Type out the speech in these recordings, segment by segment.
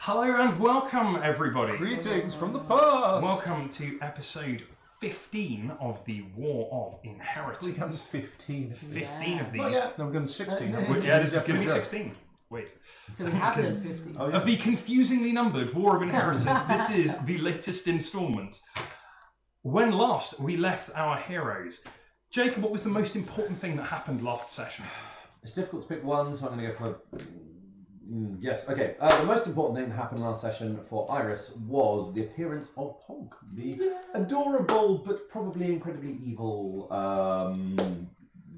Hello and welcome, everybody. Greetings from the past. Welcome to episode 15 of the War of Inheritance. We've done 15. 15 of these. Oh yeah, no, we've done 16. Yeah, this is going to be 16. Wait. So we have done 50. Oh, yeah. Of the confusingly numbered War of Inheritance, this is the latest instalment. When last we left our heroes, Jacob, what was the most important thing that happened last session? It's difficult to pick one, so I'm going to go for... yes, okay. The most important thing that happened last session for Iris was the appearance of Ponk, the adorable but probably incredibly evil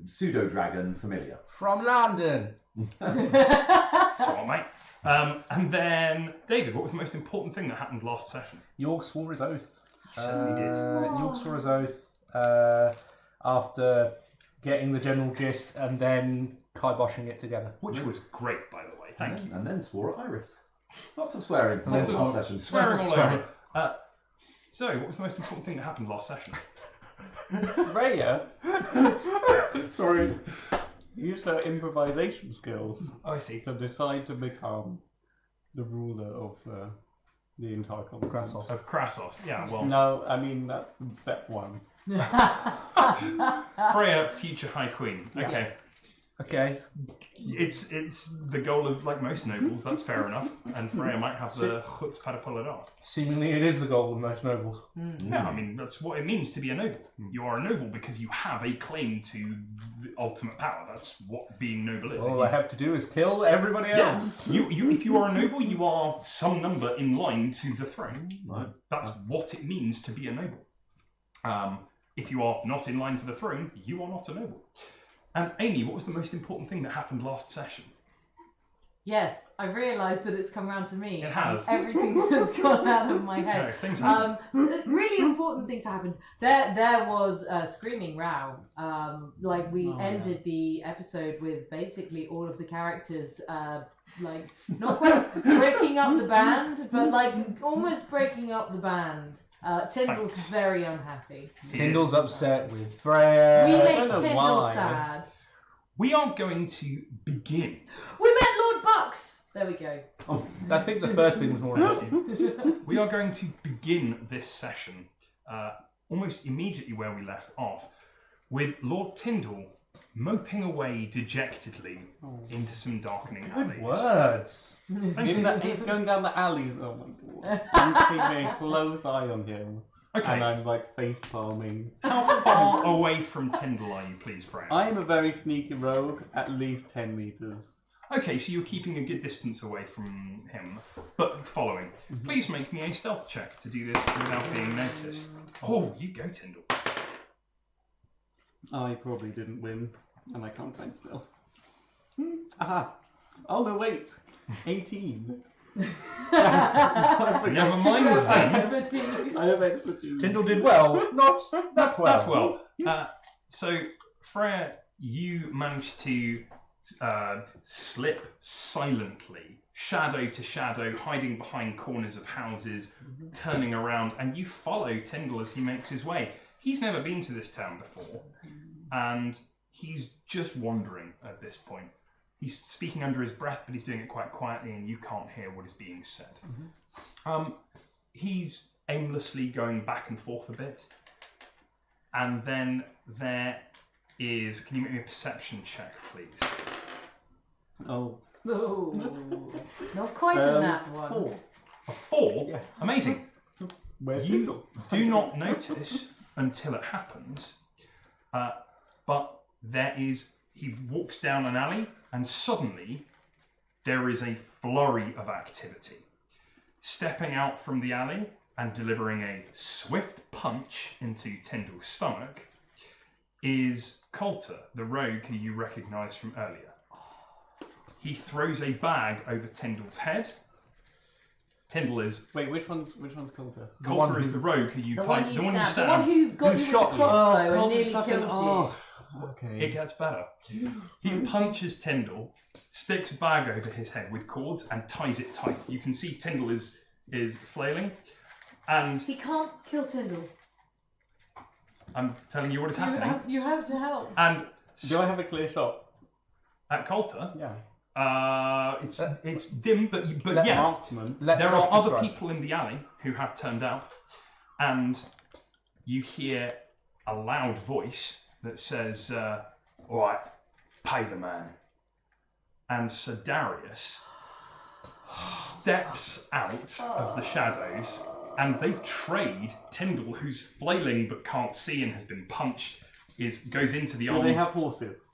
pseudo-dragon familiar. From London. So, mate. And then, David, what was the most important thing that happened last session? York swore his oath. He certainly did. York swore his oath after getting the general gist and then kiboshing it together. Which was great, by the way. Thank you. And then swore at Iris. Lots of swearing from And the then last swore- session. Swearing all Sorry. over. So, what was the most important thing that happened last session? Raya, sorry, used her improvisation skills Oh, I see. to decide to become the ruler of the entire continent. Grassos. Of Krassos, yeah, well, No, I mean that's the step one. Freya, future High Queen. Okay. Okay. It's the goal of, like, most nobles, that's fair enough. And Freya might have the chutzpah to pull it off. Seemingly it is the goal of most nobles. Yeah, I mean, that's what it means to be a noble. You are a noble because you have a claim to the ultimate power. That's what being noble is. All I have to do is kill everybody else. Yes. If you are a noble, you are some number in line to the throne. Right. That's what it means to be a noble. If you are not in line for the throne, you are not a noble. And Amy, what was the most important thing that happened last session? Yes, I realised that it's come round to me. It has. Everything has gone out of my No, head. things happen. Really important things happened. There was a screaming row. We ended the episode with basically all of the characters, not quite breaking up the band, but almost breaking up the band. Tyndall's Thanks. very unhappy. Tyndall's upset with Freya. We I made don't know Tyndall why. sad. We are going to begin. We met Lord Bucks. There we go. I think the first thing was more important. We are going to begin this session almost immediately where we left off with Lord Tyndall moping away dejectedly into some darkening alleys. Words. Thank you. He's going down the alleys. Oh my god! I'm keeping a close eye on him, Okay. and I'm like face palming. How far away from Tyndall are you, please, Freya? I am a very sneaky rogue, at least 10 meters. Okay, so you're keeping a good distance away from him, but following. Please make me a stealth check to do this without being noticed. Oh, you go, Tyndall. I probably didn't win, and I can't find stealth. Aha! Oh no, wait! 18. Never mind then. Expertise. I have expertise. Tyndall did well, not that well. That well. So, Freya, you managed to slip silently, shadow to shadow, hiding behind corners of houses, turning around, and you follow Tyndall as he makes his way. He's never been to this town before, and he's just wandering at this point. He's speaking under his breath, but he's doing it quite quietly, and you can't hear what is being said. He's aimlessly going back and forth a bit, and then there is... Can you make me a perception check, please? Oh. No, not quite in that one. 4. A 4? Yeah. Amazing. Where's You Tyndall? do not notice until it happens, but there is... He walks down an alley, and suddenly there is a flurry of activity. Stepping out from the alley and delivering a swift punch into Tyndall's stomach is Coulter, the rogue who you recognise from earlier. He throws a bag over Tyndall's head. Tyndall is... Wait, which one's Coulter? Coulter is the rogue who you The one typed... you The one you stabbed. The one stabbed. who got Who you with shot the you? crossbow and Coulter's nearly such an killed you. arse. Okay. It gets better. He punches Tyndall, sticks a bag over his head with cords, and ties it tight. You can see Tyndall is flailing, and He can't kill Tyndall. I'm telling you what is happening. You have to help. And Do I have a clear shot? at Coulter, Yeah. It's dim, but yeah, Marksman. Let there Josh are other describe. people in the alley who have turned up, and you hear a loud voice that says, "All right, pay the man." And Sir Darius steps out of the shadows, and they trade. Tyndall, who's flailing but can't see and has been punched, goes into the Do arms. they have horses?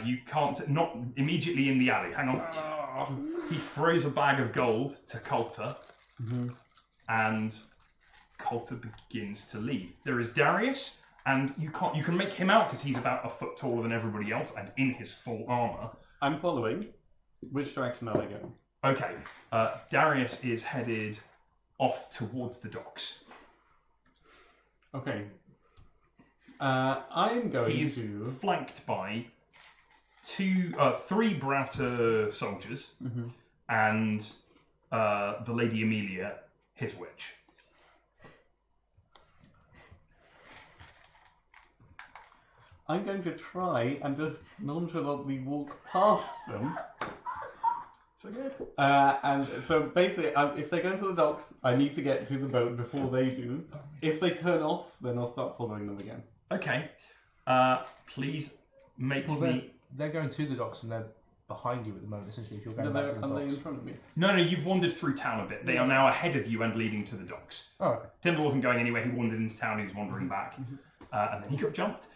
You can't, not immediately in the alley. Hang on. He throws a bag of gold to Coulter, and Coulter begins to leave. There is Darius, and you can make him out because he's about a foot taller than everybody else and in his full armor. I'm following. Which direction are they going? Okay, Darius is headed off towards the docks. Okay. I'm going He's to. flanked by three Brouter soldiers and the Lady Amelia, his witch. I'm going to try and just nonchalantly walk past them. So good. And so basically, if they go into the docks, I need to get to the boat before they do. If they turn off, then I'll start following them again. Okay. Please make me. They're going to the docks and they're behind you at the moment. Essentially, if you're No, going back to the are they docks. in front of me? No, you've wandered through town a bit. They are now ahead of you and leading to the docks. Oh, okay. Tyndall wasn't going anywhere. He wandered into town. He was wandering back, and then he got jumped.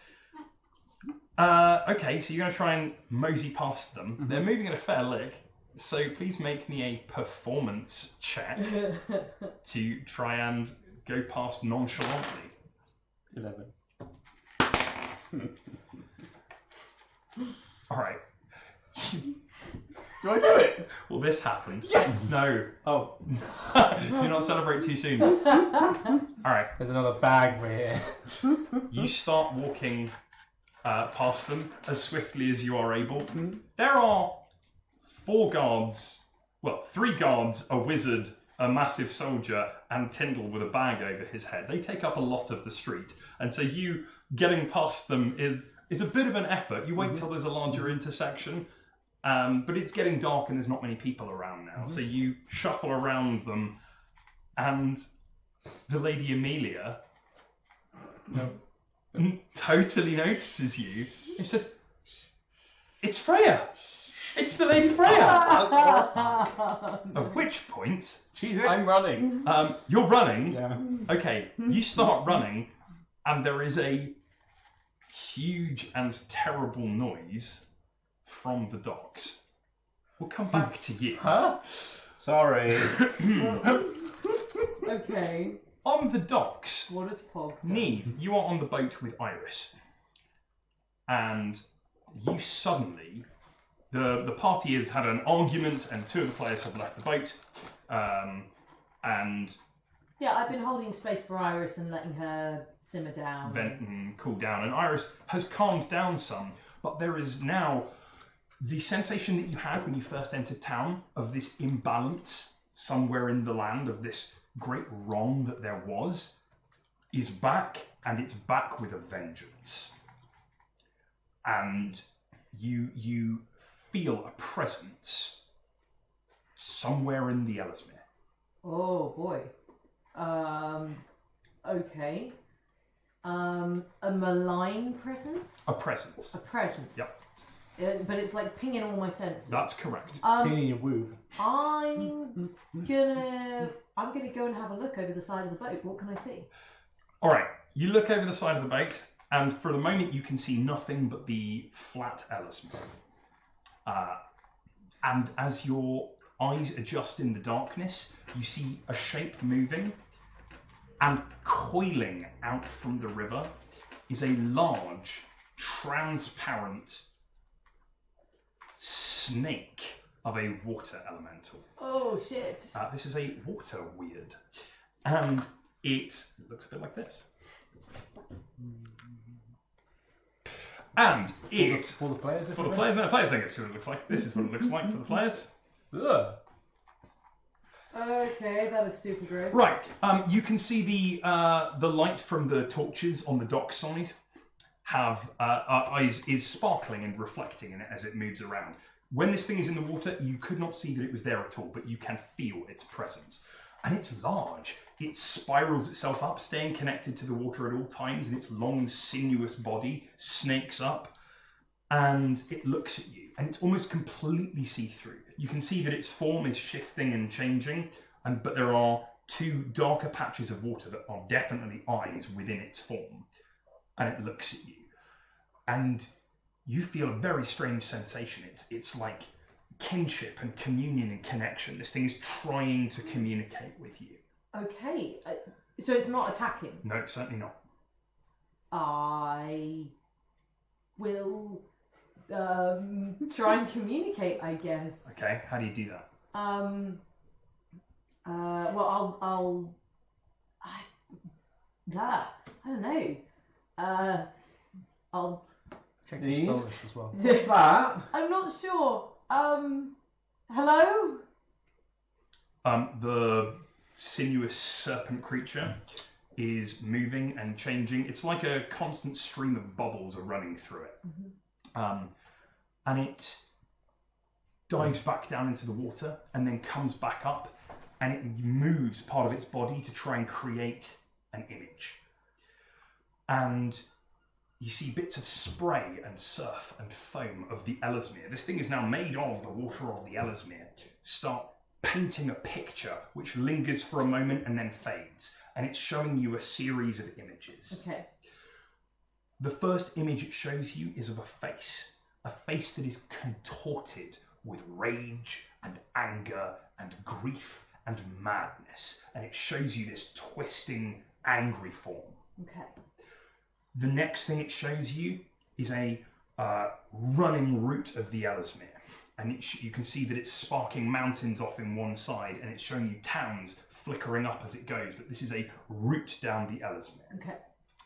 Okay, so you're going to try and mosey past them. They're moving at a fair lick, so please make me a performance check to try and go past nonchalantly. 11. All right. Do I do it? Well, this happened. Yes! No. Oh. Do not celebrate too soon. All right. There's another bag for here. You start walking past them as swiftly as you are able. There are 4 guards, well, 3 guards, a wizard, a massive soldier, and Tyndall with a bag over his head. They take up a lot of the street, and so you getting past them is a bit of an effort. You wait till there's a larger intersection, but it's getting dark and there's not many people around now. So you shuffle around them, and the Lady Amelia totally notices you. And she says, "It's Freya! It's the Lady Freya!" At which point, I'm running. you're running. Yeah. Okay, you start running, and there is a huge and terrible noise from the docks. We'll come back to you. Huh? Sorry. Okay. On the docks, What is Pog? Neve, you are on the boat with Iris, and you suddenly, the party has had an argument, and 2 of the players have left the boat, and Yeah, I've been holding space for Iris and letting her simmer down. vent and cool down, and Iris has calmed down some, but there is now the sensation that you had when you first entered town of this imbalance somewhere in the land, of this great wrong that there was, is back, and it's back with a vengeance. And you feel a presence somewhere in the Ellesmere. Oh boy. Okay. A malign presence? A presence. A presence. Yep. But it's like pinging all my senses. That's correct. Pinging your woob. I'm gonna go and have a look over the side of the boat. What can I see? All right, you look over the side of the boat, and for the moment you can see nothing but the flat Ellesmere. And as your eyes adjust in the darkness, you see a shape moving, and coiling out from the river is a large, transparent snake of a water elemental. Oh shit! This is a water weird, and it looks a bit like this. And it, For the players? for the players, no, players don't get to see what it looks like. This is what it looks like for the players. Ugh. Okay, that is super gross. Right, you can see the light from the torches on the dock side is sparkling and reflecting in it as it moves around. When this thing is in the water, you could not see that it was there at all, but you can feel its presence. And it's large. It spirals itself up, staying connected to the water at all times, and its long, sinuous body snakes up, and it looks at you, and it's almost completely see-through. You can see that its form is shifting and changing, but there are two darker patches of water that are definitely eyes within its form, and it looks at you. And you feel a very strange sensation. It's like kinship and communion and connection. This thing is trying to communicate with you. Okay, so it's not attacking. No, certainly not. I will try and communicate, I guess. Okay, how do you do that? Well, I don't know. I'll. Check Eve? your spell list as well. What's that? I'm not sure. Hello? The sinuous serpent creature is moving and changing. It's like a constant stream of bubbles are running through it. Mm-hmm. And it dives back down into the water and then comes back up, and it moves part of its body to try and create an image. And you see bits of spray and surf and foam of the Ellesmere. This thing is now made of the water of the Ellesmere. Start painting a picture which lingers for a moment and then fades. And it's showing you a series of images. Okay. The first image it shows you is of a face that is contorted with rage and anger and grief and madness. And it shows you this twisting, angry form. Okay. The next thing it shows you is a running route of the Ellesmere. And you can see that it's sparking mountains off in one side, and it's showing you towns flickering up as it goes. But this is a route down the Ellesmere. Okay.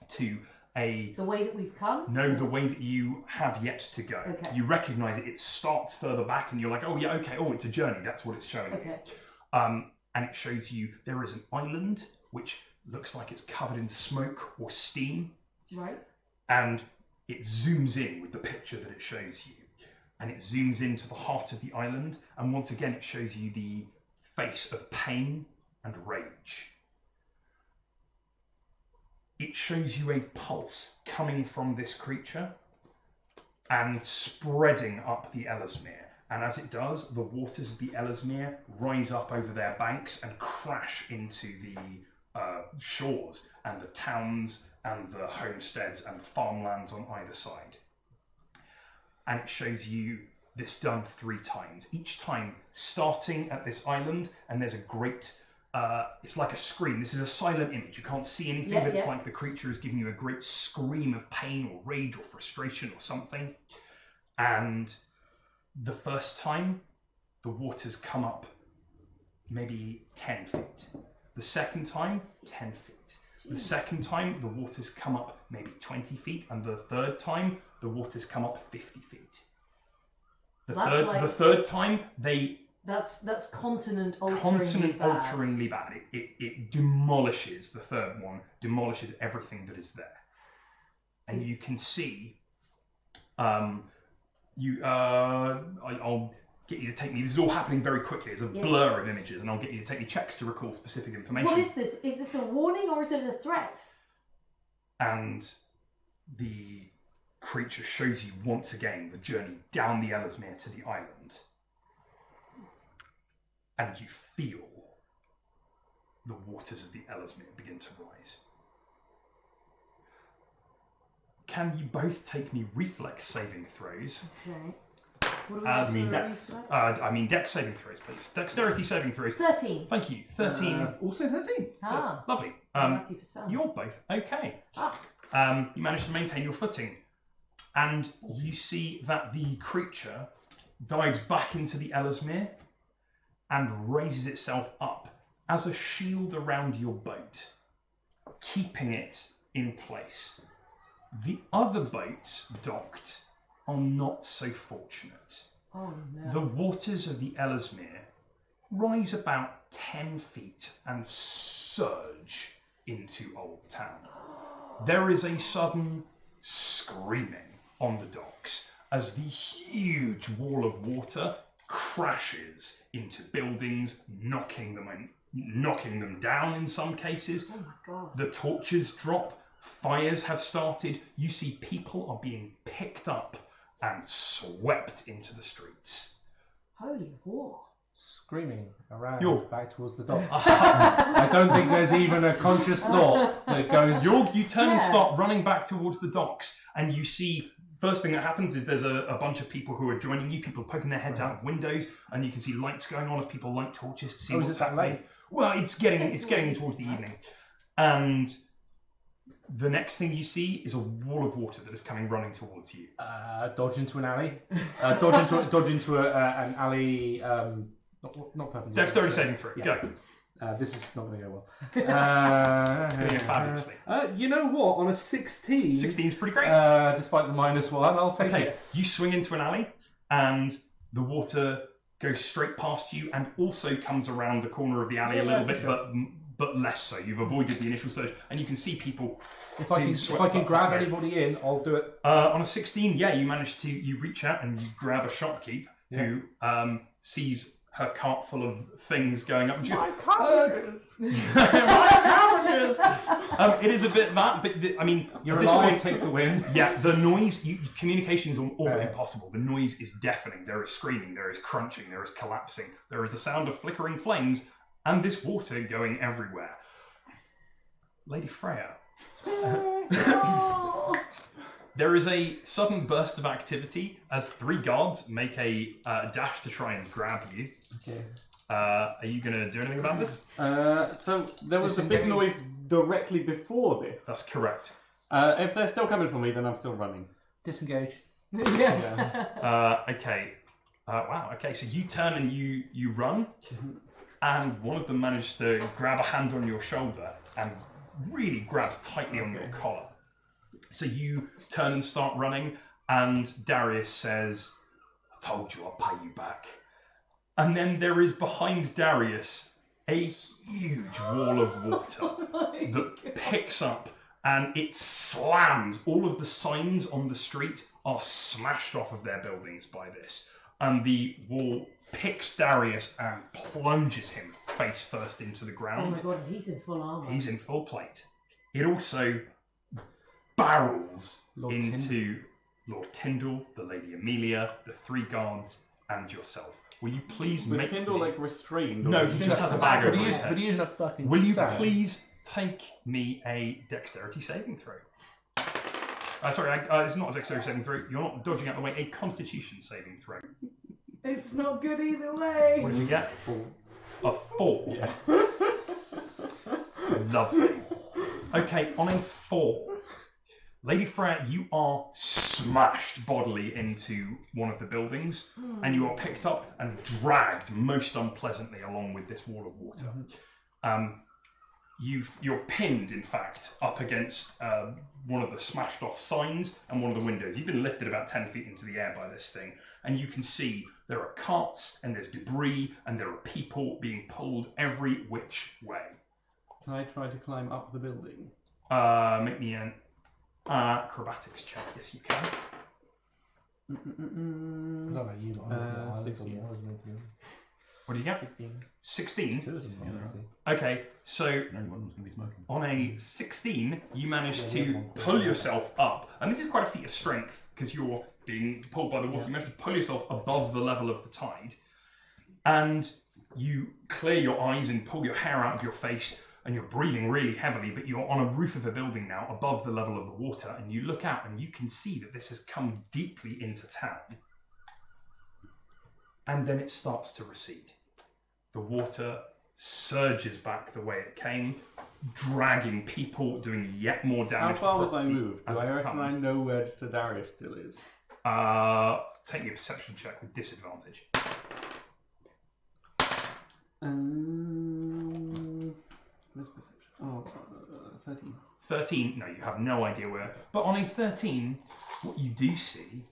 To a... The way that we've come? No, the way that you have yet to go. Okay. You recognise it. It starts further back, and you're like, oh, yeah, okay. Oh, it's a journey. That's what it's showing Okay. you. And it shows you there is an island, which looks like it's covered in smoke or steam. Right. And it zooms in with the picture that it shows you. And it zooms into the heart of the island. And once again, it shows you the face of pain and rage. It shows you a pulse coming from this creature and spreading up the Ellesmere. And as it does, the waters of the Ellesmere rise up over their banks and crash into the shores and the towns and the homesteads and the farmlands on either side. And it shows you this done 3 times, each time starting at this island, and there's a great, it's like a scream. This is a silent image. You can't see anything, but it's like the creature is giving you a great scream of pain or rage or frustration or something. And the first time, the waters come up maybe 10 feet. The second time, 10 feet. Jeez. The second time, the waters come up maybe 20 feet. And the third time, the waters come up 50 feet. The third time, That's continent alteringly bad. It demolishes, the third one, demolishes everything that is there. And you can see, I'll get you to take me, this is all happening very quickly, it's a blur of images, and I'll get you to take me checks to recall specific information. What is this? Is this a warning or is it a threat? And the creature shows you once again the journey down the Ellesmere to the island. And you feel the waters of the Ellesmere begin to rise. Can you both take me reflex saving throws? Okay. What do I mean dex. Dex saving throws, please. Dexterity saving throws. 13. Thank you. 13. Also 13. Ah. Lovely. Lucky for some. You're both okay. Ah. You managed to maintain your footing. And you see that the creature dives back into the Ellesmere and raises itself up as a shield around your boat, keeping it in place. The other boats docked are not so fortunate. Oh no. The waters of the Ellesmere rise about 10 feet and surge into Old Town. There is a sudden screaming on the docks, as the huge wall of water crashes into buildings, knocking them down in some cases. Oh my god. The torches drop, fires have started. You see people are being picked up and swept into the streets. Holy war. Screaming around You're- back towards the dock. I don't think there's even a conscious thought that goes. You turn and Yeah. start running back towards the docks, and you see. First thing that happens is there's a bunch of people who are joining you, people poking their heads out of windows, and you can see lights going on as people light torches to see Oh, is what's it that happening. late? Well, it's getting towards the evening, and the next thing you see is a wall of water that is coming running towards you. Dodge into an alley. Dodge into an alley. Not perpendicular. Dexterity saving throw. Yeah. Go. This is not going to go well. It's going to go fabulously. You know what? On a 16. 16 is pretty great. Despite the -1, I'll take Okay, it. you swing into an alley, and the water goes straight past you, and also comes around the corner of the alley a Yeah, little for bit, sure. but less so. You've avoided the initial surge, and you can see people. If I being can, swept if I can up grab there. anybody in, I'll do it. On a 16, yeah, you reach out and you grab a shopkeep who sees her cart full of things going up. And she goes, My cabbages! It is a bit that, but I mean, You're at this alive. point, Take the win. yeah, the noise, communication is all but Yeah. impossible. The noise is deafening. There is screaming, there is crunching, there is collapsing, there is the sound of flickering flames, and this water going everywhere. Lady Freya, there is a sudden burst of activity as 3 guards make a dash to try and grab you. Okay. Are you going to do anything about this? So there was a big Disengage. noise directly before this. That's correct. If they're still coming for me, then I'm still running. Disengage. Yeah. Okay. Wow. Okay. So you turn and you run, and one of them managed to grab a hand on your shoulder and really grabs tightly on your collar. So you turn and start running, and Darius says, "I told you I'll pay you back." And then there is behind Darius a huge wall of water that picks up and it slams. All of the signs on the street are smashed off of their buildings by this. And the wall picks Darius and plunges him face first into the Oh my ground. god, he's in full armor. He's in full plate. It also barrels Lord into Lord Tyndall, the Lady Amelia, the 3 guards, and yourself. Will you please Was make Tyndall me... like restrained? No, or he just has a bag But over he his is, head. but he is in a fucking Will you sand. please take me a dexterity saving throw? Sorry, it's not a dexterity saving throw. You're not dodging out of the way. A constitution saving throw. It's not good either way. What did you get? 4. A 4. Yes. Lovely. Okay, on a 4. Lady Freya, you are smashed bodily into one of the buildings, and you are picked up and dragged most unpleasantly along with this wall of water. You're pinned, in fact, up against one of the smashed off signs and one of the windows. You've been lifted about 10 feet into the air by this thing, and you can see there are carts and there's debris and there are people being pulled every which way. Can I try to climb up the building? Make me an acrobatics check. Yes, you can. I don't know you, but I'm looking at 16. What do you get? 16. 16. Two of them, honestly. Okay, so No, one was going to be smoking. on a 16, you manage Yeah, to we have one. pull yourself up, and this is quite a feat of strength because you're being pulled by the water. Yeah. You manage to pull yourself above the level of the tide, and you clear your eyes and pull your hair out of your face, and you're breathing really heavily, but you're on a roof of a building now above the level of the water, and you look out and you can see that this has come deeply into town. And then it starts to recede. The water surges back the way it came, dragging people, doing yet more How damage. far to was I property moved? Do as I it reckon I comes. know where Darius still is? Take me a perception check with disadvantage. Where's perception? Oh, 13. 13, no, you have no idea where. But on a 13, what you do see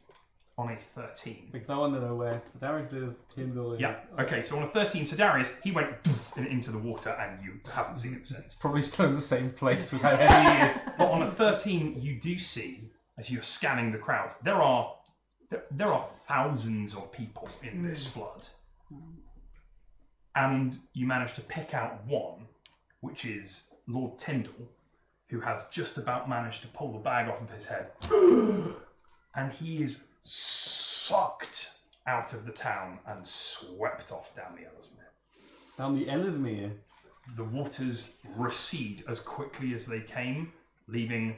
on a 13. Because I want to know where Darius is, Tyndall is. Yeah, okay, so on a 13, so Darius, he went into the water and you haven't seen him since. Probably still in the same place with how heavy he is. But on a 13, you do see, as you're scanning the crowd, there are there are thousands of people in this flood, and you manage to pick out one, which is Lord Tyndall, who has just about managed to pull the bag off of his head, and he is sucked out of the town and swept off down the Ellesmere. Down the Ellesmere. The waters recede as quickly as they came, leaving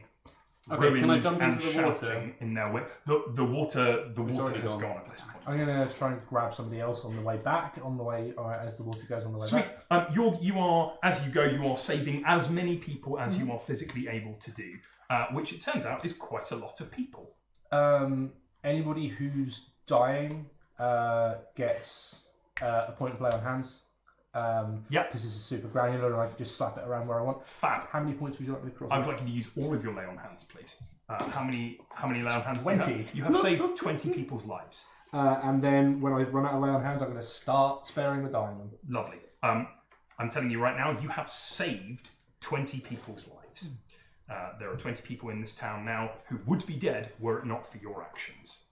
Okay, can I ruins jump and into the shouting water? in their way. The water already has gone. gone at this point. I'm gonna try and grab somebody else on the way back, as the water goes on the way Sweet. back. You are, as you go, you are saving as many people as you are physically able to do, which it turns out is quite a lot of people. Anybody who's dying gets a point of lay on hands. Yep. Because this is super granular and I can just slap it around where I want. Fab. How many points would you like me to cross? I would like you to use all of your lay on hands, please. How many lay on hands do you 20. have? You have saved 20 people's lives. And then when I run out of lay on hands, I'm going to start sparing the dying one. Lovely. I'm telling you right now, you have saved 20 people's lives. There are 20 people in this town now who would be dead were it not for your actions.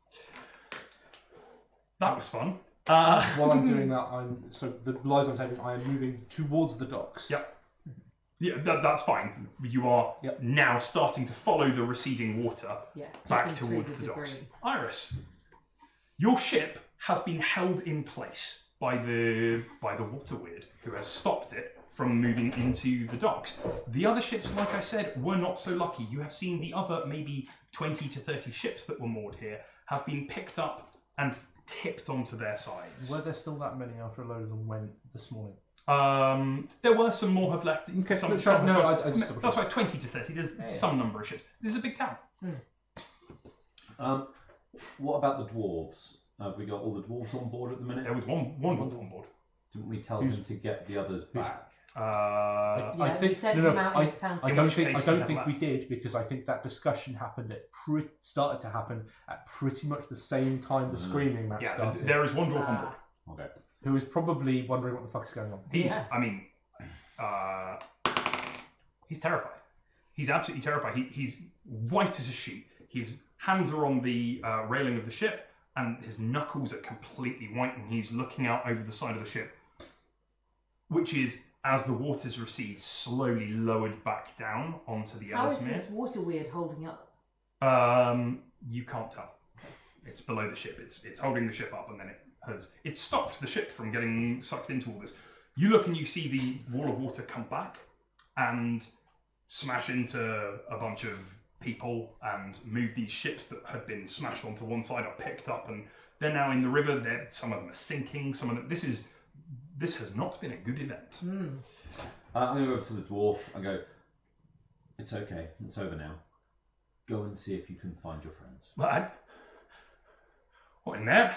That was fun. While I'm doing that, so the lives I'm taking, I am moving towards the docks. Yep. Yeah, that's fine. You are now starting to follow the receding water back peeking through towards the docks. debris. Iris, your ship has been held in place by the water weird, who has stopped it from moving into the docks. The other ships, like I said, were not so lucky. You have seen the other maybe 20 to 30 ships that were moored here have been picked up and tipped onto their sides. Were there still that many after a load of them went this morning? There were some more have left. Okay, some, no, some no, have I just gone. That's right, 20 to 30. There's some number of ships. This is a big town. What about the dwarves? Have we got all the dwarves on board at the minute? There was one dwarf on board. Didn't we tell them to get the others back? Yeah, I think we sent no, him out I, into town. I In don't which think case I we don't have think we left. did because I think that discussion happened at started to happen at pretty much the same time the screaming match Yeah, started. there is one dwarf on board. Okay. Who is probably wondering what the fuck is going on. He's terrified. He's absolutely terrified. He's white as a sheet. His hands are on the railing of the ship, and his knuckles are completely white, and he's looking out over the side of the ship, which is, as the waters recede, slowly lowered back down onto the How is Ellesmere. this water weird holding up? You can't tell. It's below the ship. It's holding the ship up, and then it's stopped the ship from getting sucked into all this. You look and you see the wall of water come back and smash into a bunch of people and move these ships that had been smashed onto one side are picked up, and they're now in the river. Some of them are sinking. Some of them. This has not been a good event. I'm going to go over to the dwarf and go, it's okay, it's over now. Go and see if you can find your friends. What in there?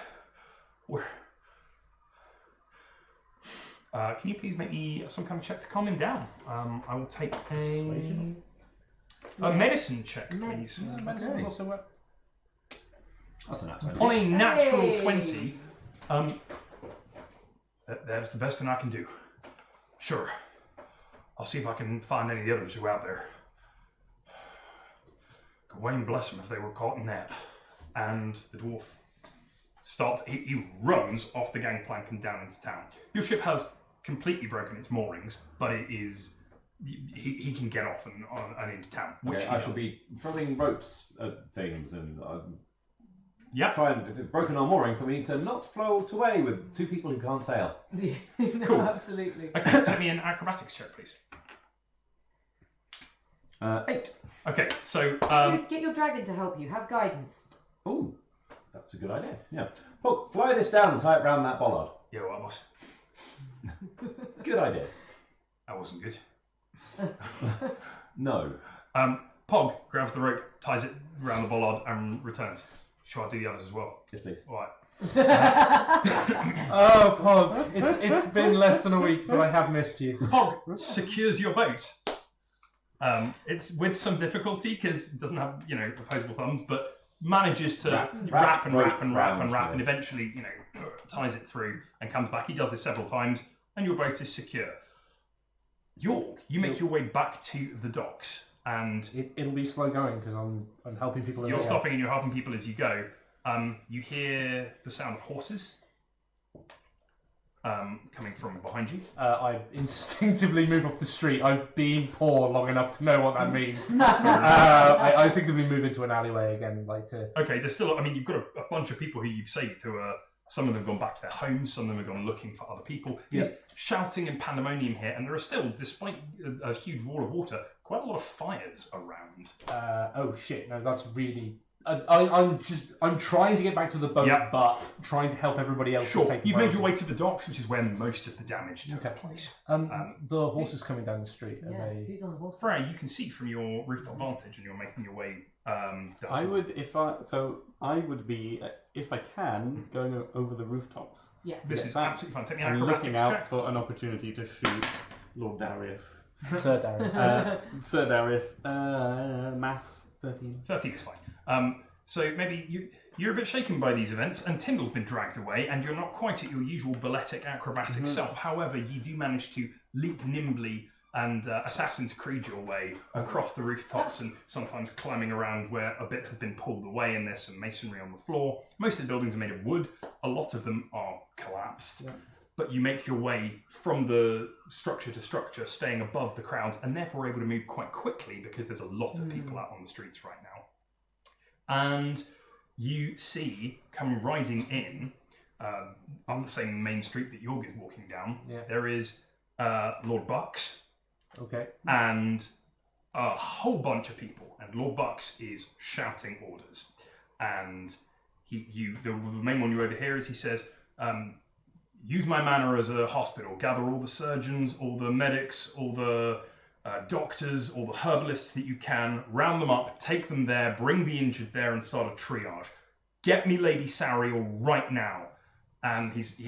Can you please make me some kind of check to calm him down? I will take a medicine check, please. Medicine. Medicine Okay. also work. That's an absolute. On a natural Hey! 20, that's the best thing I can do. Sure. I'll see if I can find any of the others who are out there. Gawain bless them if they were caught in that. And the dwarf he runs off the gangplank and down into town. Your ship has completely broken its moorings, but it is he can get off and into town. Which Okay, I shall be throwing ropes at things and yeah. try and if it's broken our moorings, then we need to not float away with two people who can't sail. No, Cool. absolutely. Okay, send me an acrobatics check, please. 8. Okay, so Get your dragon to help you. Have guidance. Oh, that's a good idea. Yeah. Pug, fly this down and tie it round that bollard. yeah, what was? Good idea. That wasn't good. No. Pog grabs the rope, ties it around the bollard, and returns. Shall I do the others as well? Yes, please. All right. Oh, Pog, it's been less than a week, but I have missed you. Pog secures your boat. It's with some difficulty because it doesn't have, opposable thumbs, but manages to wrap and eventually, ties it through and comes back. He does this several times, and your boat is secure. York, you make your way back to the docks, and It'll be slow going because I'm helping people. you're stopping and you're helping people as you go. You hear the sound of horses coming from behind you. I instinctively move off the street. I've been poor long enough to know what that means. I instinctively move into an alleyway again, like to. Okay, there's still. I mean, you've got a bunch of people who you've saved who are. Some of them have gone back to their homes. Some of them have gone looking for other people. There's shouting and pandemonium here, and there are still, despite a huge wall of water, quite a lot of fires around. Oh shit! No, that's really. I'm trying to get back to the boat, Yeah. but trying to help everybody else. Sure, Take you've made your priority. way to the docks, which is where most of the damage took Okay. place. The horses coming down the street. Are Yeah, they? who's on the horse? Freya, you can see from your rooftop vantage, and you're making your way. I would, I would be, if I can, going over the rooftops Yeah. This Yeah, is that- absolutely fine. Take me an and acrobatics looking out check. for an opportunity to shoot Lord Darius. Sir Darius. Sir Darius, maths 13. 13 is fine. So maybe you're a bit shaken by these events, and Tyndall's been dragged away, and you're not quite at your usual balletic acrobatic self. However, you do manage to leap nimbly and Assassin's Creed your way across the rooftops, and sometimes climbing around where a bit has been pulled away and there's some masonry on the floor. Most of the buildings are made of wood. A lot of them are collapsed. Yeah. But you make your way from the structure to structure, staying above the crowds, and therefore able to move quite quickly because there's a lot of people out on the streets right now. And you see, come riding in on the same main street that Jorg is walking down, Yeah. there is Lord Bucks Okay. and a whole bunch of people. And Lord Bucks is shouting orders. And the main one you overhear is he says, use my manor as a hospital. Gather all the surgeons, all the medics, all the doctors, all the herbalists that you can. Round them up, take them there, bring the injured there, and start a triage. Get me Lady Sariel right now. And he's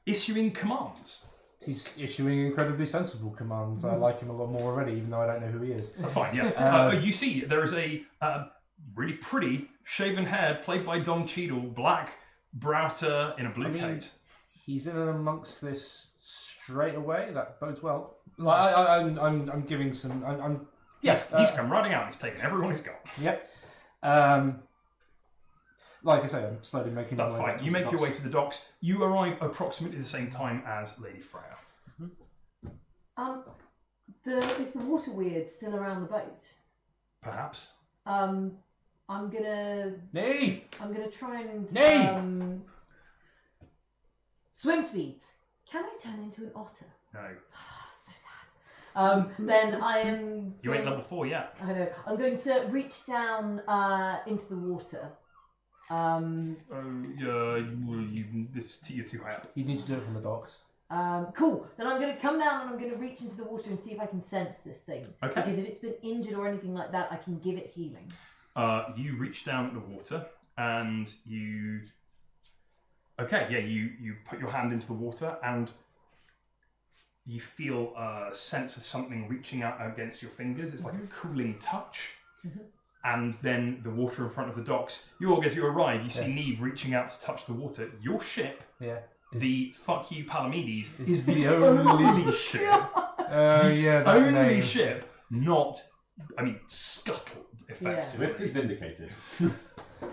issuing commands. He's issuing incredibly sensible commands. I like him a lot more already, even though I don't know who he is. That's fine, yeah. You see, there is a really pretty shaven head played by Dom Cheadle, black browter in a blue coat. He's in and amongst this straight away. That bodes well. Like I'm giving some. I'm Yes, he's come riding out. He's taken everyone he's got. Yep. Like I say, I'm slowly making my That's way. fine. back You make to your the way to the docks. You arrive approximately the same time as Lady Freya. Is the water weird still around the boat? Perhaps. I'm gonna Nave! try and Nave! swim speeds. Can I turn into an otter? No. So sad. Then I am. You ain't level 4 yet. I know. I'm going to reach down into the water. You're too high up. You need to do it from the docks. Cool. Then I'm going to come down and I'm going to reach into the water and see if I can sense this thing. Okay. Because if it's been injured or anything like that, I can give it healing. You reach down at the water and you. Okay, yeah, you put your hand into the water and you feel a sense of something reaching out against your fingers. It's like a cooling touch. Mhm. And then the water in front of the docks. As you arrive, you see Neve reaching out to touch the water. Your ship, Yeah. the Fuck You Palamedes, Is is the only ship. Oh yeah, that Only name. ship, not, scuttled, effectively. Swift is vindicated.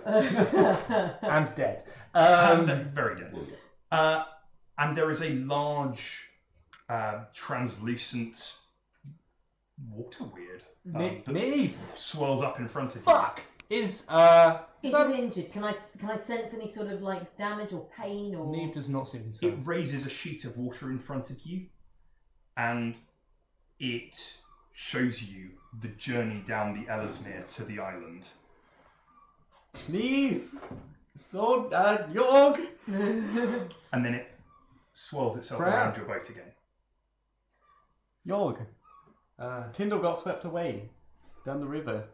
And dead. Very good. And there is a large, translucent water weird that Nave! swirls up in front of you. Fuck! Is Is that... it injured? Can I sense any sort of like damage or pain or? Neve does not seem It concerned. raises a sheet of water in front of you, and it shows you the journey down the Ellesmere to the island. Neve! Sword and Jorg! And then it swirls itself Freya. around your boat again. Jorg, Uh, Tyndall got swept away down the river.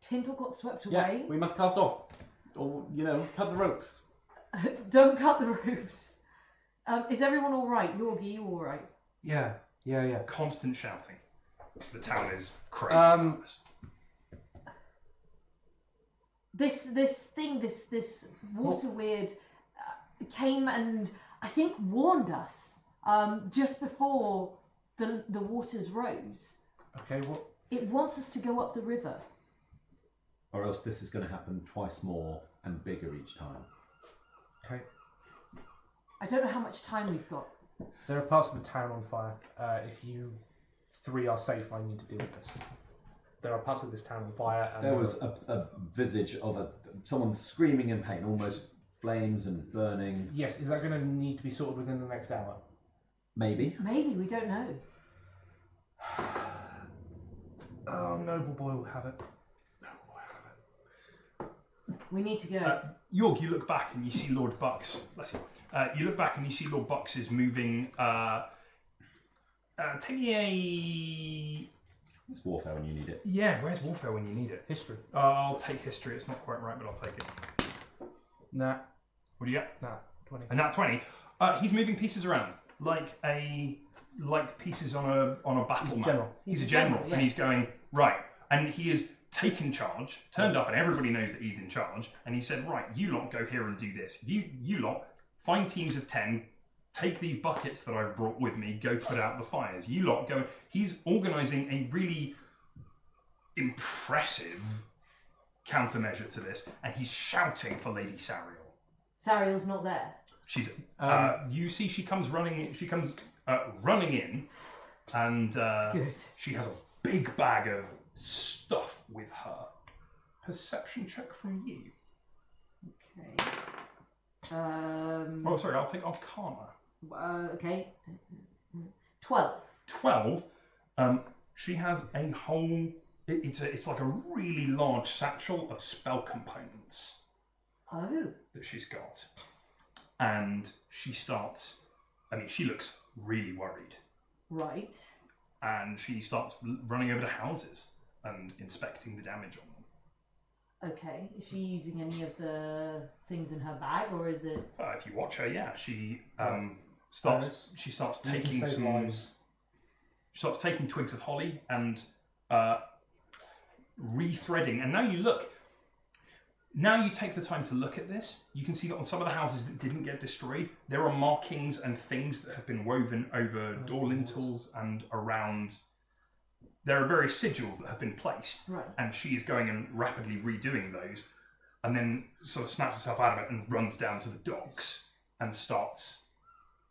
Tyndall got swept Yeah, away. we must cast off. Or, cut the ropes. Don't cut the roofs. Is everyone all right? Yorgi, you all right? yeah. Constant shouting. The town is crazy. Um, about this. This water weird came and I think warned us just before the waters rose. Okay, what? It wants us to go up the river. or else this is going to happen twice more and bigger each time. Okay. I don't know how much time we've got. There are parts of the town on fire. If you three are safe, I need to deal with this. There are parts of this town on fire. And There was a visage of someone screaming in pain, almost flames and burning. Yes, is that going to need to be sorted within the next hour? Maybe. Maybe, we don't know. Oh, Noble Boy will have it. We need to go. York, you look back and you see Lord Bucks. Bless you. You look back and you see Lord Bucks is moving. Taking a. It's warfare when you need it. Yeah, where's warfare when you need it? History. I'll take history. It's not quite right, but I'll take it. Nah. What do you get? Nah. 20. A nat 20. He's moving pieces around like pieces on a battle He's a map. general. He's a general, yeah. and he's going right. And he has taken charge, turned up, and everybody knows that he's in charge. And he said, right, you lot go here and do this. You lot find teams of 10. Take these buckets that I've brought with me. Go put out the fires. You lot go. He's organising a really impressive countermeasure to this, and he's shouting for Lady Sariel. Sariel's not there. She's. You see, she comes running. She comes running in, and Good. she has a big bag of stuff with her. Perception check from you. Okay. Oh, sorry. I'll take Arcana. Okay. 12. 12. She has a whole. It's like a really large satchel of spell components Oh. that she's got, and she starts. I mean, she looks really worried, Right. and she starts running over to houses and inspecting the damage on them. Okay. Is she using any of the things in her bag, or is it? If you watch her, yeah, she starts. She starts You can taking save some. lives. She starts taking twigs of holly and rethreading. And now you look. Now you take the time to look at this. You can see that on some of the houses that didn't get destroyed, there are markings and things that have been woven over door lintels and around. There are various sigils that have been placed, Right. and she is going and rapidly redoing those, and then sort of snaps herself out of it and runs down to the docks and starts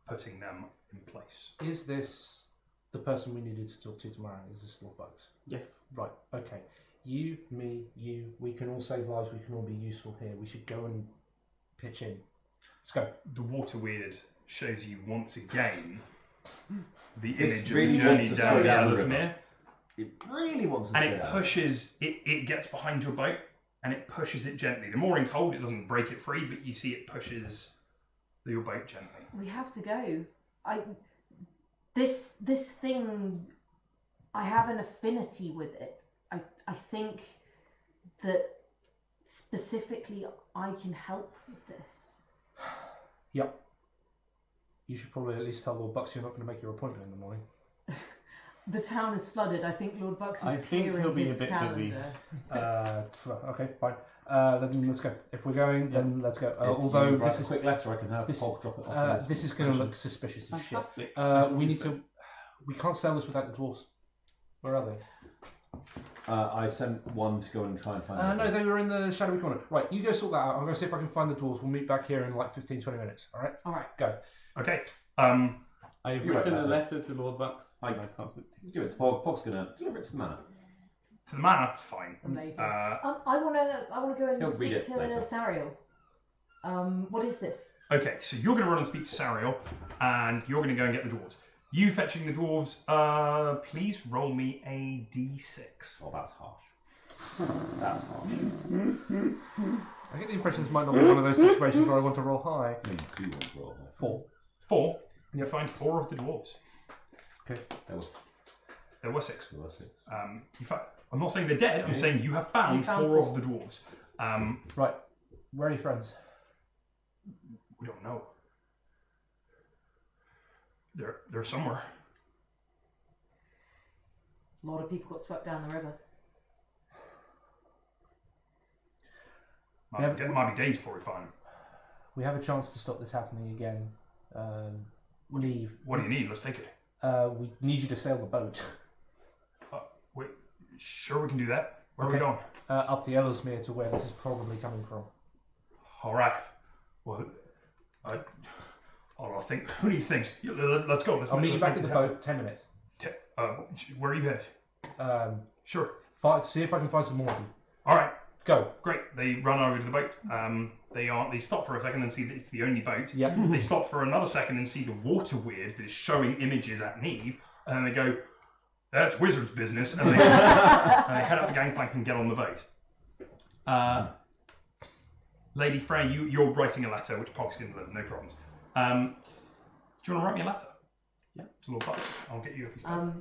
putting them in place. Is this the person we needed to talk to tomorrow? Is this Lord Bucks? Yes. Right, okay. You, me, you, we can all save lives, we can all be useful here. We should go and pitch in. Let's go. The Water Weird shows you once again the This image really of the wants journey us to down go the down the Ellesmere, It really wants us and to it go down. pushes, it gets behind your boat, and it pushes it gently. The moorings hold, it doesn't break it free, but you see it pushes your boat gently. We have to go. This thing, I have an affinity with it. I think that specifically I can help with this. Yep. You should probably at least tell Lord Bucks you're not going to make your appointment in the morning. The town is flooded. I think Lord Bucks is I think clearing he'll be his a bit busy. calendar. Okay, fine. Then let's go. If we're going, then let's go. If Although you write this a is quick letter, I can have this- Pog drop it off. this is going to look suspicious as shit. Fantastic. We need to. We can't sell this without the dwarves. Where are they? I sent one to go and try and find. No, they were in the shadowy corner. Right, you go sort that out. I'm going to see if I can find the dwarves. We'll meet back here in like 15-20 minutes. All right? All right. Go. Okay. I have You're right, written a that's letter to Lord Bucks. I pass it. Give it to Pog. Pog's gonna deliver it to the manor. To the manor, fine. Amazing. Uh, I wanna go He'll and read speak it to later. Sariel. What is this? Okay, so you're going to run and speak to Sariel, and you're going to go and get the dwarves. You fetching the dwarves, please roll me a d6. Oh, that's harsh. That's harsh. I get the impression this might not be one of those situations where I want to roll high. You do want to roll there. 4. 4. You find 4 of the dwarves. Okay. There were 6. There were 6. I'm not saying they're dead, I'm saying you have found, You found 4 of four. the dwarves. Right. Where are your friends? We don't know. They're somewhere. A lot of people got swept down the river. Might be days before we find them. We have a chance to stop this happening again. Leave. What do you need? Let's take it. We need you to sail the boat. Wait, sure we can do that. Where are we Okay. going? Up the Ellesmere to where this is probably coming from. All right. Well, I think who needs things? Let's go. I'll meet you back make at the it happen. boat. 10 minutes. Where are you headed? Sure. See if I can find some more of you. All right. Go. Great. They run over to the boat. They stop for a second and see that it's the only boat. Yep. They stop for another second and see the water weird that is showing images at Neve, and then they go, "That's wizard's business," and they head up the gangplank and get on the boat. Lady Frey, you're writing a letter which Pog's going to deliver, no problems. Do you want to write me a letter? Yeah. It's a little box. I'll get you a piece of paper.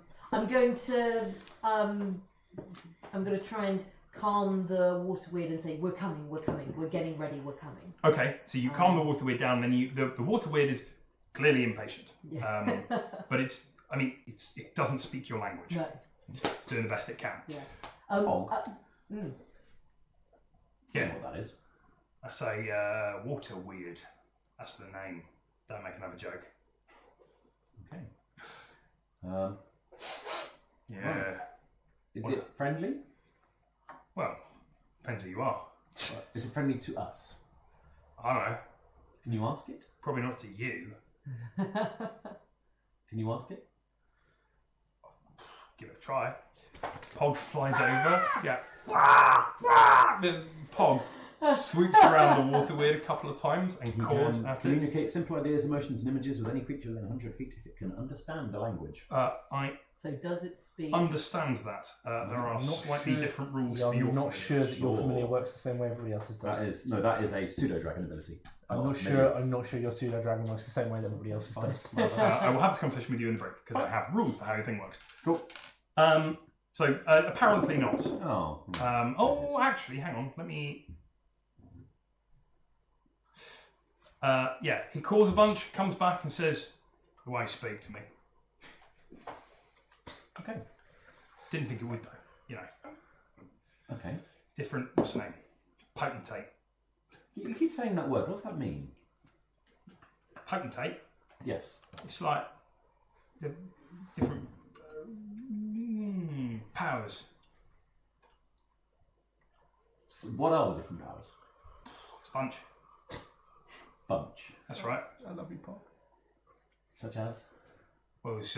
I'm going to try and calm the water weird and say, we're coming, we're getting ready, we're coming. Okay, so you calm the water weird down, then the water weird is clearly impatient. Yeah. But it doesn't speak your language. No. It's doing the best it can. Yeah. Fog. Yeah. I know what that is. I say water weird. That's the name. Don't make another joke. Okay. Yeah. Is it friendly? Well, depends who you are. Is it friendly to us? I don't know. Can you ask it? Probably not to you. Can you ask it? Give it a try. Pog flies over. Yeah. The Pog swoops around the water weird a couple of times and He calls can at it. communicate simple ideas, emotions, and images with any creature within 100 feet if it can understand the language. I So does it speak? understand that. There are I'm not slightly sure- different rules Yeah, for your I'm not sure that your Sure. familiar works the same way everybody else's does. That is a pseudo dragon ability. I'm not sure your pseudo dragon works the same way that everybody else's does. I will have this conversation with you in the break because I have rules for how everything works. Cool. So apparently not. Oh. Actually, hang on. Let me. Yeah, he calls a bunch, comes back and says, "Why speak to me?" Okay. Didn't think it would though. You know, Okay. different. What's the name? Potentate. You keep saying that word. What's that mean? Potentate. Yes. It's like the different powers. So what are the different powers? Sponge. Bunch. That's right. I love you, Pog. Such as? Well, it's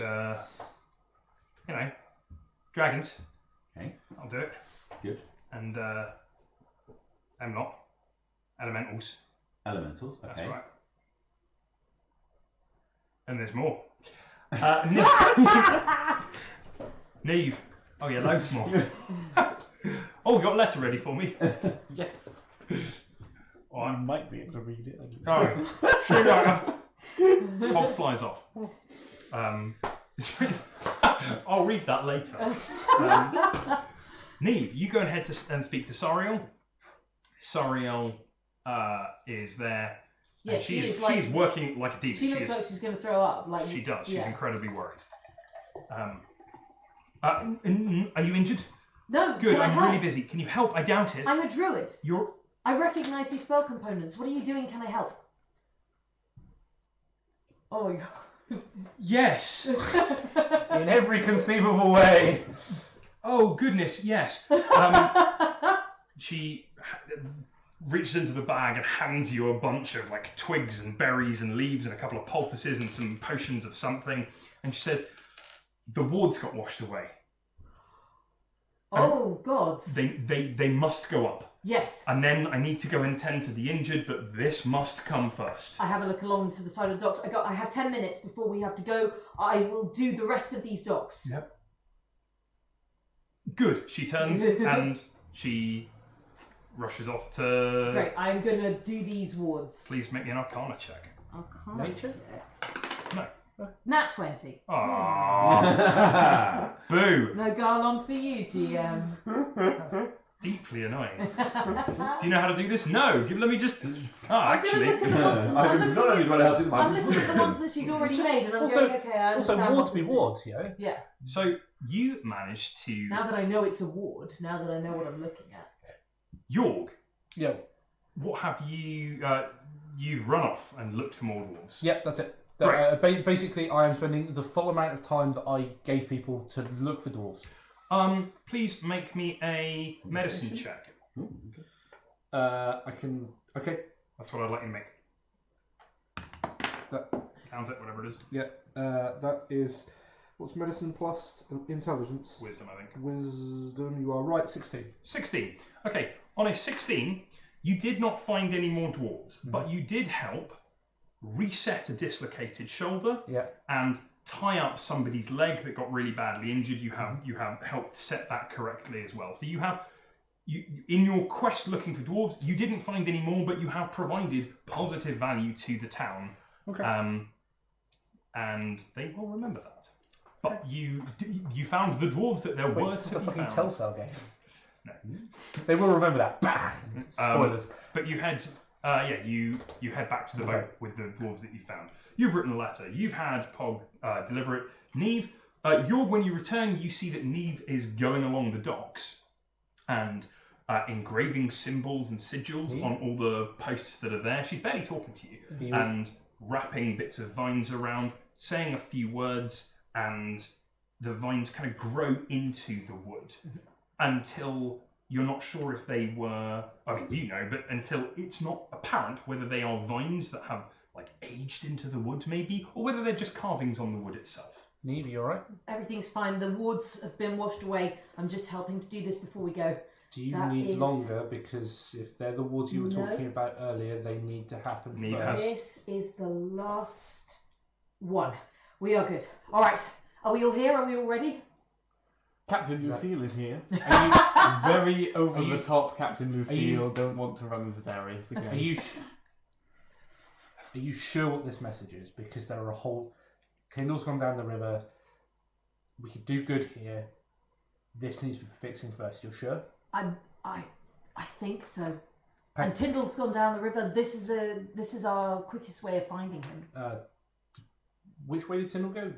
dragons. Okay. I'll do it. Good. And Emlot. Elementals. Elementals. Okay. That's right. And there's more. Neve. Oh yeah, loads more. Oh, you got a letter ready for me? Yes. All I right. might be able to read it. Alright. See you later. Pog flies off. It's really... I'll read that later. Neve, you go ahead and speak to Sariel. Sariel is there. Yeah, And she's she's working like a demon. She looks like she's going to throw up. Like She does. She's yeah. incredibly worried. Are you injured? No, Good. can I I'm help? really busy. Can you help? I doubt it. I'm a druid. You're. I recognise these spell components. What are you doing? Can I help? Oh my god. Yes. In every conceivable way. Oh goodness. Yes. She reaches into the bag and hands you a bunch of like twigs and berries and leaves and a couple of poultices and some potions of something, and she says, "The wards got washed away. Oh god. They must go up, Yes. and then I need to go and tend to the injured, but this must come first." I have a look along to the side of the docks. I have 10 minutes before we have to go. I will do the rest of these docks. Yep. Good. She turns and she rushes off to. Great. I'm going to do these wards. Please make me an Arcana check. Arcana Nature? check. No. Nat 20. Aww. Boo. No Garlon for you, GM. That's deeply annoying. Do you know how to do this? No. Let me just. Actually. Not only do I know how to do the I'm magic. looking at the ones that she's already made, and I'm also- going, okay, I Also, understand wards what be this wards, is. yo. Yeah. So you managed to. Now that I know it's a ward, now that I know what I'm looking at. Yorg, Yo. what have you. You've run off and looked for more dwarves. Yep, that's it. Right. Basically, I am spending the full amount of time that I gave people to look for dwarves. Please make me a medicine check. I can. Okay. That's what I'd like you to make. That- Count it, whatever it is. Yeah. That is. What's medicine plus intelligence? Wisdom, I think. Wisdom. You are right. 16. 16. Okay, on a 16, you did not find any more dwarves, but you did help reset a dislocated shoulder Yeah. and tie up somebody's leg that got really badly injured. You have helped set that correctly as well. So you have in your quest looking for dwarves, you didn't find any more, but you have provided positive value to the town. Okay. And they will remember that. But you found the dwarves that there were This is to a be fucking found. Telltale game. No. They will remember that. Bang! Spoilers. But you head, you head back to the boat with the dwarves that you found. You've written a letter. You've had Pog deliver it. Neve, when you return, you see that Neve is going along the docks and engraving symbols and sigils on all the posts that are there. She's barely talking to you and wrapping bits of vines around, saying a few words, and the vines kind of grow into the wood until you're not sure if they were, I mean, but until it's not apparent whether they are vines that have like aged into the wood maybe, or whether they're just carvings on the wood itself. Neve, you alright? Everything's fine. The woods have been washed away. I'm just helping to do this before we go. Do you That need is- longer? Because if they're the woods you were No. talking about earlier, they need to happen Neve first. This is the last one. We are good. All right. Are we all here? Are we all ready? Captain Lucille is here. Are Very over Are you- the top Captain you- Lucille. Don't want to run into Darius you, again. are you sure what this message is? Because there are a whole... Tyndall's gone down the river. We could do good here. This needs to be fixing first. You're sure? I think so. Okay. And Tyndall's gone down the river. This is our quickest way of finding him. Which way did Tyndall go?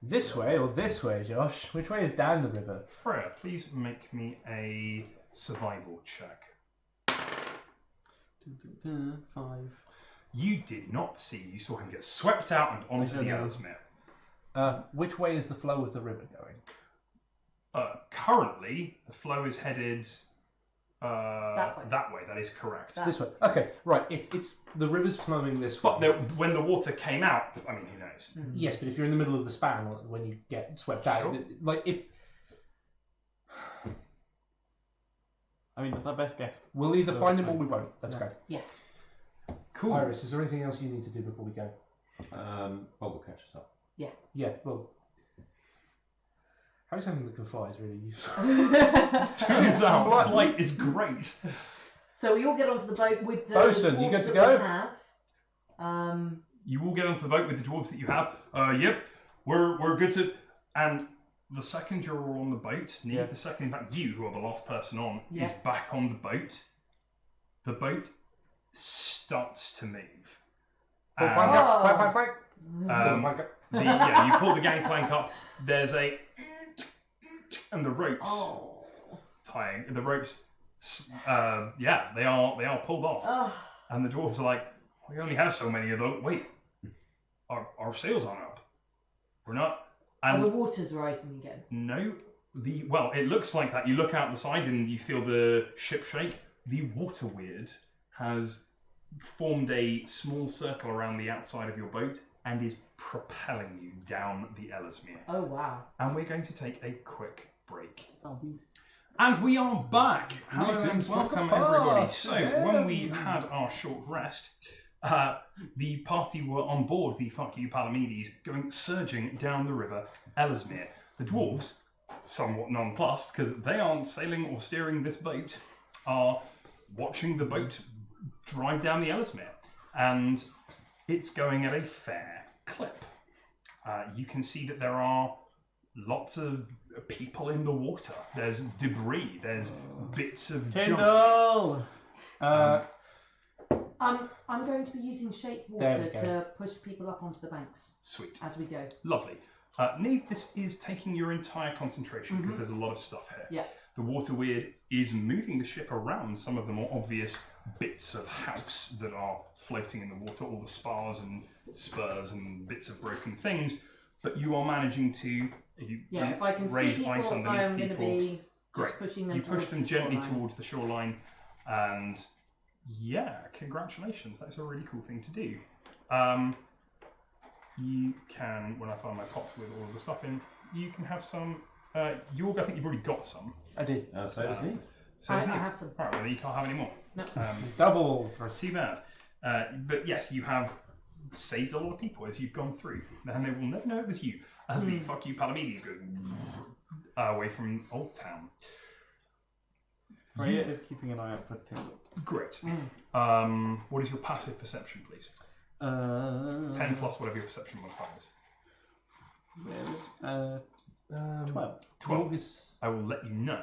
This way or this way, Josh? Which way is down the river? Freya, please make me a survival check. 5. You did not see. You saw him get swept out and onto I the don't know. Ellesmere. Which way is the flow of the river going? Currently, the flow is headed That way. that way. That is correct. That- This way. Okay, right. If it's the river's flowing this way. But when the water came out, I mean, who knows? Yes, but if you're in the middle of the span when you get swept out, Sure. like if I mean, that's our best guess. we'll either So find it's him or fine. we won't. Let's Yeah. go. Yes. Cool. Iris, is there anything else you need to do before we go? Bob will catch us up. Yeah. Well, having something that can fly is really useful. Turns out flight is great. So we all get onto the boat with the Bosun, you dwarves good to that go? we have. You all get onto the boat with the dwarves that you have. Yep, we're good to. And the second you're all on the boat, Neve, Yeah. the second, in fact, you, who are the last person on, Yeah. is back on the boat. The boat starts to move. Plank, And, plank, plank, plank, um, plank. you pull the gangplank up. There's a and the ropes Oh. tying the ropes. They are pulled off. Oh. And the dwarves are like, we only have so many of those. Wait, our sails aren't up. We're not. And And the water's rising again. no, it looks like that. You look out the side and you feel the ship shake. The water weird has formed a small circle around the outside of your boat and is propelling you down the Ellesmere. Oh wow. And we're going to take a quick break. And we are back. Hello and Greetings from welcome the everybody. past So again. when we had our short rest, the party were on board the Fuck You Palamedes, going surging down the river Ellesmere. The dwarves, somewhat nonplussed because they aren't sailing or steering this boat, are watching the boat drive down the Ellesmere, and it's going at a fair clip. You can see that there are lots of people in the water. There's debris. There's bits of junk. Tyndall! I'm going to be using shape There water we go. to push people up onto the banks Sweet. as we go. Lovely. Neve, this is taking your entire concentration because there's a lot of stuff here. Yeah. The water weird is moving the ship around some of the more obvious bits of house that are floating in the water, all the spars and spurs and bits of broken things. but you are managing to Yeah, if I can raise see ice people, underneath I'm going to people. be Great. just pushing them. You push towards them the gently shoreline. towards the shoreline, and yeah, congratulations. That's a really cool thing to do. You can, when I find my pot with all of the stuff in, you can have some. Yorg, I think you've already got some. I did. So does me. So I does Nick. have some. All right, well, you can't have any more. No. Double. Too bad. But yes, you have saved a lot of people as you've gone through, and they will never know it was you. As the fuck you Palamines go away from Old Town. Freya is keeping an eye out for Tyndall. Great. What is your passive perception, please? 10 plus whatever your perception modifier is. Where is 12. 12. Yorg is, I will let you know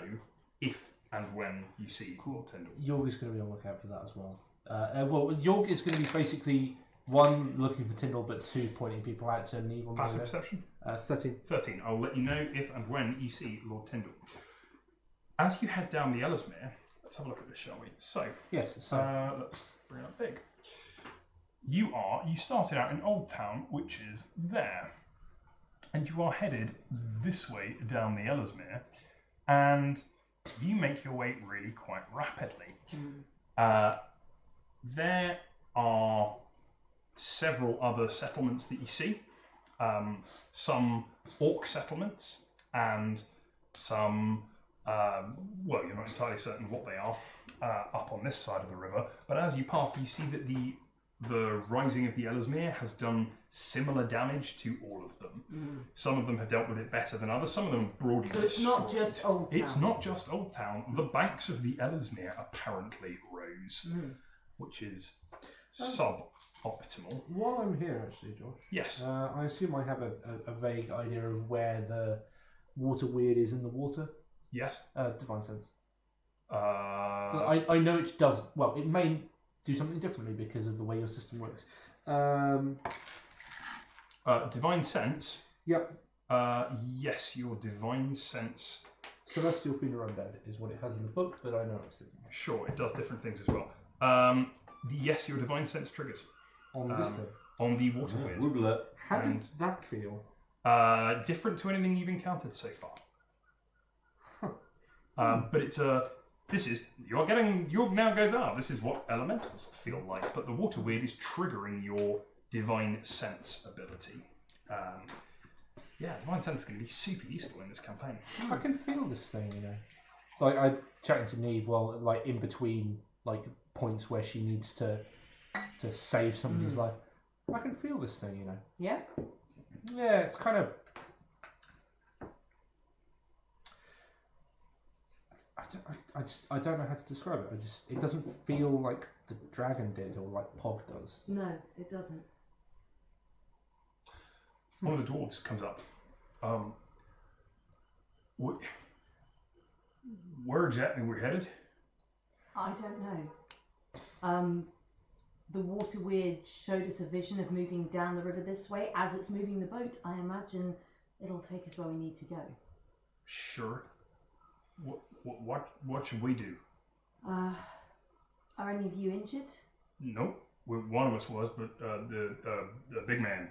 if and when you see Tyndall. Yorg is going to be on the lookout for that as well. Well, Yorg is going to be basically 1 looking for Tyndall, but 2 pointing people out to Neve on the Passive way perception? there. 13. 13. I'll let you know if and when you see Lord Tyndall. As you head down the Ellesmere, let's have a look at this, shall we? So, Yes. So let's bring it up big. You started out in Old Town, which is there. And you are headed this way down the Ellesmere, and you make your way really quite rapidly. There are several other settlements that you see. Some orc settlements and some, well, you're not entirely certain what they are, up on this side of the river. But as you pass, you see that the rising of the Ellesmere has done similar damage to all of them. Some of them have dealt with it better than others. Some of them broadly So it's not destroyed. just Old Town. It's not just Old Town. The banks of the Ellesmere apparently rose, which is sub-optimal. while I'm here, actually, Josh, Yes. I assume I have a vague idea of where the water weird is in the water. Yes. Divine sense. Uh, I know it does. Well, it may do something differently because of the way your system works. Divine Sense. Yep. Yes, your Divine Sense. Celestial Fiend Undead is what it has in the book, but I know it's Sure, it does different things as well. Yes, your Divine Sense triggers on this thing. on the water weird. Wiggle it. How and- does that feel? Different to anything you've encountered so far. But it's your now goes out. This is what elementals feel like, but the water weird is triggering your divine sense ability. Divine sense is going to be super useful in this campaign. I can feel this thing, you know. Like I chatting to Neve, well, like in between like points where she needs to save somebody's life. I can feel this thing, you know. Yeah? Yeah, it's kind of. I don't know how to describe it. It doesn't feel like the dragon did or like Pog does. No, it doesn't. One of the dwarves comes up. Where exactly we're headed? I don't know. The water weird showed us a vision of moving down the river this way. As it's moving the boat, I imagine it'll take us where we need to go. Sure. What should we do? Are any of you injured? Nope. One of us was, but the big man.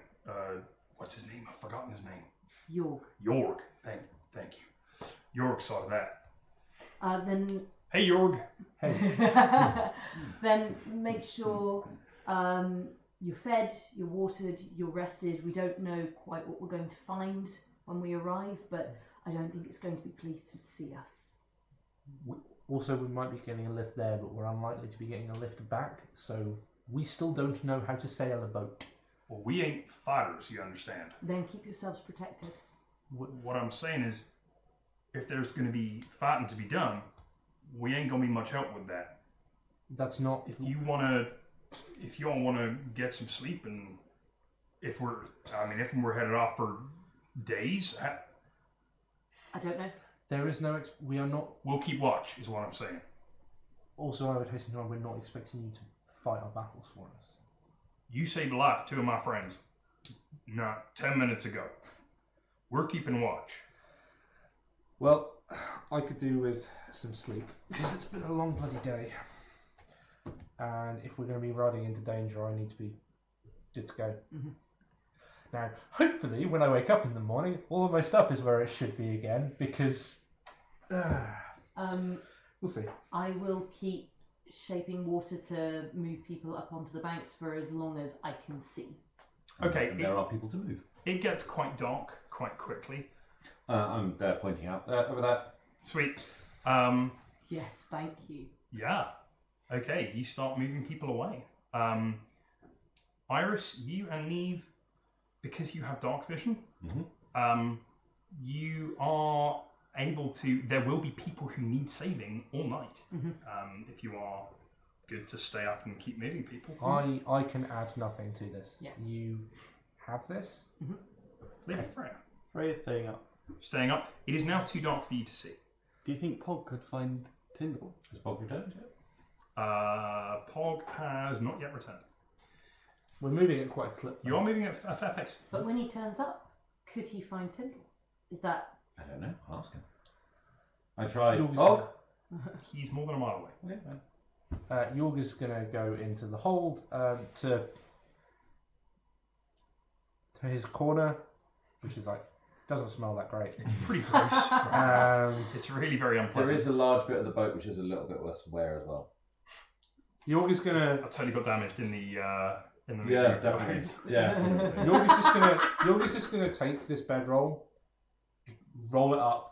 What's his name? I've forgotten his name. York. Thank you. York saw that. Then Hey, York. Hey, then make sure you're fed, you're watered, you're rested. We don't know quite what we're going to find when we arrive, but I don't think it's going to be pleased to see us. also, we might be getting a lift there, but we're unlikely to be getting a lift back. So we still don't know how to sail a boat. Well, we ain't fighters, you understand. Then keep yourselves protected. What I'm saying is, if there's going to be fighting to be done, we ain't going to be much help with that. That's not. If you all want to get some sleep, and if we're headed off for days, I don't know. There is no. We are not. we'll keep watch, is what I'm saying. Also, I would hasten to add, we're not expecting you to fight our battles for us. You saved the life of 2 of my friends not 10 minutes ago. We're keeping watch. Well, I could do with some sleep because it's been a long bloody day. And if we're going to be riding into danger, I need to be good to go. Now, hopefully, when I wake up in the morning, all of my stuff is where it should be again, because... we'll see. I will keep shaping water to move people up onto the banks for as long as I can see. Okay, And there are people to move. It gets quite dark quite quickly. I'm pointing out over there. Sweet. Yes, thank you. Yeah. Okay, you start moving people away. Iris, you and Neve, because you have dark vision, you are able to. There will be people who need saving all night. If you are good to stay up and keep moving people. I can add nothing to this. Yeah. You have this? Lady Freya. Freya's staying up. Staying up. It is now too dark for you to see. Do you think Pog could find Tyndall? Has Bob returned yet? Pog has not yet returned. We're moving at quite a clip. You are moving at a fair pace. But when he turns up, could he find Tyndall? Is that... I don't know. I'll ask him. I tried. You'll be Bob? He's more than a mile away. Okay, fine. Yorga's going to go into the hold to his corner, which is like, doesn't smell that great. It's pretty gross. It's really very unpleasant. There is a large bit of the boat which is a little bit worse wear as well. Yorga's going to... I totally got damaged in the Yeah, definitely. Definitely. Yorga's just going to take this bedroll, roll it up,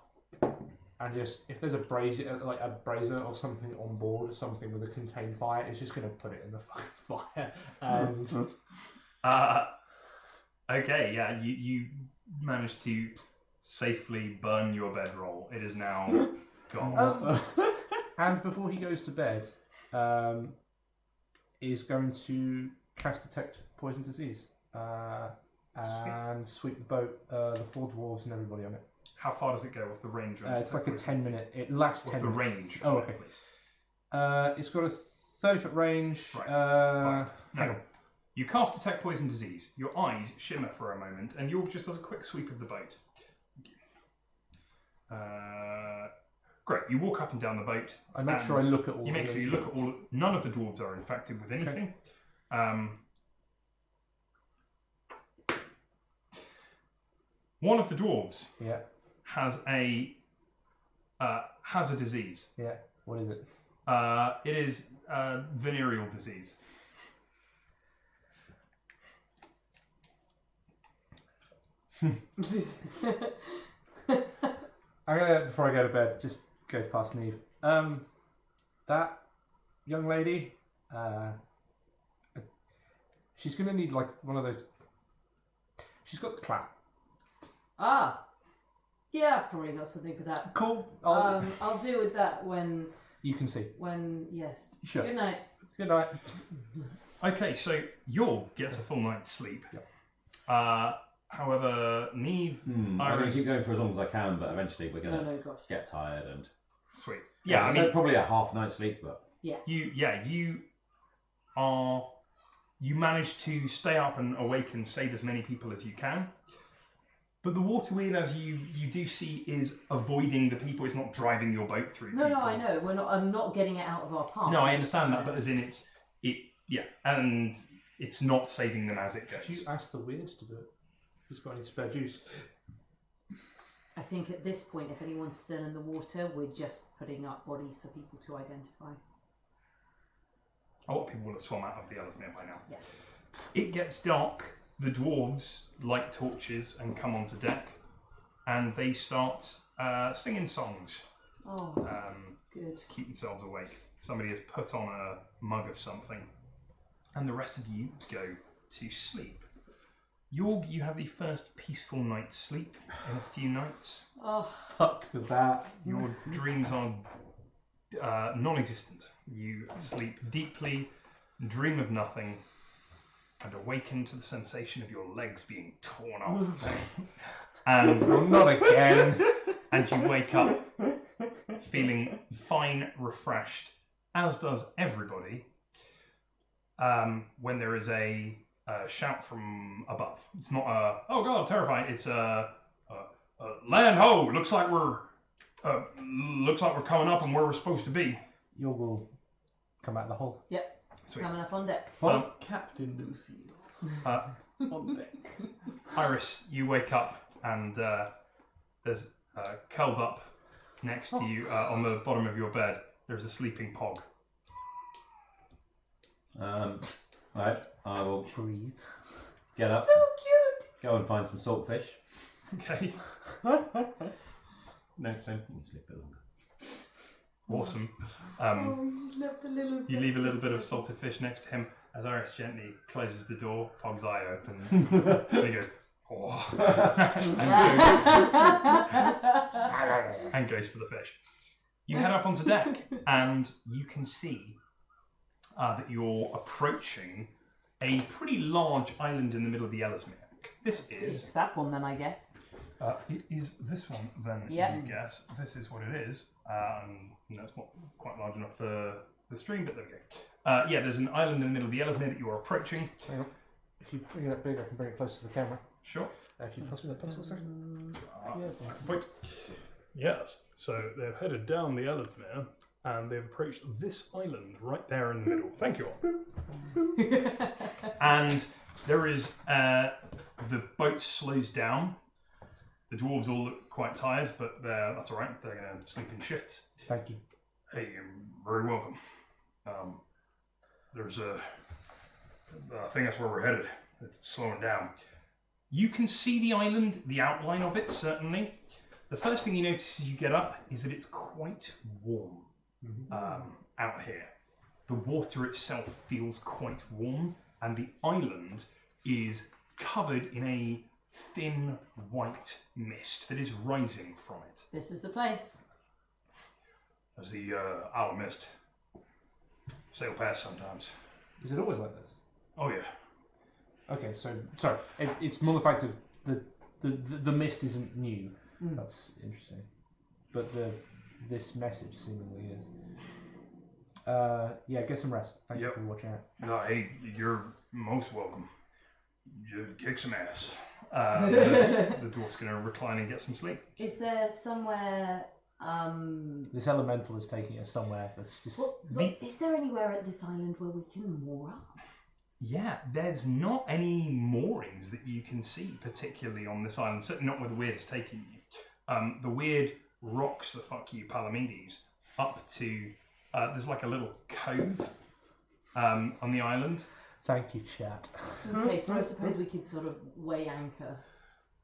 and just, if there's a brazier, like a brazier or something on board, something with a contained fire, it's just going to put it in the fucking fire. And okay, yeah, you managed to safely burn your bedroll. It is now gone. and before he goes to bed, is going to cast detect poison disease and sweep the boat, the 4 dwarves and everybody on it. How far does it go? What's the range? It's like a 10-minute. It lasts What's 10 the minutes. range? Oh, okay. Please. It's got a 30-foot range. Right. Now, you cast detect poison disease. Your eyes shimmer for a moment, and York just does a quick sweep of the boat. Great. You walk up and down the boat. I make sure I look at all. You make sure you look at all. None of the dwarves are infected with anything. One of the dwarves has a disease. Yeah. What is it? It is venereal disease. I'm gonna, before I go to bed, just go past Neve. That young lady, she's gonna need like one of those. She's got the clap. Ah! Yeah, I've probably got something for that. Cool. I'll deal with that when... You can see. Yes. Sure. Good night. Good night. Okay, so York gets a full night's sleep. Yep. However, Neve, I'm going to Iris... keep going for as long as I can, but eventually we're going to gosh. get tired and... Sweet. Yeah, I so mean... probably a half night's sleep, but... You manage to stay up and awake and save as many people as you can. But the water wheel, as you do see, is avoiding the people. It's not driving your boat through. No, people. I know. I'm not getting it out of our path. No, I understand that, but as in and it's not saving them as it goes. You ask the weird to do it. He's got any spare juice. I think at this point, if anyone's still in the water, we're just putting up bodies for people to identify. A lot of people will have swum out of the Ellesmere by now. Yeah. It gets dark. The dwarves light torches and come onto deck, and they start singing songs. Oh, good. To keep themselves awake. Somebody has put on a mug of something, and the rest of you go to sleep. Yorg, you have the first peaceful night's sleep in a few nights. Oh, Fuck for that. Your dreams are non-existent. You sleep deeply, dream of nothing, and awaken to the sensation of your legs being torn off. And Not again. and you wake up feeling fine, refreshed, as does everybody, when there is a shout from above. It's not a, oh god, terrifying. It's a land ho, looks like we're coming up and where we're supposed to be. You will come out the hole. yep. Sweet. Coming up on deck. Well, Captain Lucy. on deck. Iris, you wake up and there's curled up next to you on the bottom of your bed. There's a sleeping Pog. Right, I will Breathe. get up, So cute. go and find some saltfish. Okay, Next time. You can sleep a bit longer. awesome. Oh, you just left a little. You leave a little bit of salted fish next to him as Iris gently closes the door. Pog's eye opens and he goes, "Oh," and goes for the fish. You head up onto deck and you can see that you're approaching a pretty large island in the middle of the Ellesmere. This It's is. that one then, I guess. It is this one then, Yep. you guess. This is what it is. It's not quite large enough for the stream, but there we go. Yeah, there's an island in the middle of the Ellesmere that you are approaching. Hang on. If you bring it up big, I can bring it closer to the camera. Sure. If you pass me that pencil, sir. Point. Yes, so they've headed down the Ellesmere and they've approached this island right there in the middle. Thank you all. And there is, the boat slows down. The dwarves all look quite tired, but that's alright, they're going to sleep in shifts. Thank you. Hey, you're very welcome. I think that's where we're headed. It's slowing down. You can see the island, the outline of it, certainly. The first thing you notice as you get up is that it's quite warm out here. The water itself feels quite warm, and the island is covered in a thin white mist that is rising from it. This is the place. As the Isle of Mist sail past sometimes. Is it always like this? Oh yeah. Okay, so sorry, it's more the fact of the mist isn't new. That's interesting, but this message seemingly is. Yeah, get some rest. Thank you for watching out. No, hey, you're most welcome. You kick some ass. The dwarf's going to recline and get some sleep. Is there somewhere? This elemental is taking us somewhere that's just. Is there anywhere at this island where we can moor up? Yeah, there's not any moorings that you can see, particularly on this island. Certainly not where the weird is taking you. The weird rocks the fuck you Palamedes up to. There's like a little cove on the island. Thank you, chat. Okay, so I suppose we could sort of weigh anchor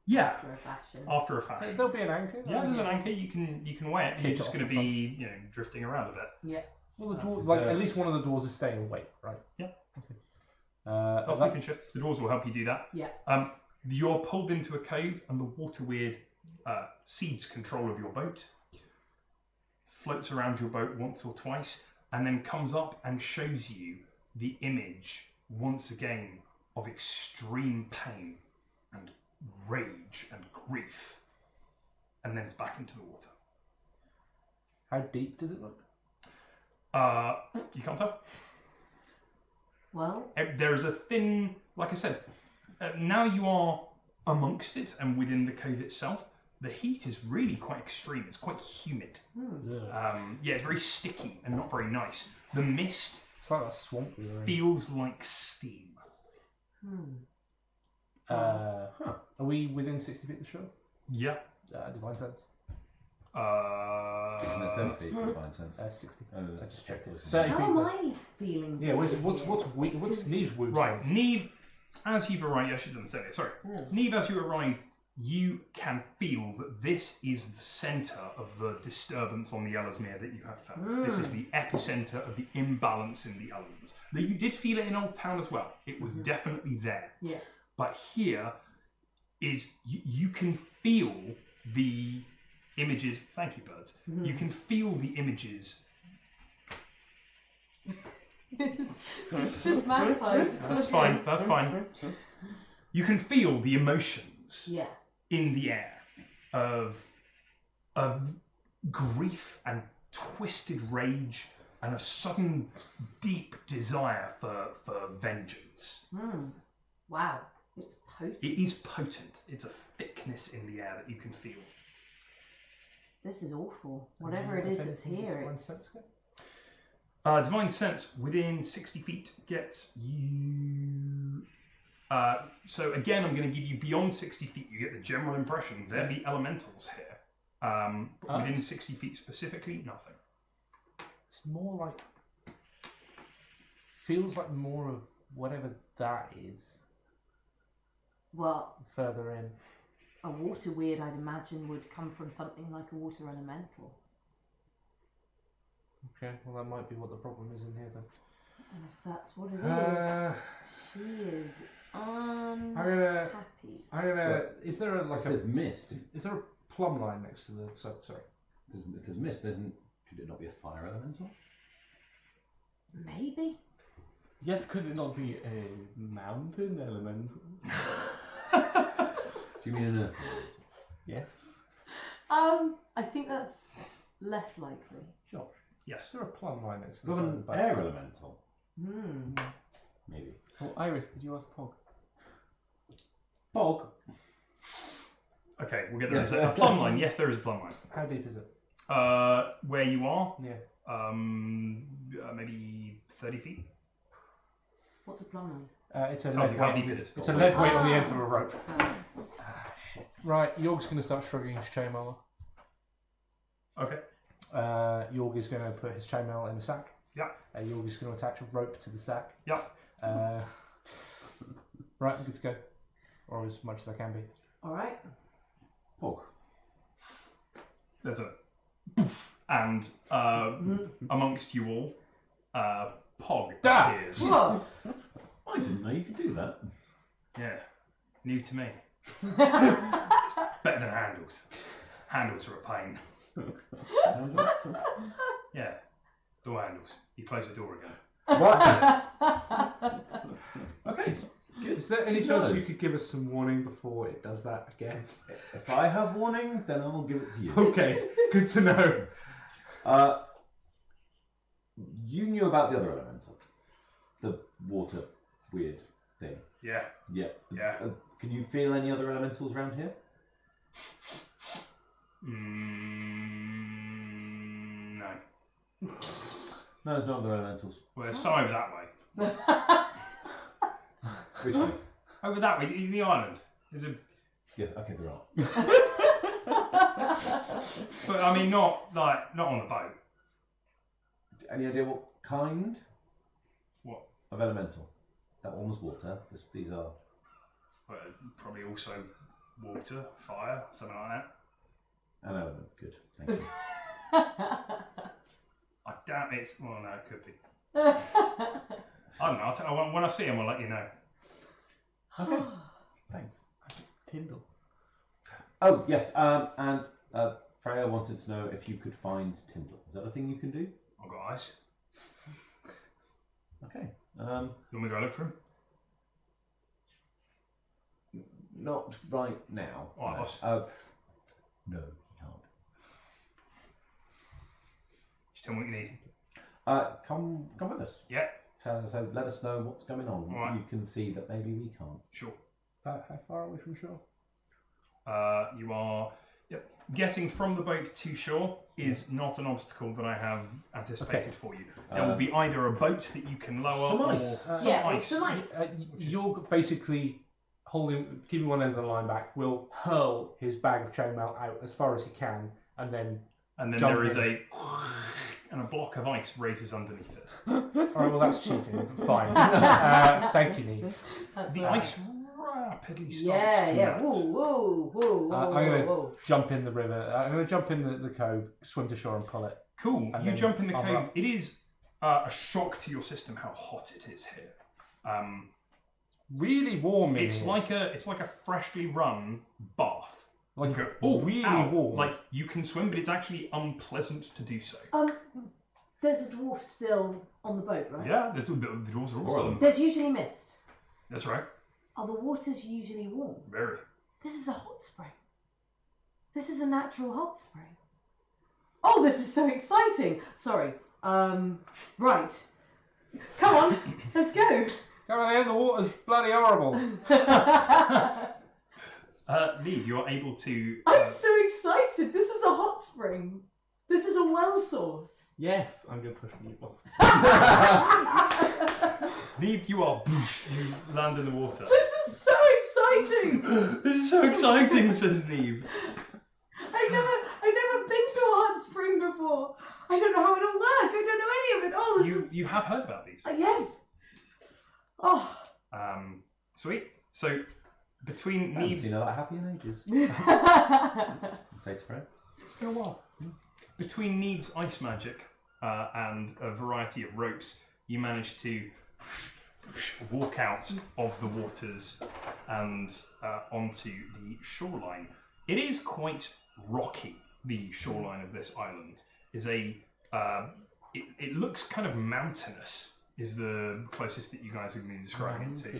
Yeah, after a fashion. after a fashion. There'll be an anchor. Yeah, there's an anchor. You can weigh it. You're Keep just it going to off be, drifting around a bit. Yeah. Well, the dwarves, like at least one of the dwarves is staying awake, right? Yeah. Okay. I'll sleep in shifts. The doors will help you do that. Yeah. You're pulled into a cove, and the water weird cedes control of your boat, floats around your boat once or twice, and then comes up and shows you the image once again of extreme pain and rage and grief, and then it's back into the water. How deep does it look? You can't tell. Well, There is a thin, like I said, now you are amongst it and within the cove itself, the heat is really quite extreme. It's quite humid. Yeah, it's very sticky and not very nice. The mist It's like that swamp we were in. feels like steam. Are we within 60 feet of the shore? Yeah. Divine sense. No, 30 feet for Divine Sense. 60. Oh, I just checked it. was- 30 how feet. am I feeling? Yeah, what's here? Neve's woo Right, sense? Neve, as you've arrived, I should have said it, sorry. Neve, as you arrive, you can feel that this is the centre of the disturbance on the Ellesmere that you have felt. This is the epicentre of the imbalance in the elements. Though you did feel it in Old Town as well. It was definitely there. Yeah. But here is, you can feel the images. Thank you, birds. You can feel the images. It's just magpies. It's That's okay. fine. That's fine. You can feel the emotions. Yeah. In the air of grief and twisted rage and a sudden deep desire for vengeance. Wow. It's potent. It is potent. It's a thickness in the air that you can feel. This is awful. Whatever it is that's here, it's... Divine Sense within 60 feet gets you So again, I'm going to give you beyond 60 feet. You get the general impression there be elementals here. But within 60 feet specifically, nothing. It's more like. Feels like more of whatever that is Well, further in. a water weird, I'd imagine, would come from something like a water elemental. Okay, well that might be what the problem is in here then. And if that's what it is, she is unhappy. Is there If there's mist, is there a plumb line next to the? Sorry. if there's mist, could it not be a fire elemental? Maybe. Yes, could it not be a mountain elemental? Do you mean an earth elemental? Yes. I think that's less likely. Josh, Yes. is there a plumb line next to the? Not side an of the boat? air elemental, Hmm. maybe. Oh, Iris, could you ask Pog? Fog. Okay, we'll get there. Is there a plumb line? Yes, there is a plumb line. How deep is it? Where you are, Yeah. maybe 30 feet. What's a plumb line? It's a Tell lead you how weight. deep it is. It's a lead weight on the end of a rope. Shit. Right, Yorg's going to start shrugging his chainmail. Okay. Yorg is going to put his chainmail in the sack. Yeah. Yorg is going to attach a rope to the sack. Yeah. Right, I'm good to go. Or as much as I can be. Alright. Fog. There's a poof, and amongst you all, Pog Da! appears. Whoa! I didn't know you could do that. Yeah, new to me. Better than handles. Handles are a pain. Yeah, door handles. You close the door again. Right. Okay. Good. Is there any to chance know. you could give us some warning before it does that again? If I have warning, then I'll give it to you. Okay, good to know. You knew about the other elemental, the water weird thing. Yeah, Yeah. yeah. Can you feel any other elementals around here? No. No, there's no other elementals. Well, there's some over that way. Which way? Over that way, in the island. There's a, Yes. Okay, there are. but I mean, not on the boat. Any idea what kind What? of elemental? That one was water. These are. Well, probably also water, fire, something like that. An element. Good. Thank you. I doubt it's. Well, no, it could be. I don't know. When I see him, I'll let you know. Okay. Thanks. Tyndall. Oh yes. And Freya wanted to know if you could find Tyndall. Is that a thing you can do? I've got eyes. Okay. You want me to go look for him? Not right now. All right, no. boss. No, you can't. Just tell me what you need. Come with us. Yeah, So let us know what's going on. All right. You can see that maybe we can't. sure. How far away from shore? You are. Yep. Getting from the boat to shore is not an obstacle that I have anticipated for you. There will be either a boat that you can lower Some or ice. some Yeah, ice. some ice. You're basically keeping one end of the line back, will hurl his bag of chainmail out as far as he can, and then. And then Jump there is in. and a block of ice raises underneath it. Alright, well that's cheating. Fine. Thank you, Neve. That's The all right. ice rapidly starts Yeah, to yeah. melt. Whoa, whoa, whoa, whoa, I'm gonna whoa. jump in the river. I'm gonna jump in the cove, swim to shore, and pull it. Cool. And You then jump in the armor cove. up. It is a shock to your system how hot it is here. Really warm in It's here. like a freshly run bath. Like You go, oh, really ow. warm. Like you can swim, but it's actually unpleasant to do so. There's a dwarf still on the boat, right? Yeah, the doors are also. There's usually mist. That's right. Are the waters usually warm? Very. This is a hot spring. This is a natural hot spring. Oh, this is so exciting. Sorry. Right. Come on, let's go. Come on in, the water's bloody horrible. Neve, you are able to. I'm so excited. This is a hot spring. This is a well source. Yes, I'm going to push you off. Neve, you are. You land in the water. This is so exciting. This is so exciting, says Neve. I've never been to a hot spring before. I don't know how it'll work. I don't know any of it. Oh, this is. You have heard about these. Yes. Oh. Sweet. So between I haven't Neve's seen her that happy in ages. Fate spread. It's been a while. Between Neve's ice magic and a variety of ropes, you manage to walk out of the waters and onto the shoreline. It is quite rocky. The shoreline of this island is it looks kind of mountainous. Is the closest that you guys have been describing it to.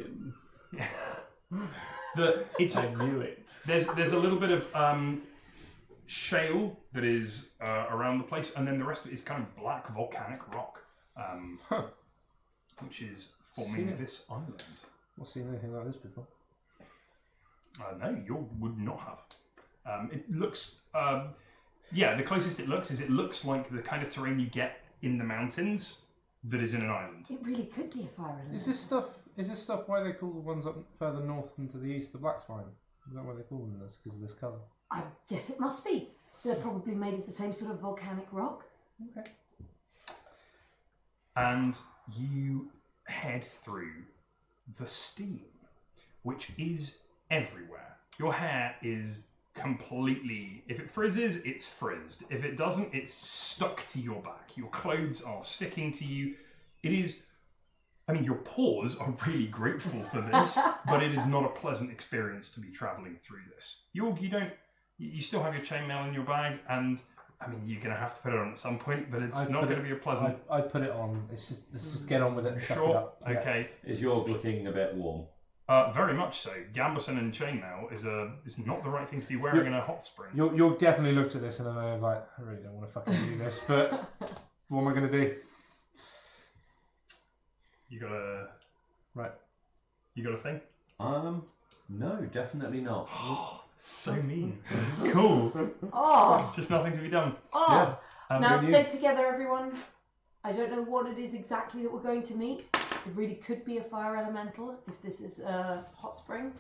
I knew it. There's a little bit of shale that is around the place, and then the rest of it is kind of black volcanic rock, which is forming this island. Not seen anything like this before. No, you would not have. It looks, the closest it looks like the kind of terrain you get in the mountains that is in an island. It really could be a fire element. Is this stuff why they call the ones up further north and to the east the black spine? Is that why they call them this? Because of this colour? I guess it must be. They're probably made of the same sort of volcanic rock. Okay. And you head through the steam, which is everywhere. Your hair is completely, if it frizzes, it's frizzed. If it doesn't, it's stuck to your back. Your clothes are sticking to you. It is, your paws are really grateful for this, but it is not a pleasant experience to be travelling through this. You still have your chainmail in your bag, and you're going to have to put it on at some point, but it's not going to be a pleasant. I put it on. Let's just get on with it and suck it Sure. up. Yeah. Okay. Is York looking a bit warm? Very much so. Gambeson and chainmail is not the right thing to be wearing in a hot spring. You'll definitely looked at this and then I was like, I really don't want to fucking do this, but what am I going to do? You got a Right. You got a thing? No, definitely not. So mean. Cool. Oh. Just nothing to be done. Oh. Um, Now you- stay together, everyone. I don't know what it is exactly that we're going to meet. It really could be a fire elemental if this is a hot spring.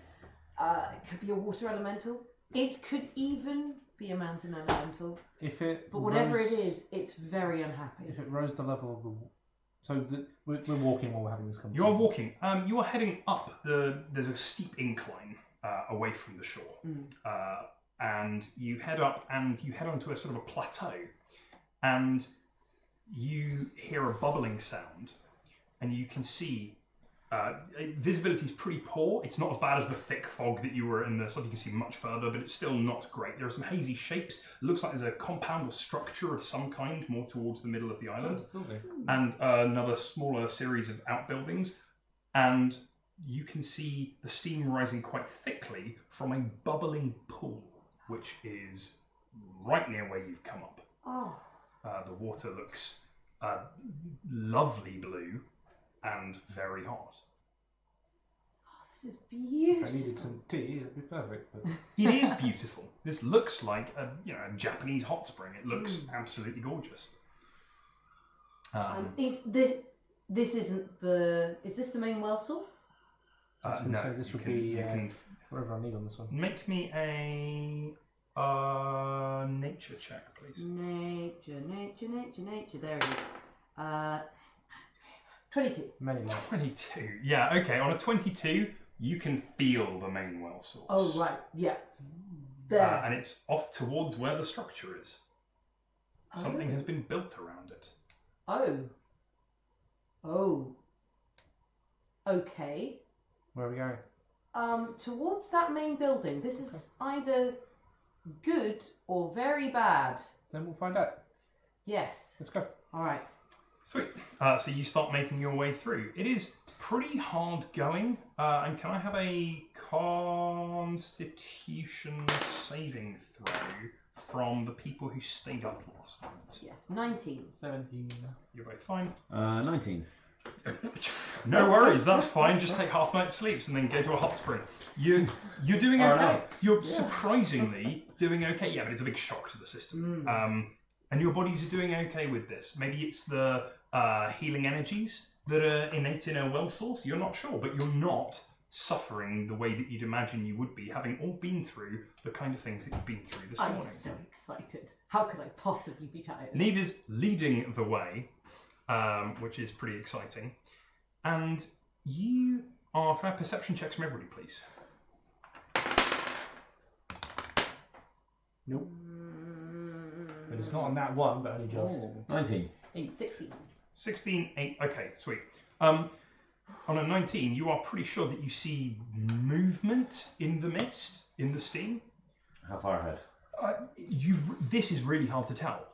It could be a water elemental. It could even be a mountain elemental. But whatever it is, it's very unhappy. If it rose the level of the... we're walking while we're having this conversation. You are walking. You are heading up. There's a steep incline away from the shore. And you head up and you head onto a sort of a plateau. And you hear a bubbling sound. And you can see visibility is pretty poor. It's not as bad as the thick fog that you were in the so you can see much further, but it's still not great. There are some hazy shapes. It looks like there's a compound or structure of some kind more towards the middle of the island. And another smaller series of outbuildings. And you can see the steam rising quite thickly from a bubbling pool, which is right near where you've come up. Oh. The water looks lovely blue and very hot. This is If I beautiful. needed some tea, it'd be perfect. But... It is beautiful. This looks like a Japanese hot spring. It looks absolutely gorgeous. Is this isn't the? Is this the main well source? I was gonna say this would be you can whatever I need on this one. make me a nature check, please. Nature. There it is. 22. Many lights. 22. Yeah. Okay. On a 22, you can feel the main well source. Oh right, yeah. There. And it's off towards where the structure is. Something has been built around it. Oh. Okay. Where are we going? Towards that main building. This is either good or very bad. Then we'll find out. Yes. Let's go. All right. Sweet. So you start making your way through. It is pretty hard going. And can I have a Constitution saving throw from the people who stayed up last night? Yes. 19. 17. You're both fine. 19. No worries, that's fine. Just take half night's sleeps and then go to a hot spring. You're doing Oh, okay. no. You're surprisingly doing okay. Yeah, but it's a big shock to the system. and your bodies are doing okay with this. Maybe it's the healing energies that are innate in a well source. You're not sure, but you're not suffering the way that you'd imagine you would be, having all been through the kind of things that you've been through this I'm morning. so excited. How could I possibly be tired? Neve is leading the way, which is pretty exciting. And you are... Can I have perception checks from everybody, please? Nope. But it's not on that one, but only just. 19. 16. 16, 8. Okay, sweet. On a 19, you are pretty sure that you see movement in the mist, in the steam. How far ahead? This is really hard to tell.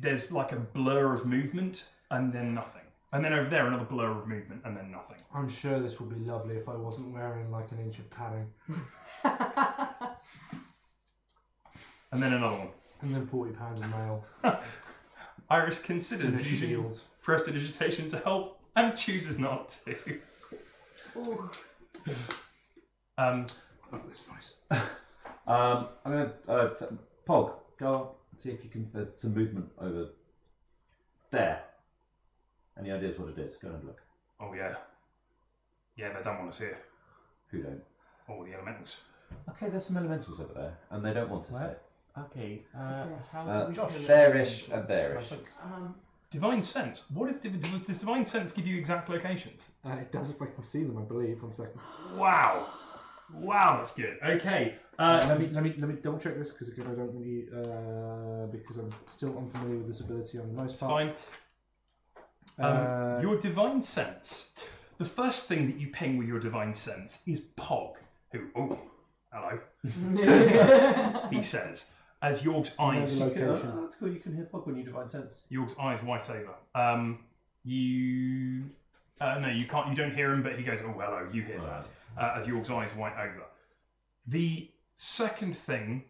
There's like a blur of movement and then nothing. And then over there, another blur of movement and then nothing. I'm sure this would be lovely if I wasn't wearing like an inch of padding. And then another one. And then £40 in mail. Iris considers And a using shield. prestidigitation to help and chooses not to. Ooh. Oh, that's nice. I'm going to... Pog, go up and see if you can... There's some movement over there. Any ideas what it is? Go and look. Oh, yeah. Yeah, they don't want us here. Who don't? Oh, the elementals. Okay, there's some elementals over there, and they don't want us Where? there. Okay. Uh, Josh. There-ish and there-ish. Divine Sense. What is does Divine Sense give you exact locations? It does if I can see them, I believe. 1 second. Wow. Wow, that's good. Okay. Let me double check this because again I don't really because I'm still unfamiliar with this ability on the most It's part. fine. Your Divine Sense. The first thing that you ping with your Divine Sense is Pog, who, oh, hello, he says, as York's eyes, the location. That's cool. You can hear Pog when you Divine Sense. York's eyes white over. No, you can't. You don't hear him, but he goes, "Oh, hello." You hear that as York's eyes white over. The second thing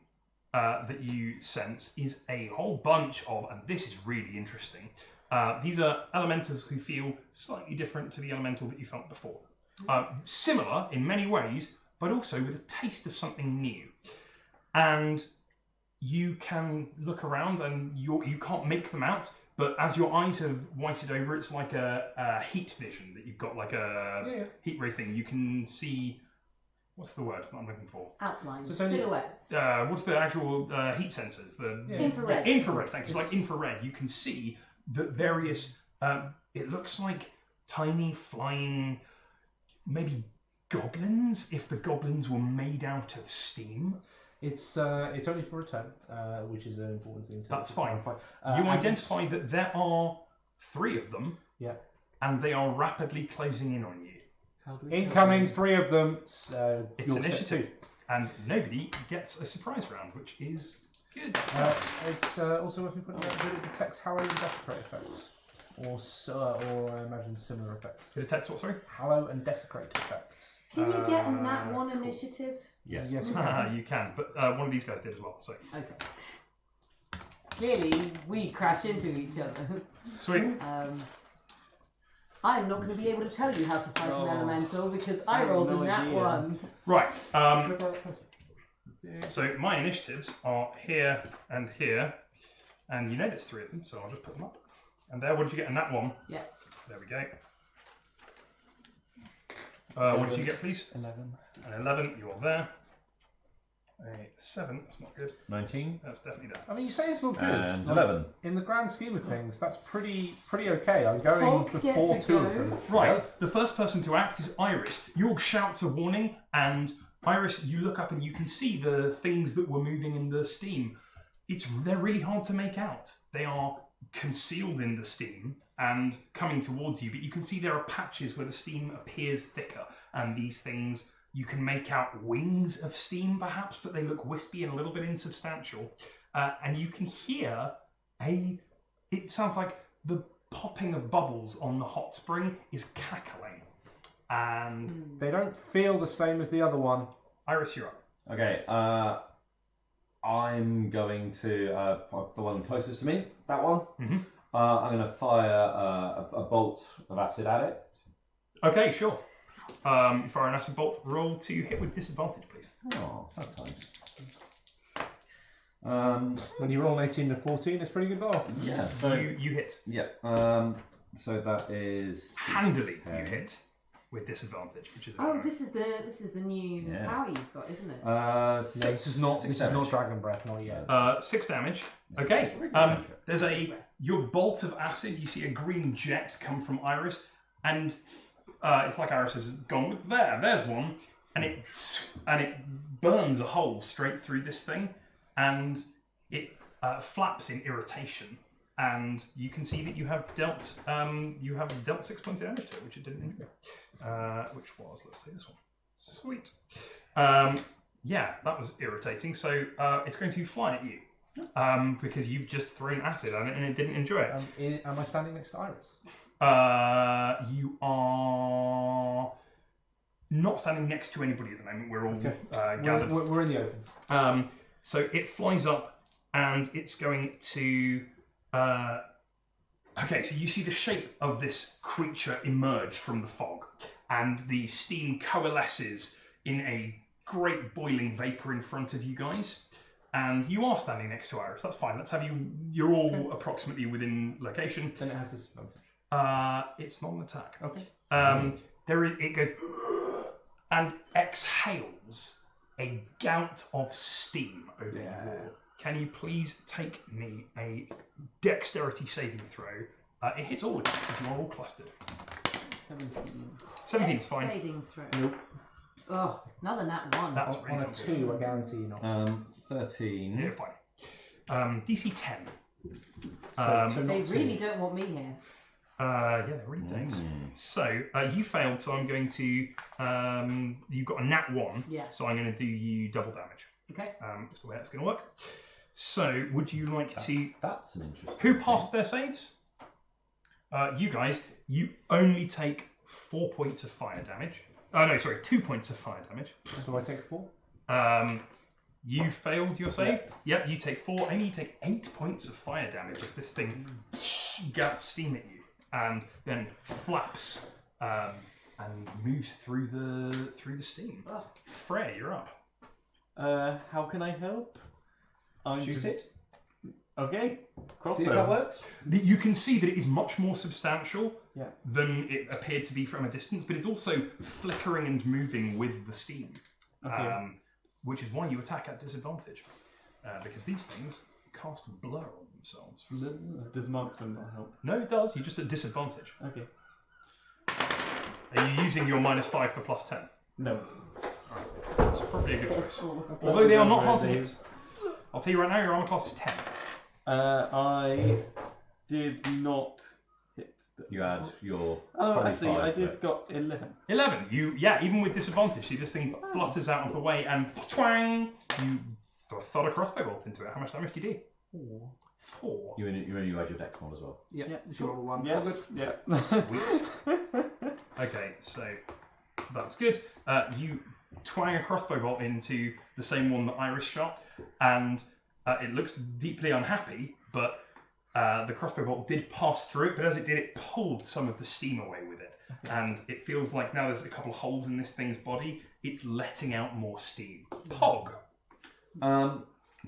that you sense is a whole bunch of, and this is really interesting. These are elementals who feel slightly different to the elemental that you felt before. Similar in many ways, but also with a taste of something new. And you can look around and you can't make them out, but as your eyes have whited over, it's like a heat vision that you've got, like a heat ray thing. You can see, what's the word that I'm looking for? Outlines, So it's only- silhouettes. What's the actual heat sensors? Infrared. Infrared, thank you. It's like infrared. You can see the various, it looks like tiny flying, maybe goblins, if the goblins were made out of steam. It's only for a turn, which is an important thing. That's fine. clarify. You And identify that there are 3 of them, Yeah. and they are rapidly closing in on you. How do we Incoming 3 of them. It's you'll get initiative, and nobody gets a surprise round, which is good. It's also worth me pointing out that it detects Hallow and Desecrate effects, or I imagine similar effects. It detects what, sorry? Hallow and Desecrate effects. Can you get a Uh, nat 1 cool. initiative? Yes. Yes. You can, but one of these guys did as well, so. Okay. Clearly, we crash into each other. Sweet. I'm not going to be able to tell you how to fight an elemental because I have rolled no a nat idea. 1. Right, so my initiatives are here, and you know there's 3 of them, so I'll just put them up. And there, what did you get in that one? Yeah. There we go. What did you get, please? 11. An 11, you are there. A 7, that's not good. 19 That's definitely there. I mean, you say it's not good. and Like, 11. in the grand scheme of things, that's pretty okay. I'm going Hulk before gets a 2 of go. them. Right, the first person to act is Iris. York shouts a warning, and Iris, you look up and you can see the things that were moving in the steam. They're really hard to make out. They are concealed in the steam and coming towards you, but you can see there are patches where the steam appears thicker, and these things, you can make out wings of steam perhaps, but they look wispy and a little bit insubstantial. And you can hear it sounds like the popping of bubbles on the hot spring is cackling. And They don't feel the same as the other one. Iris, you're up. Okay, I'm going to the one closest to me, that one. Mhm. I'm going to fire a bolt of acid at it. Okay, sure. You fire an acid bolt. Roll to hit with disadvantage, please. Oh, sometimes. When you roll an 18 and a 14, it's pretty good roll. Yeah. So you hit. Yeah. So that is Handily you Okay. hit with disadvantage, which is Oh, this is the new Yeah. power you've got, isn't it? No, this is not damage. Dragon Breath, not yet. 6 damage. Okay. There's your bolt of acid. You see a green jet come from Iris, and it's like Iris has gone there's one, and it burns a hole straight through this thing, and it flaps in irritation. And you can see that you have dealt 6 points of damage to it, which it didn't enjoy. Which was, let's say, this one. Sweet. Yeah, that was irritating. So it's going to fly at you because you've just thrown acid at it and it didn't enjoy it. Am I standing next to Iris? You are not standing next to anybody at the moment. We're all gathered. We're in the open. So it flies up and it's going to. Okay, so you see the shape of this creature emerge from the fog, and the steam coalesces in a great boiling vapor in front of you guys. And you are standing next to Iris. That's fine. Let's have you. You're all approximately within location. Then it has disadvantage. It's not an attack. Okay. It goes and exhales a gout of steam over the wall. Can you please take me a dexterity saving throw? It hits all of you because you are all clustered. 17. 17 is fine. Saving throw. Nope. Oh, another nat 1. That's On really a not 2, I guarantee you not. 13. good. Yeah, fine. DC 10. So They not really 2. don't want me here. Yeah, they really don't. So you failed, so I'm going to. You got a nat 1, Yeah. so I'm going to do you double damage. Okay. That's the way that's going to work. So, would you like to? That's an interesting. Who passed their saves? You guys. You only take 4 points of fire damage. Oh no, sorry, 2 points of fire damage. So I take 4? You failed your save. Yep, you take 4. Amy, you take 8 points of fire damage as this thing gouts steam at you, and then flaps and moves through the steam. Oh. Freya, you're up. How can I help? Shoot it. Okay. See if that works. You can see that it is much more substantial Yeah. than it appeared to be from a distance, but it's also flickering and moving with the steam, Okay. which is why you attack at disadvantage, because these things cast blur on themselves. Does marksman not help? No, it does. You're just at disadvantage. Okay. Are you using your -5 for +10? No. That's probably a good choice. Although they are not hard to hit. I'll tell you right now, your armor class is 10. I did not hit. You add your. Oh, actually, 25 I to did it. got 11. 11. Even with disadvantage, see this thing flutters out of the way and twang! You thud a crossbow bolt into it. How much damage do you do? 4. You only use your dex mod as well. Yeah, you roll 1. Yeah, good. Yeah. Sweet. Okay, so that's good. You twang a crossbow bolt into the same one that Iris shot, and it looks deeply unhappy, but the crossbow bolt did pass through it, but as it did, it pulled some of the steam away with it. And it feels like now there's a couple of holes in this thing's body, it's letting out more steam. Pog.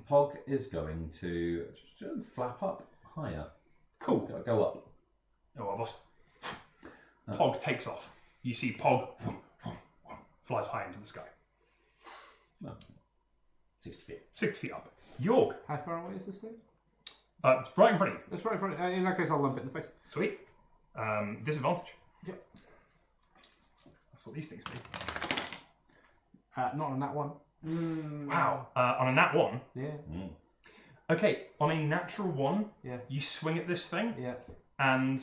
Pog is going to just flap up higher. Cool. Go up. Oh, well, boss. Pog takes off. You see Pog flies high into the sky. 60 feet. 60 feet up. York. How far away is this thing? It's right in front of you. That's right in front of in that case, I'll lump it in the face. Sweet. Disadvantage. Yep. That's what these things do. Not on that one. Wow. On a nat 1. Yeah, Okay, on a natural 1, Yeah. you swing at this thing, yeah. and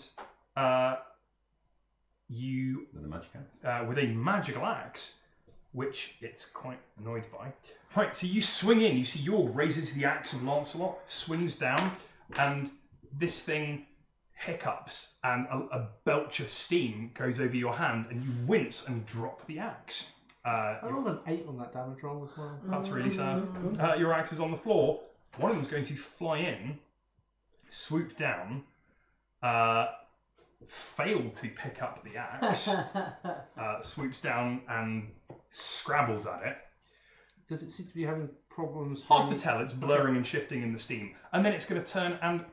you, With a magic axe. with a magical axe, which it's quite annoyed by. Right, so you swing in, you see York raises the axe of Lancelot, swings down, and this thing hiccups, and a belch of steam goes over your hand, and you wince and drop the axe. I rolled an 8 on that damage roll as well. That's really sad. Your axe is on the floor. One of them's going to fly in, swoop down, fail to pick up the axe, swoops down and scrabbles at it. Does it seem to be having problems. Hard to from- tell. It's blurring and shifting in the steam, and then it's going to turn and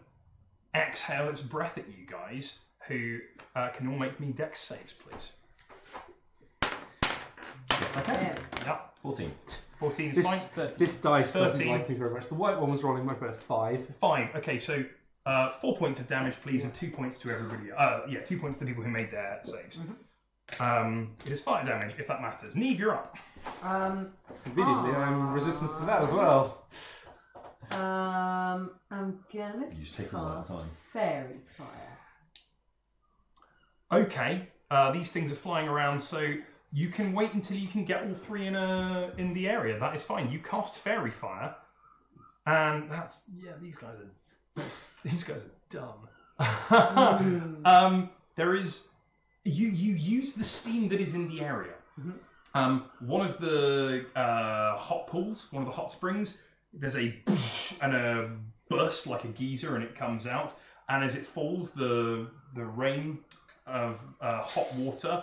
exhale its breath at you guys, who can all make me dex saves, please. Yes, I can. Yeah. Yeah, 14. 14 is fine. This dice doesn't 13. like me very much. The white one was rolling much better. 5. 5. Okay, so 4 points of damage, please, and 2 points to everybody. 2 points to the people who made their saves. It is fire damage, if that matters. Neve, you're up. Conveniently, I'm resistant to that as well. I'm gonna You just take them one at a cast time. fairy fire. Okay, these things are flying around, so you can wait until you can get all three in the area. That is fine. You cast fairy fire, and these guys are dumb. There is you use the steam that is in the area. One of the hot pools, one of the hot springs, there's a and a burst like a geyser, and it comes out. And as it falls, the rain of hot water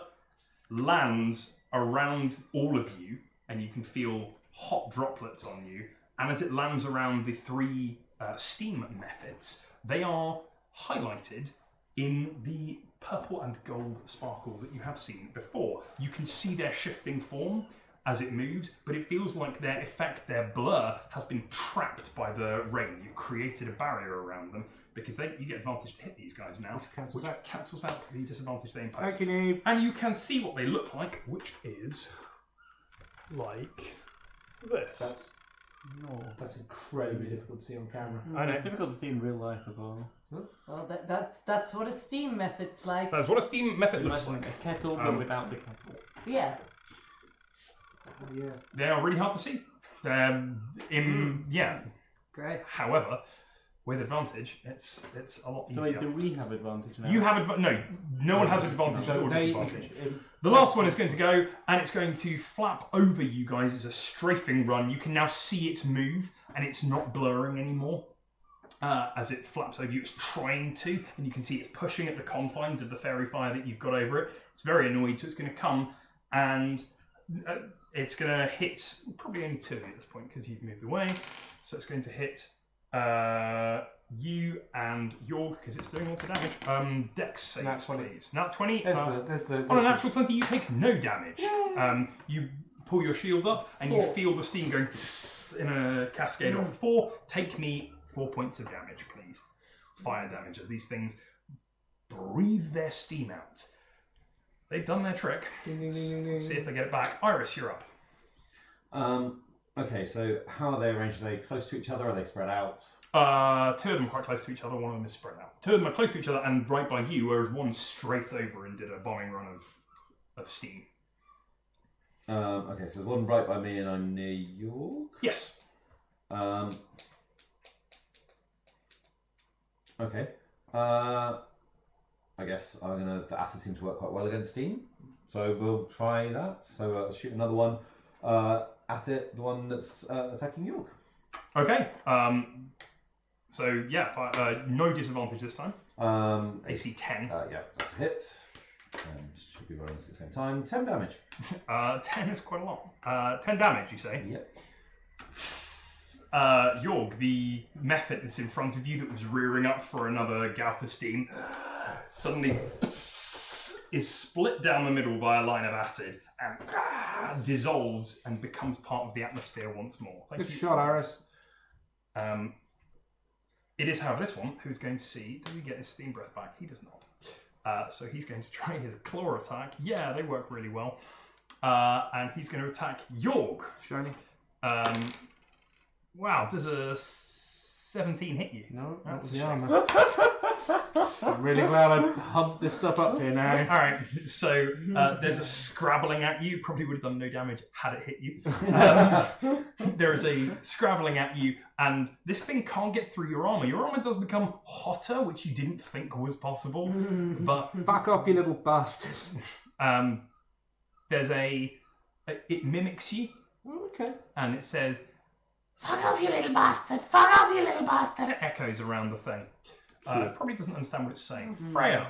lands around all of you, and you can feel hot droplets on you. And as it lands around the three steam methods, they are highlighted in the purple and gold sparkle that you have seen before. You can see their shifting form as it moves, but it feels like their effect, their blur, has been trapped by the rain. You've created a barrier around them, because you get advantage to hit these guys now, which cancels out the disadvantage they impose. Thank you, Neve. And you can see what they look like, which is like this. That's incredibly difficult to see on camera. I know. It's difficult to see in real life as well. Well, that's what a steam method's like. That's what a steam method looks Imagine like. a kettle, but without the kettle. Yeah. Yeah. They are really hard to see. Gross. However, with advantage, it's a lot So easier. wait, do we have advantage now? You have no one has advantage So or they, disadvantage. The last one is going to go, and it's going to flap over you guys as a strafing run. You can now see it move, and it's not blurring anymore. As it flaps over you, it's trying to, and you can see it's pushing at the confines of the fairy fire that you've got over it. It's very annoyed, so it's going to come, and it's going to hit, probably only two at this point, because you've moved away. So it's going to hit you and York, because it's doing lots of damage. Dex saves, Nat 20. please. Nat 20. There's the On a natural 20, you take no damage. You pull your shield up, and you feel the steam going tss in a cascade of 4. Take me 4 points of damage, please. Fire damage, as these things breathe their steam out. They've done their trick. Let's see if they get it back. Iris, you're up. Okay, so how are they arranged? Are they close to each other? Are they spread out? Two of them are quite close to each other. One of them is spread out. Two of them are close to each other and right by you, whereas one strafed over and did a bombing run of steam. Okay, so there's one right by me and I'm near York. Yes. Okay. I guess the acid seems to work quite well against steam, so we'll try that. So shoot another one at it, the one that's attacking York. Okay. So yeah, no disadvantage this time. AC 10. Yeah, that's a hit. And should be rolling at the same time. 10 damage. 10 is quite a lot. 10 damage, you say? Yep. Yorg, the method that's in front of you that was rearing up for another gout of steam, suddenly is split down the middle by a line of acid and dissolves and becomes part of the atmosphere once more. Thank Good you. shot, Iris. It is, however, this one who's going to see, does he get his steam breath back? He does not. So he's going to try his claw attack. Yeah, they work really well. And he's going to attack Yorg. Shiny. Wow, does a 17 hit you? No, That's that's a the shame. armor. I'm really glad I humped this stuff up here now. Alright, so there's a scrabbling at you. Probably would have done no damage had it hit you. There is a scrabbling at you, and this thing can't get through your armor. Your armor does become hotter, which you didn't think was possible. But Back off, you little bastard. there's it mimics you, Okay. and it says, Fuck off, you little bastard! Fuck off, you little bastard! it echoes around the thing. It probably doesn't understand what it's saying. Freya.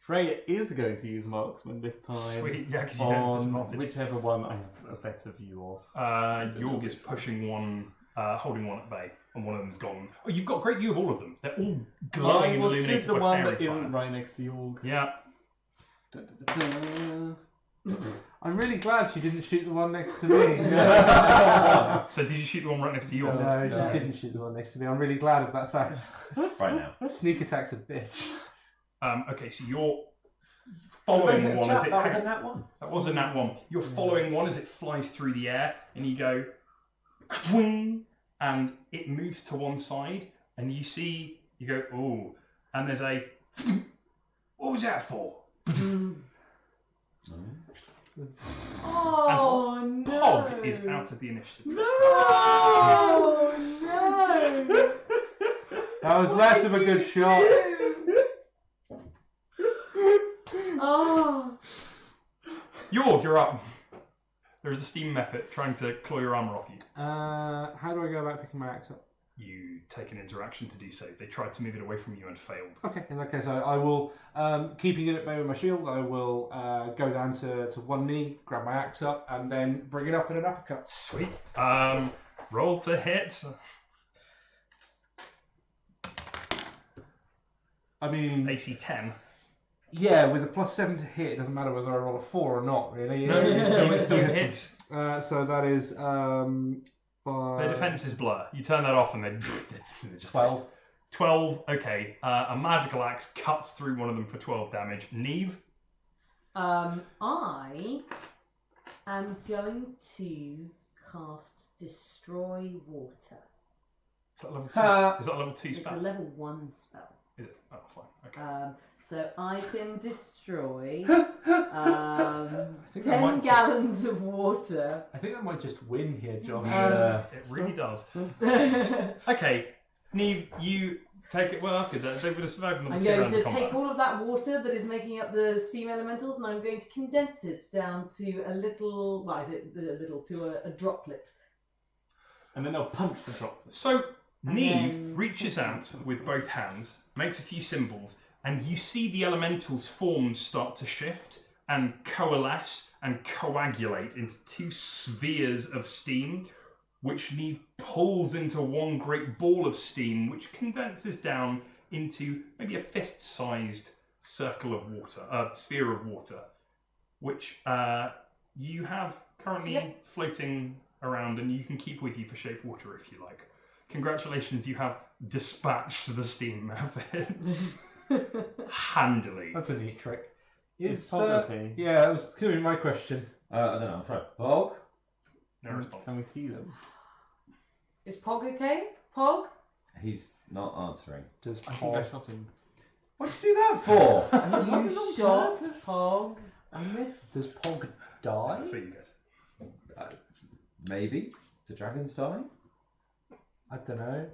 Freya is going to use marksman this time. Sweet, yeah, because you don't have On disadvantage. whichever one I have a better view of. Yorg is pushing one, holding one at bay, and one of them's gone. Oh, you've got a great view of all of them. They're all glowing I and will shoot illuminated the by one fairy that isn't fire. right next to York. Yeah. I'm really glad she didn't shoot the one next to me. So did you shoot the one right next to Yorg? No, she No. didn't shoot the one next to me. I'm really glad of that fact. Right now. Sneak attack's a bitch. Okay, so you're following one as it. That was in that one. That was a nat one. You're following one as it flies through the air, and you go, twing, and it moves to one side, and you see, you go, ooh, and there's a, what was that for? Oh no! Pog is out of the initiative. Oh no! That was What less did of a you good shot. do? Oh. Yorg, you're up. There's a steam method trying to claw your armor off you. How do I go about picking my axe up? You take an interaction to do so. They tried to move it away from you and failed. Okay, in that case, I will, keeping it at bay with my shield, I will go down to one knee, grab my axe up, and then bring it up in an uppercut. Sweet. Roll to hit. I mean, AC 10. yeah, with a +7 to hit, it doesn't matter whether I roll a 4 or not, really. No, it's still hits hit. them. So that is Their defense is blur. You turn that off and they just 12. 12. Okay. A magical axe cuts through one of them for 12 damage. Neve. I am going to cast Destroy Water. Is that level 2? Is that level 2 It's a spell? level 1 spell. Is it? Oh, fine. Okay. So I can destroy think that 10 might- gallons of water. I think I might just win here, Josh. It really does. Okay. Neve, you take it. Well, that's good. They would have survived another I'm 2 going rounds to of combat. take all of that water that is making up the steam elementals, and I'm going to condense it down to a little. Well, is it a little to a droplet? And then they'll punch the top. So Neve then- reaches out with both hands, makes a few symbols, and you see the elementals' forms start to shift and coalesce and coagulate into 2 spheres of steam, which Neve pulls into one great ball of steam, which condenses down into maybe a fist-sized circle of water, a sphere of water, which you have currently Yep. floating around, and you can keep with you for shape water if you like. Congratulations, you have dispatched the steam methods handily. That's a neat trick. Is Pog okay? Yeah, that was going to be my question. I don't know, I'm sorry. Pog? No response. Can we see them? Is Pog okay? Pog? He's not answering. Does I think I Pog... shot him. What'd you do that for? You shot Pog. I missed. Does Pog That's die? it for you guys. Maybe. The dragons die? I don't know.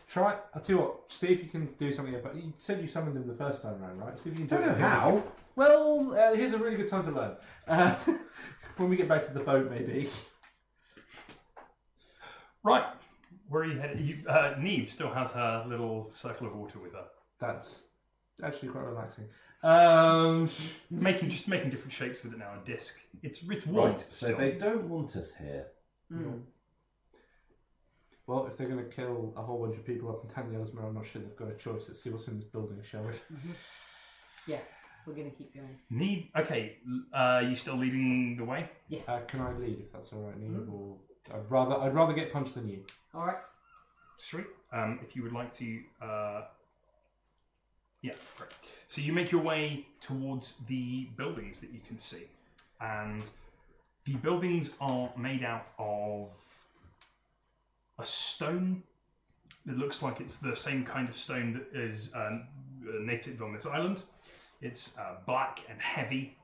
Try. I'll tell you what. See if you can do something about. You said you summoned him the first time round, right? See if you can do Don't it know again. how. Well, here's a really good time to learn. When we get back to the boat, maybe. Right, where are you headed? Neve still has her little circle of water with her, That's actually quite relaxing. making different shapes with it now. A disc. It's warm. Right, so still. they don't want us here. Mm. Well, if they're going to kill a whole bunch of people up in Tanyelsmere, I'm not sure they've got a choice. Let's see what's in this building, shall we? Yeah, we're going to keep going. Neve. Okay, you still leading the way? Yes. Can I lead if that's all right, Neve? Or I'd rather get punched than you. All right. Sweet. If you would like to, yeah, great. So you make your way towards the buildings that you can see, and the buildings are made out of a stone. It looks like it's the same kind of stone that is native on this island. It's black and heavy,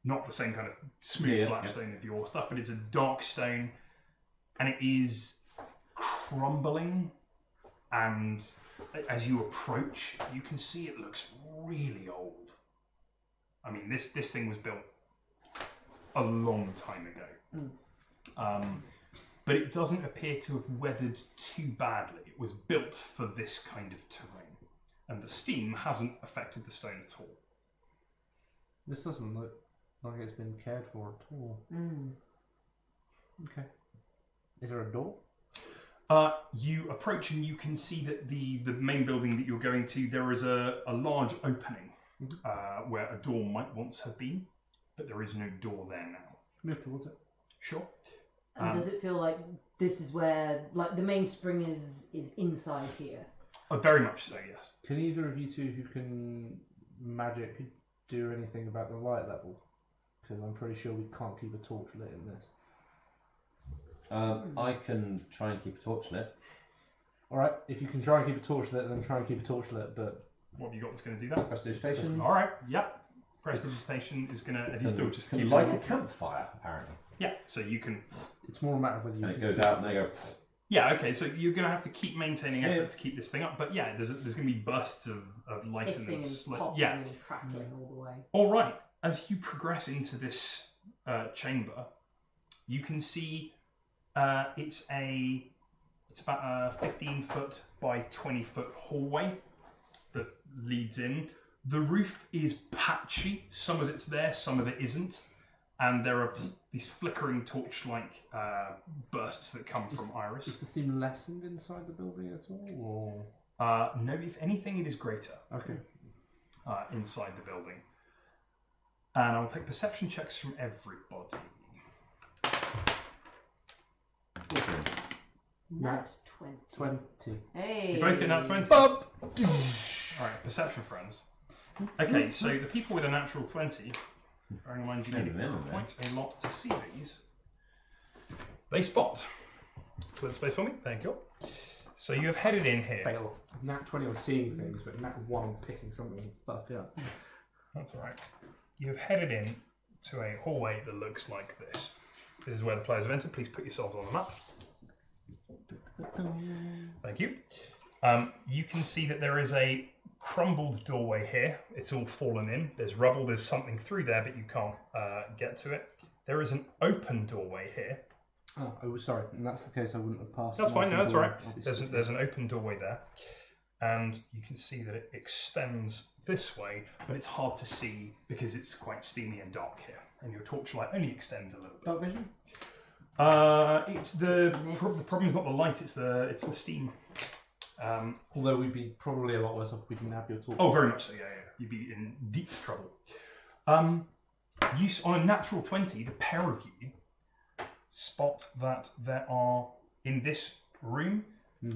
not the same kind of smooth black stone of your stuff, but it's a dark stone, and it is crumbling. And as you approach, you can see it looks really old. I mean, this thing was built a long time ago. But it doesn't appear to have weathered too badly. It was built for this kind of terrain. and the steam hasn't affected the stone at all. This doesn't look like it's been cared for at all. Okay. Is there a door? You approach and you can see that the main building that you're going to, there is a large opening where a door might once have been, but there is no door there now. Move towards it. Sure. And does it feel like this is where, like, the mainspring is inside here? Very much so, yes. Can either of you two who can magic do anything about the light level? Because I'm pretty sure we can't keep a torch lit in this. I can try and keep a torch lit. Alright, if you can try and keep a torch lit, then try and keep a torch lit, but... What have you got that's going to do that? Prestidigitation. All right, yep. Prestidigitation is going to... Have you still just can keep light it a on? campfire, apparently. Yeah, so you can... It's more a matter of whether you And it can goes keep out and they go... Yeah, okay, so you're going to have to keep maintaining Yeah. effort to keep this thing up. But yeah, there's going to be bursts of light Hissing and and slit. popping Yeah. and crackling all the way. All right. As you progress into this chamber, you can see it's about a 15-foot by 20-foot hallway that leads in. The roof is patchy. Some of it's there, some of it isn't. And there are these flickering torch-like bursts that come from Iris. Is the steam lessened inside the building at all, or...? No, if anything, it is greater Okay. inside the building. And I'll take perception checks from everybody. 14. That's 20. 20. Hey. You both get nat 20? Alright, perception friends. Okay, so the people with a natural 20, bearing in mind you need quite a lot to see these, they spot. Clear the space for me, thank you. So you have headed in here. Fail. Nat 20 on seeing things, but Nat 1 on picking something fuck up. That's alright. You have headed in to a hallway that looks like this. This is where the players have entered. Please put yourselves on the map. Thank you. You can see that there is a crumbled doorway here. It's all fallen in. There's rubble. There's something through there, but you can't get to it. There is an open doorway here. Oh, I was sorry. And that's the case, I wouldn't have passed. That's fine. No, that's all right. Obviously. There's an open doorway there, and you can see that it extends this way, but it's hard to see because it's quite steamy and dark here, and your torchlight only extends a little bit. Dark vision? It's the mist. the problem's not the light; it's the steam. Although we'd be probably a lot worse off if we didn't have your torch. Oh, very much so. Yeah. You'd be in deep trouble. On a natural 20, the pair of you spot that there are in this room. You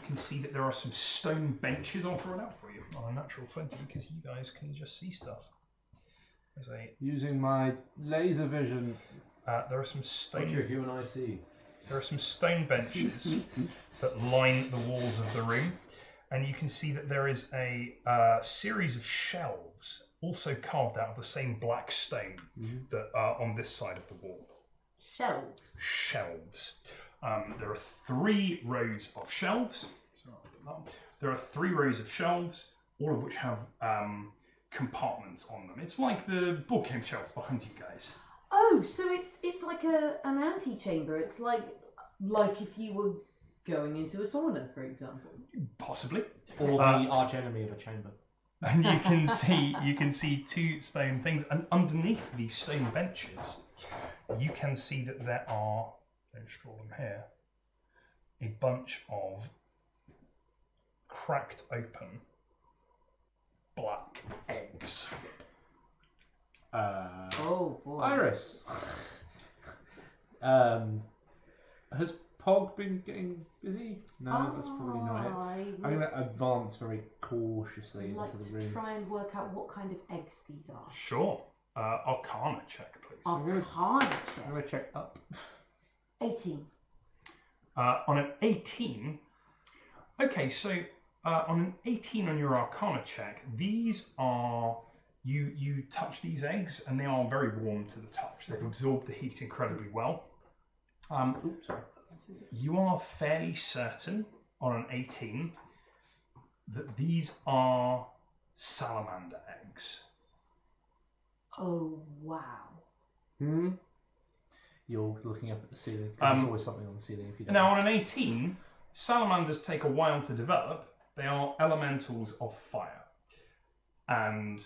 can see that there are some stone benches. I'll draw it out for you on a natural 20 because you guys can just see stuff. There's a Using my laser vision. there are some stone. What do you and I see? There are some stone benches that line the walls of the room, and you can see that there is a series of shelves also carved out of the same black stone that are on this side of the wall. Shelves. Shelves. There are 3 rows of shelves. So I'll put that on. There are 3 rows of shelves, all of which have compartments on them. It's like the board game shelves behind you guys. Oh, so it's like an antechamber. It's like if you were going into a sauna, for example. Possibly. Or the arch enemy of a chamber. And you can see 2 stone things, and underneath these stone benches, you can see that there are, let's draw them here, a bunch of cracked open black eggs. Oh boy. Iris. Has Pog been getting busy? No, that's probably not it. I'm going to advance very cautiously I'd like into the to room. try and work out what kind of eggs these are. Sure. Arcana check, please. Arcana I'm check. going to check up. 18. On an 18. Okay, so on an 18 on your Arcana check, these are. You touch these eggs and they are very warm to the touch. They've absorbed the heat incredibly well. Oops, sorry. You are fairly certain on an 18 that these are salamander eggs. Oh wow. You're looking up at the ceiling. 'Cause there's always something on the ceiling if you don't. Now, on an 18, salamanders take a while to develop, They are elementals of fire. And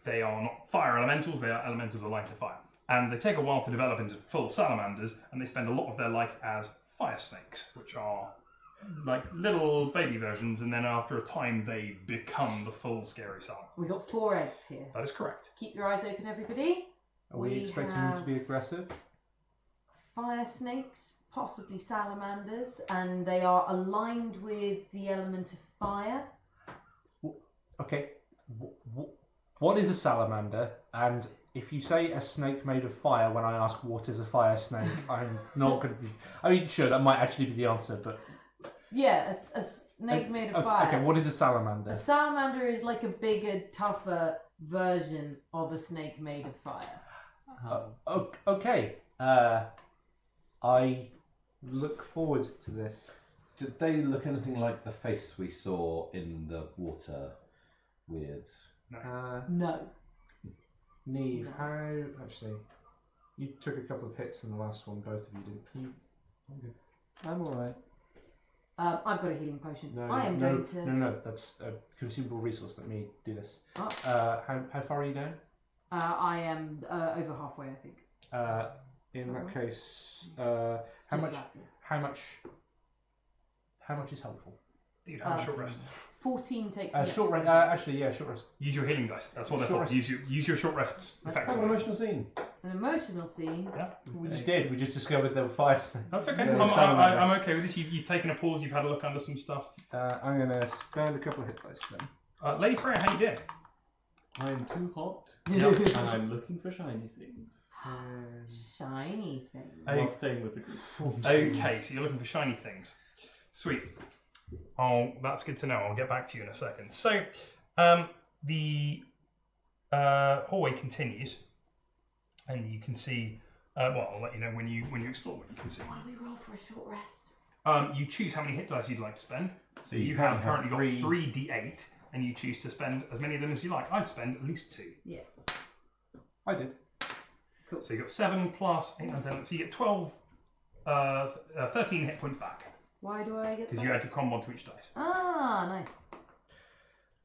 they are not fire elementals, they are elementals aligned to fire. And they take a while to develop into full salamanders, and they spend a lot of their life as fire snakes, which are like little baby versions, and then after a time they become the full scary salamander. We got 4 eggs here. That is correct. Keep your eyes open, everybody. Are we expecting them to be aggressive? Fire snakes, possibly salamanders, and they are aligned with the element of fire. Okay. What is a salamander? And if you say a snake made of fire when I ask what is a fire snake, I'm not going to be... I mean, sure, that might actually be the answer, but... Yeah, a snake made of fire. Okay, what is a salamander? A salamander is like a bigger, tougher version of a snake made of fire. Okay. I look forward to this. Did they look anything like the face we saw in the water weirds? No. Neve, No. how... Actually, you took a couple of hits in the last one, both of you didn't. I'm alright. I've got a healing potion. No, I am going to... No, that's a consumable resource. Let me do this. Oh. How far are you down? I am over halfway, I think. In that Alright. case, how Just much? about. How much is helpful? Do you have a short rest? 14 takes me. Short rest. Actually, yeah, short rest. Use your healing dice. That's what they're Short for. Use your short rests Have an effectively. emotional scene. An emotional scene. We just did. We just discovered there were fire snakes. That's okay. Yeah, I'm salamanders. okay with this. You've taken a pause. You've had a look under some stuff. I'm gonna spend a couple of hit dice then. Lady Freya, how you doing? I'm too hot, Yep. and I'm looking for shiny things. Shiny thing. While staying with the group. Okay, so you're looking for shiny things. Sweet. Oh, that's good to know. I'll get back to you in a second. So, the hallway continues, and you can see. Well, I'll let you know when you explore what you can see. Why don't we roll for a short rest? You choose how many hit dice you'd like to spend. So you you can have have currently three. got 3d8, and you choose to spend as many of them as you like. I'd spend at least 2. Yeah. I did. So you got 7 plus 8 and 10. So you get 12, 13 hit points back Why do I get because that? you add your con mod to each dice. Ah, nice.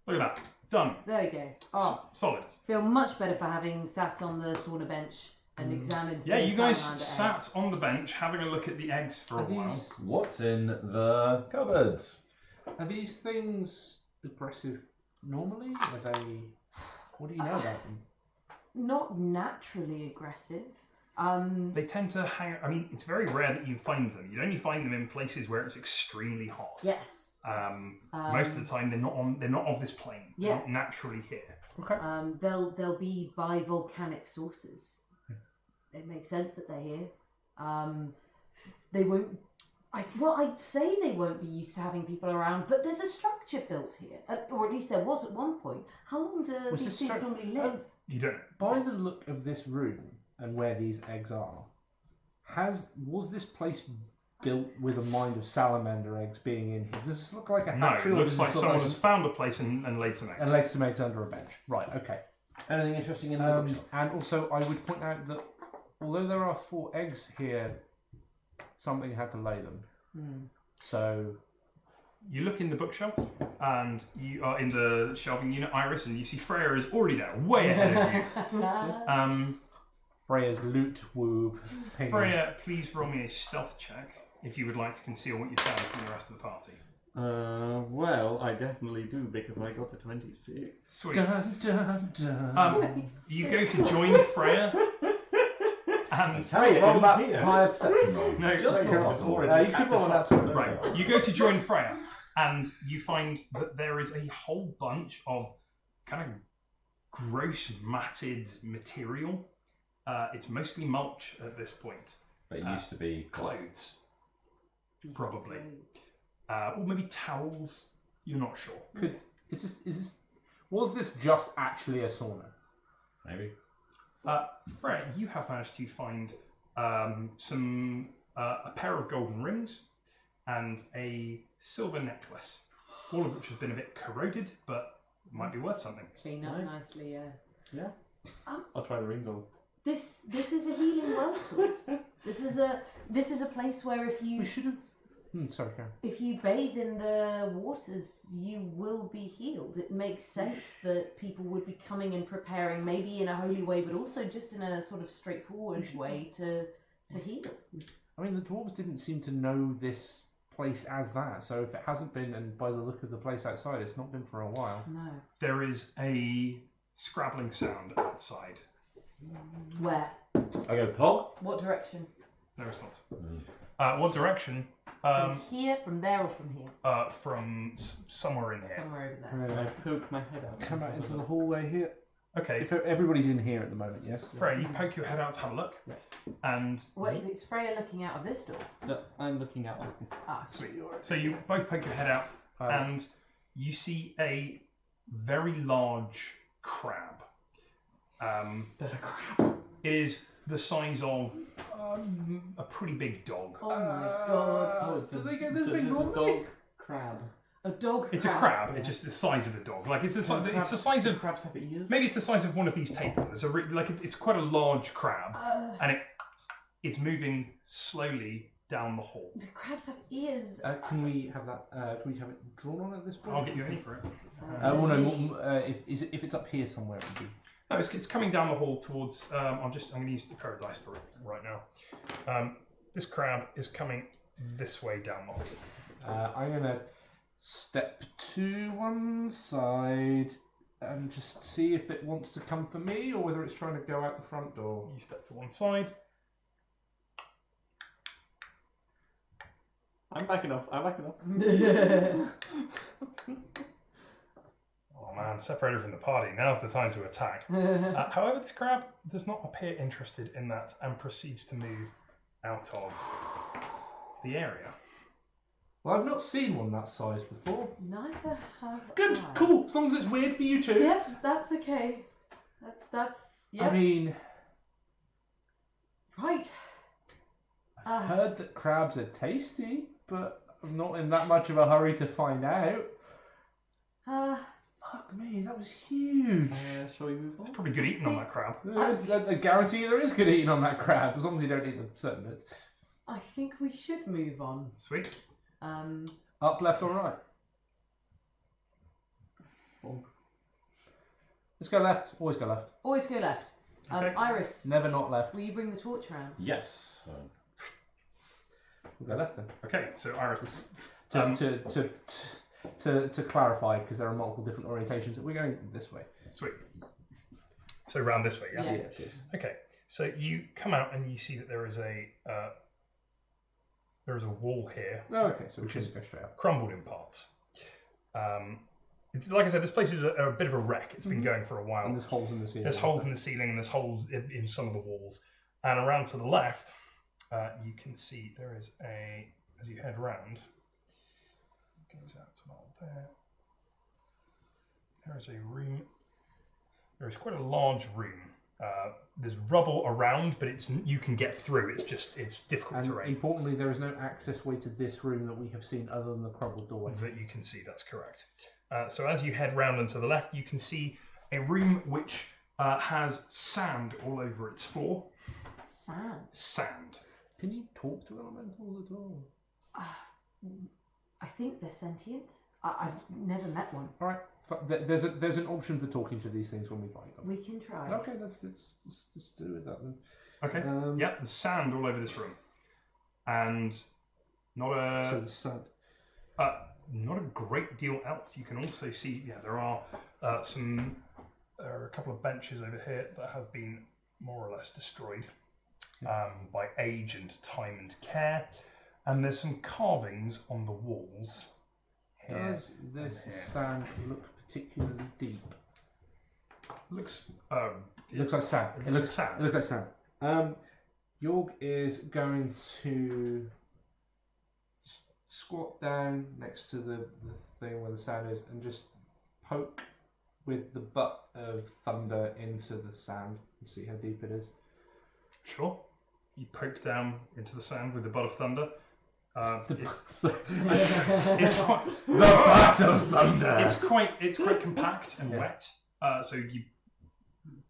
Look at that. Done. There we go. Oh, Solid. feel much better for having sat on the sauna bench and examined Yeah, the you guys salamander sat eggs. on the bench having a look at the eggs for a while. What's in the cupboards? Are these things aggressive normally? Are they? What do you know about them? Not naturally aggressive. They tend to hang. I mean, it's very rare that you find them. You'd only find them in places where it's extremely hot. Yes. Most of the time, they're not on. They're not of this plane. They're Yeah. not naturally here. Okay. They'll be by volcanic sources. It makes sense that they're here. They won't. I'd say they won't be used to having people around, but there's a structure built here, or at least there was at one point. How long do Was these this things normally live? You don't. By the look of this room and where these eggs are, was this place built with a mind of salamander eggs being in here? Does this look like a No, hatchery? it or looks does like this look someone has found a place and laid some eggs. and laid some eggs under a bench? Right. Okay. Anything interesting in the bookshelf? And also, I would point out that although there are 4 eggs here, something had to lay them. So You look in the bookshelf, and you are in the shelving unit, Iris, and you see Freya is already there, way ahead of you. Freya's loot woob. Pinging. Freya, please roll me a stealth check if you would like to conceal what you found from the rest of the party. Well, I definitely do because I got a 26. Sweet. Dun, dun, dun. You go to join Freya, and Can we roll isn't that here. higher perception roll? No, just it's roll not. possible. Already You at could the roll on that shop, too. so- right, you go to join Freya, and you find that there is a whole bunch of kind of gross matted material. It's mostly mulch at this point. But it used to be Clothes, probably. Or maybe towels. You're not sure. Was this just actually a sauna? Maybe. Freya, you have managed to find a pair of golden rings and a silver necklace, all of which has been a bit corroded, but might be worth something. Clean up Nice. nicely, yeah. Yeah. I'll try the rings on. This is a healing well source. This is a place where if you We should have. Sorry, Karen. If you bathe in the waters, you will be healed. It makes sense that people would be coming and preparing, maybe in a holy way, but also just in a sort of straightforward way to heal. I mean, the dwarves didn't seem to know this place as that, so if it hasn't been, and by the look of the place outside, it's not been for a while. No. There is a scrabbling sound outside. Where? I go Pog. What direction? No, it's not. What direction? From here, from there, or from here? From somewhere in here. Somewhere over there. I poke my head out. Come out into the hallway here. Okay, If everybody's in here at the moment, yes? Freya, you poke your head out to have a look, and Wait, it's Freya looking out of this door. No, I'm looking out like this. Ah, sweet. So you both poke your head out, and you see a very large crab. There's a crab. It is the size of a pretty big dog. oh my god. Oh, it's Did a, they get this so big there's a normally? dog crab. A dog. It's a crab. It's just the size of a dog. Like it's the size. It's the size of crabs have ears. maybe it's the size of one of these tables. It's it's quite a large crab, and it's moving slowly down the hall. Do crabs have ears? Can we have that? Can we have it drawn on at this point? I'll get you any for it. Well, no. If it's up here somewhere, it would be. No, it's coming down the hall towards. I'm going to use the paradise for it right now. This crab is coming this way down the hall. I'm gonna step to one side and just see if it wants to come for me or whether it's trying to go out the front door. You step to one side. I'm backing off. Oh man, separated from the party. Now's the time to attack. However, this crab does not appear interested in that and proceeds to move out of the area. Well, I've not seen one that size before. Neither have Good, I. cool. As long as it's weird for you two. Yeah, that's okay. That's yeah. I mean, Right. I've heard that crabs are tasty, but I'm not in that much of a hurry to find out. Fuck me, that was huge. Shall we move on? It's probably good eating on that crab. I guarantee there is good eating on that crab, as long as you don't eat the certain bits. I think we should move on. Sweet. Up, left, or right? Oh. Let's go left. Always go left. Always go left. Okay. Iris, Never not left. will you bring the torch around? Yes. We'll go left then. Okay, so Iris. To clarify, because there are multiple different orientations, we're going this way. Sweet. So round this way, yeah? Yeah. cheers. Okay, so you come out and you see that there is a wall here, Oh, okay, so we Which should is- go straight up. crumbled in parts. It's like I said, this place is a bit of a wreck. It's been going for a while. And there's holes in the ceiling. There's holes in the ceiling and there's holes in some of the walls. And around to the left, you can see there is as you head round, it goes out to about there. There is a room. There is quite a large room. There's rubble around, but you can get through. It's difficult And terrain importantly, there is no access way to this room that we have seen other than the crumbled doorway. that you can see. That's correct. So as you head round and to the left, you can see a room which has sand all over its floor. Sand. Sand. Can you talk to elementals at all? I think they're sentient. I've never met one. All right, there's an option for talking to these things when we find them. We can try. Okay, let's do with that then. Okay. Yeah, there's sand all over this room, and not So a the sand. not a great deal else. You can also see, there are a couple of benches over here that have been more or less destroyed by age and time and care, and there's some carvings on the walls. Here Does this and here. sand look particularly deep? Looks It looks like sand. It looks like sand. It looks like sand. Yorg is going to squat down next to the thing where the sand is and just poke with the butt of thunder into the sand and see how deep it is. Sure. You poke down into the sand with the butt of thunder. It's quite The butt of thunder. it's quite compact and wet. So you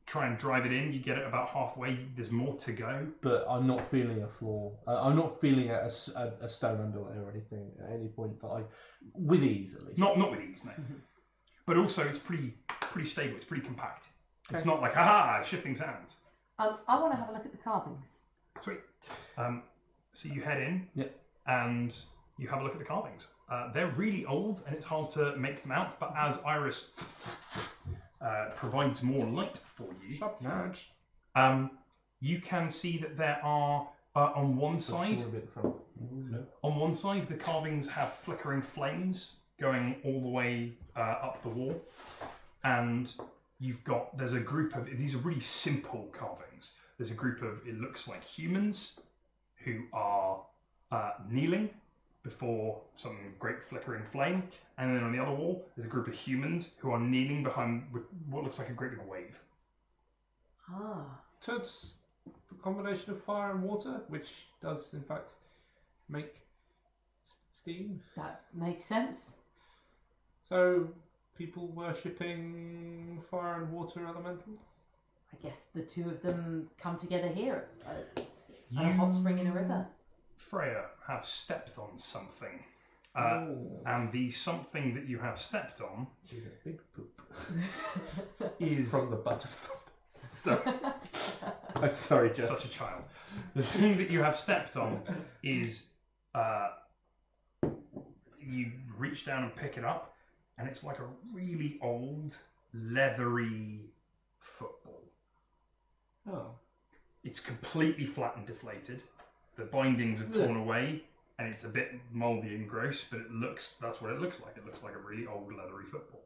try and drive it in. You get it about halfway. There's more to go. But I'm not feeling a floor. I'm not feeling a stone underlay or anything at any point that with ease at least. Not with ease, no. But also, it's pretty stable. It's pretty compact. It's not like shifting sands. I want to have a look at the carvings. Sweet. So you head in, Yep. and you have a look at the carvings. They're really old, and it's hard to make them out. But as Iris provides more light for you, Shut nudge. you can see that there are on one side. On one side, the carvings have flickering flames going all the way up the wall, and there's a group of these are really simple carvings. There's a group of it looks like humans who are kneeling before some great flickering flame, and then on the other wall there's a group of humans who are kneeling behind what looks like a great big wave. So it's the combination of fire and water, which does in fact make steam. That makes sense. So people worshipping fire and water elementals. I guess the two of them come together here at a hot spring in a river. Freya, have stepped on something. And the something that you have stepped on Is a big poop. is From the button. so, I'm sorry, Jeff. such a child. The thing that you have stepped on is you reach down and pick it up, and it's like a really old, leathery football. Oh. It's completely flat and deflated. The bindings are torn away, and it's a bit mouldy and gross, but that's what it looks like. It looks like a really old, leathery football.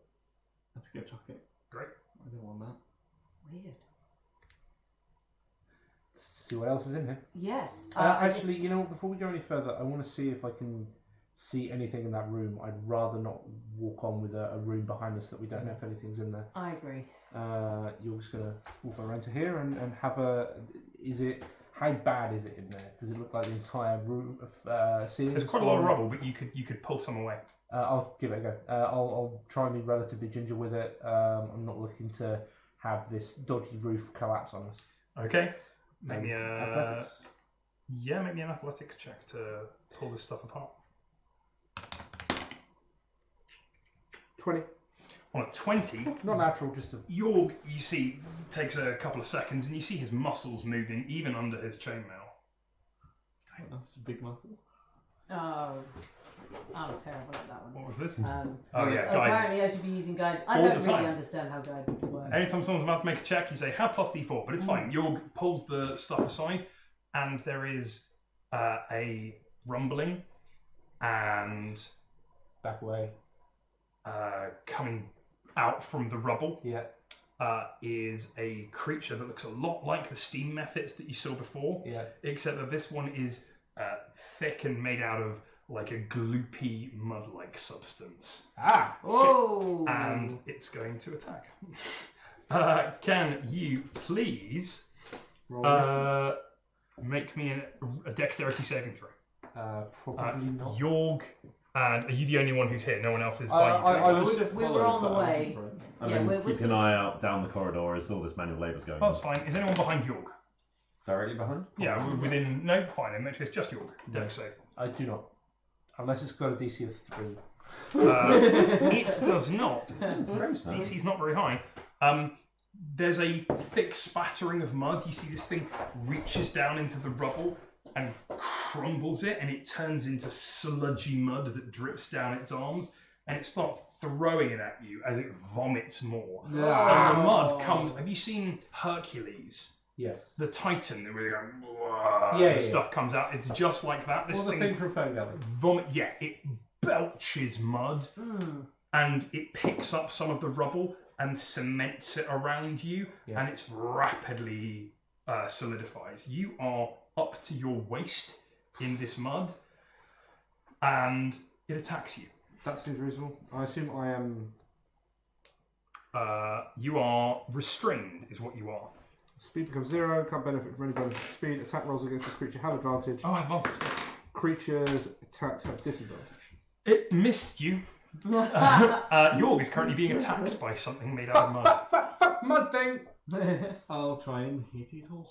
That's a good chocolate. Great. I don't want that. Weird. See what else is in here. Yes. Actually, you know what? Before we go any further, I want to see if I can see anything in that room. I'd rather not walk on with a room behind us that we don't know if anything's in there. I agree. You're just gonna walk around to here and have a. How bad is it in there? Does it look like the entire room of ceiling? There's quite a lot of rubble, but you could pull some away. I'll give it a go. I'll try and be relatively ginger with it. I'm not looking to have this dodgy roof collapse on us. Okay. Make me athletics. make me an athletics check to pull this stuff apart. 20. On a 20, Not natural, just a. Jorg, you see, takes a couple of seconds, and you see his muscles moving even under his chainmail. That's big muscles. Oh, I'm terrible at that one. What was this? Um, Oh yeah, apparently, guidance. I should be using guidance. I All don't the really time. understand how guidance works. Anytime someone's about to make a check, you say, have plus D4, but it's fine. Jorg pulls the stuff aside, and there is a rumbling, and Back away. coming out from the rubble Yeah. is a creature that looks a lot like the steam methods that you saw before, Yeah. except that this one is thick and made out of like a gloopy mud-like substance. Ah! Oh! And it's going to attack. Can you please Roll make me a dexterity saving throw? probably not. Jorg, and are you the only one who's here? No one else is by you. I would was. have we were followed, on the but I way. wasn't right. And Yeah, then we're keep sort an of- eye out down the corridor as all this manual labour's going That's on. fine. Is anyone behind Jorg? Directly behind? Yeah, we're within. No, fine. In which case, just Jorg. Dex save. I do not. Unless it's got a DC of 3. It does not. Strange, no? DC's not very high. There's a thick spattering of mud. You see this thing reaches down into the rubble and crumbles it, and it turns into sludgy mud that drips down its arms, and it starts throwing it at you as it vomits more. And the mud comes. Have you seen Hercules, Yes. the Titan, where they go, Yeah, and yeah, stuff comes out? It's just like that. This Or the thing thing from Phone Galley. vomit. Yeah, it belches mud, and it picks up some of the rubble and cements it around you, and it's rapidly solidifies. You are up to your waist in this mud, and it attacks you. That seems reasonable. I assume I am. You are restrained, is what you are. Speed becomes 0. Can't benefit from any bonus to speed. Attack rolls against this creature have advantage. Oh, advantage. Yes. Creatures' attacks have disadvantage. It missed you. Jorg is currently being attacked by something made out of mud. Mud thing! I'll try and hit it off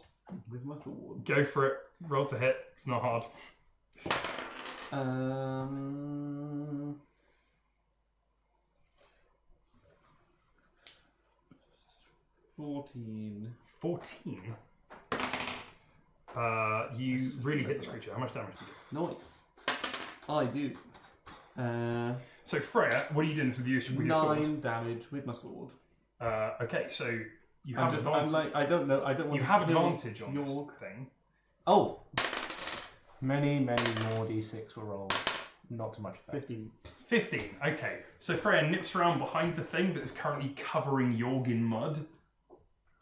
with my sword. Go for it. Roll to hit. It's not hard. 14. 14. You really hit this creature. How much damage do you do? Nice. I do. So Freya, what are you doing this with your sword? 9 damage with my sword. Okay, so you I'm have just, advantage. I'm like, I don't know. I don't want You to have kill advantage on your... this thing. Oh, Many more d6 were rolled. Not too much effect. 15. 15. Okay, so Freya nips around behind the thing that is currently covering Yorg in mud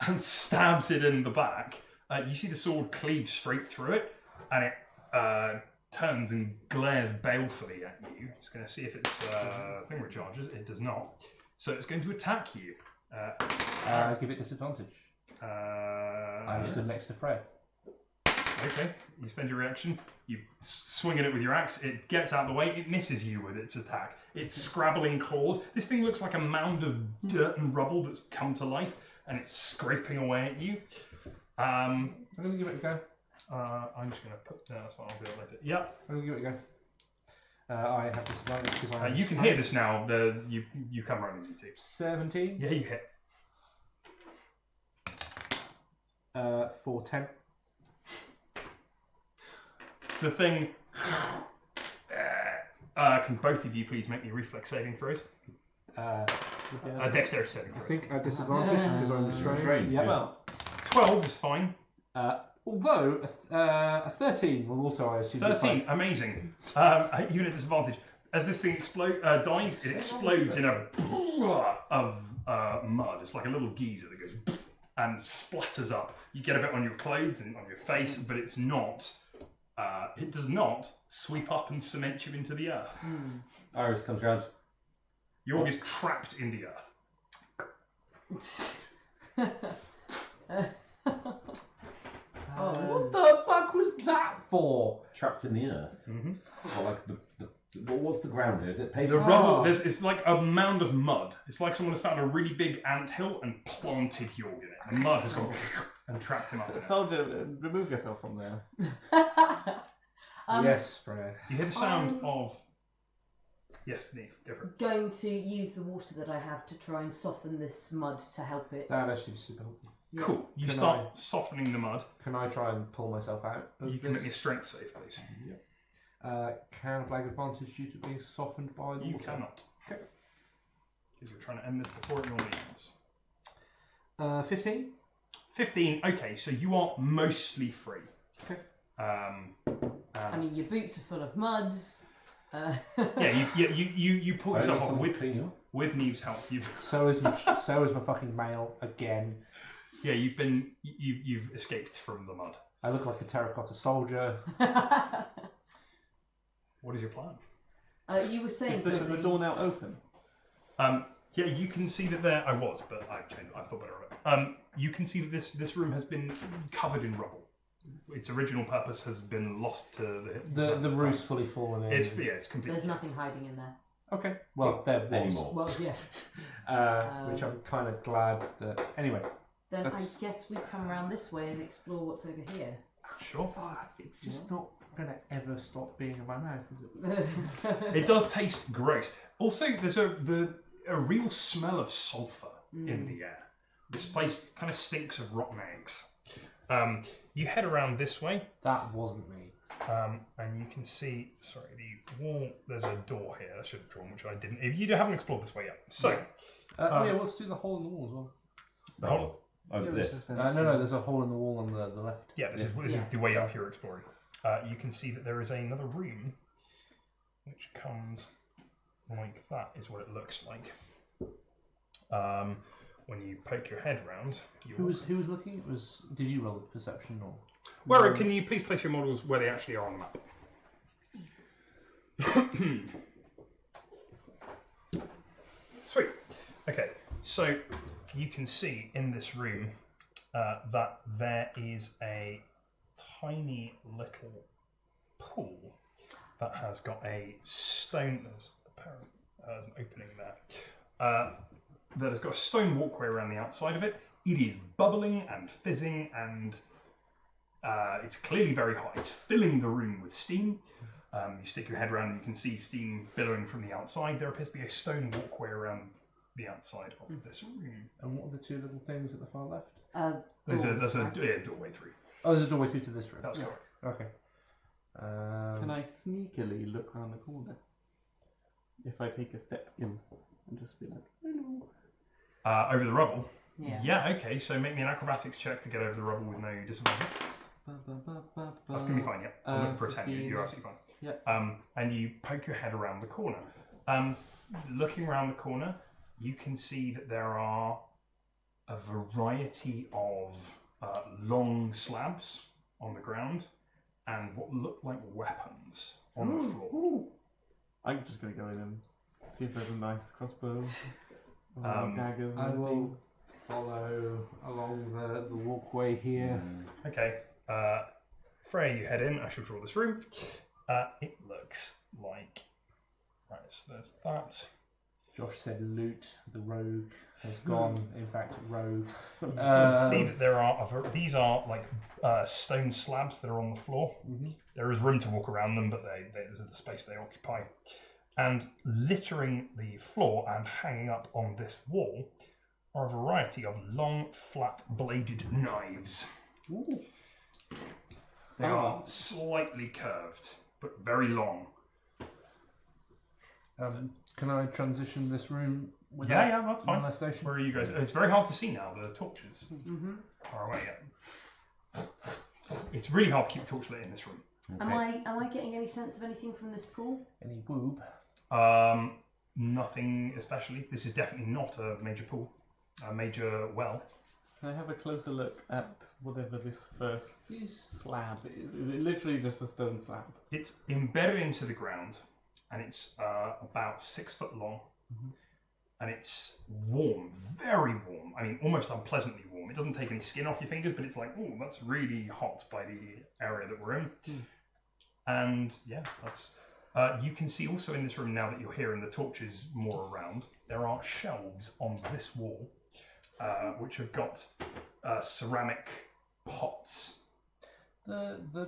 and stabs it in the back. You see the sword cleave straight through it, and it turns and glares balefully at you. It's going to see if its thing recharges. It does not. So it's going to attack you. Give it disadvantage. I stood next to Freya. Okay, you spend your reaction. You swing at it with your axe. It gets out of the way. It misses you with its attack. Its scrabbling claws. This thing looks like a mound of dirt and rubble that's come to life, and it's scraping away at you. I'm going to give it a go. I'm just going to put. That's fine. I'll do it later. Yeah. I'm going to give it a go. I have disadvantage because I'm. You can hear this now. You come running into. 17. Yeah, you hit. For 10. The thing. Can both of you please make me reflex saving throws? Dexterity saving I throws. think at disadvantage because I'm restrained. Restrained, Yeah. Well, 12 is fine. Although a 13 will also, I assume. be 13, fine. amazing. Even at disadvantage. As this thing dies, it explodes in a of mud. It's like a little geyser that goes and splatters up. You get a bit on your clothes and on your face, but it's not. It does not sweep up and cement you into the earth. Iris comes round. Yorg is trapped in the earth. What the fuck was that for? Trapped in the earth. Mm-hmm. So like what's the ground here? Is it paved? The rubble, it's like a mound of mud. It's like someone has found a really big anthill and planted Yorg in it. The mud has gone and trapped him up in it. Soldier, remove yourself from there. Yes, Freya. You hear the sound of... Yes, Neve, go for it. Going to use the water that I have to try and soften this mud to help it. That would actually be super helpful. Yeah. Cool. You Can start I- softening the mud. Can I try and pull myself out? Of You can make me a this? strength save, please. Can I flag advantage due to being softened by the You water? cannot. Okay. Because you're trying to end this before it normally ends. 15. 15. Okay, so you are mostly free. Okay. I mean, your boots are full of mud. Yeah, you pull yourself off with clean you. with Neve's help. So is my fucking mail again. You've escaped from the mud. I look like a terracotta soldier. What is your plan? You were saying Is the something. door now open? Yeah, you can see that there. I was, but I changed. I thought better of it. You can see that this room has been covered in rubble. Its original purpose has been lost to The roof's fully fallen in. It's completely. There's nothing hiding in there. Okay. Well, there was. Anymore. Well, yeah. Which I'm kind of glad that. Anyway. Then That's- I guess we come around this way and explore what's over here. Sure. It's just not gonna ever stop being in my mouth, is it? It does taste gross. Also, there's a real smell of sulfur in the air. This place kind of stinks of rotten eggs. You head around this way, That wasn't me. and you can see. Sorry, the wall. There's a door here. I should have drawn, which I didn't. You haven't explored this way yet. So, Let's do the hole in the wall as well. Hold Over this. No, there's a hole in the wall on the left. yeah, this is the way up you're exploring. You can see that there is another room, which comes like that. Is what it looks like. When you poke your head round, Who was looking? Did you roll perception or? Where can you please place your models where they actually are on the map? Sweet. Okay, so you can see in this room that there is a tiny little pool that has got a stone. There's an opening there. That has got a stone walkway around the outside of it. It is bubbling and fizzing, and it's clearly very hot. It's filling the room with steam. You stick your head around and you can see steam billowing from the outside. There appears to be a stone walkway around the outside of this room. And what are the two little things at the far left? There's a doorway through. Oh, there's a doorway through to this room. That's correct. Okay. Can I sneakily look around the corner? If I take a step in and just be like, hello. Over the rubble? Yeah. Okay, so make me an acrobatics check to get over the rubble with no disadvantage. That's going to be fine, yeah. I'm looking for a 10, 15. you're absolutely fine. Yeah. And you poke your head around the corner. Looking around the corner, you can see that there are a variety of long slabs on the ground and what look like weapons on the floor. I'm just going to go in and see if there's a nice crossbow. Or daggers or I will anything. follow along the walkway here. Okay, Freya, you head in. I shall draw this room. It looks like... Right, so there's that. Josh said loot. The rogue has gone. In fact, rogue. You can see that there are these are like stone slabs that are on the floor. Mhm. There is room to walk around them, but this is the space they occupy. And littering the floor and hanging up on this wall are a variety of long, flat-bladed knives. Ooh. They are slightly curved, but very long. Can I transition this room without Yeah, that's fine. molestation? Where are you guys? It's very hard to see now. The torches Mm-hmm. are away. It's really hard to keep a torch lit in this room. Am I getting any sense of anything from this pool? Any woob? Nothing especially. This is definitely not a major pool, a major well. Can I have a closer look at whatever this first slab is? Is it literally just a stone slab? It's embedded into the ground, and it's about 6 foot long, and it's warm, very warm. I mean, almost unpleasantly warm. It doesn't take any skin off your fingers, but it's like, oh, that's really hot by the area that we're in. And yeah, that's. You can see also in this room, now that you're hearing the torches more around, there are shelves on this wall, which have got ceramic pots. The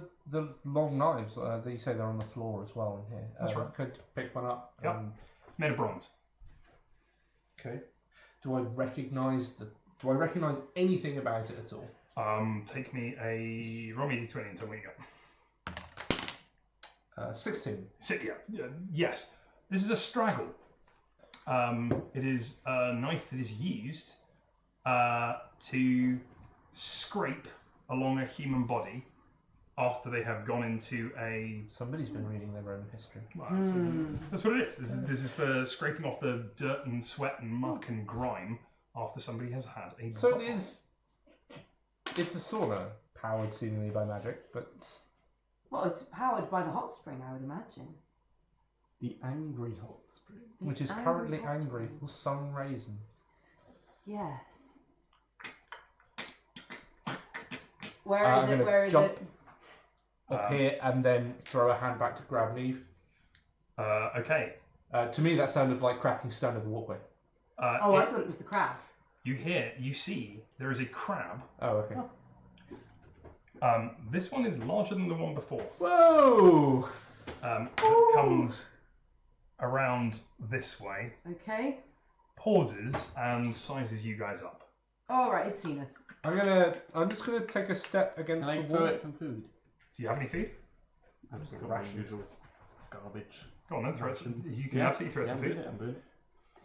long knives that you say they're on the floor as well in here. That's right. Could pick one up. Yep. It's made of bronze. Okay. Do I recognise anything about it at all? Take me a roll me a d20 and tell me what you got. 16. Yes. This is a straggle. It is a knife that is used to scrape along a human body after they have gone into a... Somebody's been reading their own history. Well, that's what it is. This is for scraping off the dirt and sweat and muck and grime after somebody has had a So bath. it is... It's a sauna powered seemingly by magic, but... Well, it's powered by the hot spring, I would imagine. The angry hot spring. The which is angry currently hot angry spring. for some reason. Yes. Where I'm is it? gonna Where is jump it? Up here and then throw a hand back to grab Neve. Okay. To me, that sounded like cracking stone of the walkway. Oh, I thought it was the crab. You see, there is a crab. Oh, okay. This one is larger than the one before. Whoa! That comes around this way, Okay. pauses, and sizes you guys up. All right, it's seen us. I'm just gonna take a step against Can I the throw wall. it some food? Do you have any food? I've just got Rations. my usual garbage. Go on then, throw it some. You can Yeah. absolutely throw Yeah, some I'm doing food. it, I'm doing it.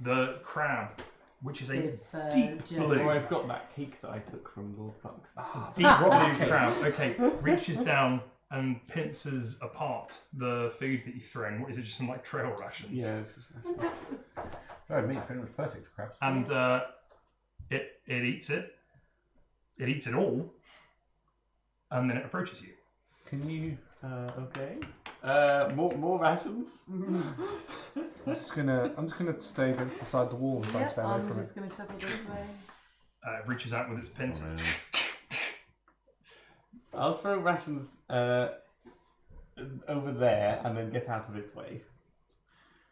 The crab, which is a Bit of, deep jelly. blue. Oh, I've got that cake that I took from Lord Bucks. deep blue crab, okay, reaches down and pincers apart the food that you throw in. What is it, just some like trail rations? Yeah, it's just Oh, meat's pretty much perfect for crabs. And it eats it. It eats it all, and then it approaches you. Can you? okay. More rations? I'm just gonna stay against the side of the wall and try and Yep, stay away I'm from just going to shuffle this way. It reaches out with its pincers. I'll throw rations over there and then get out of its way.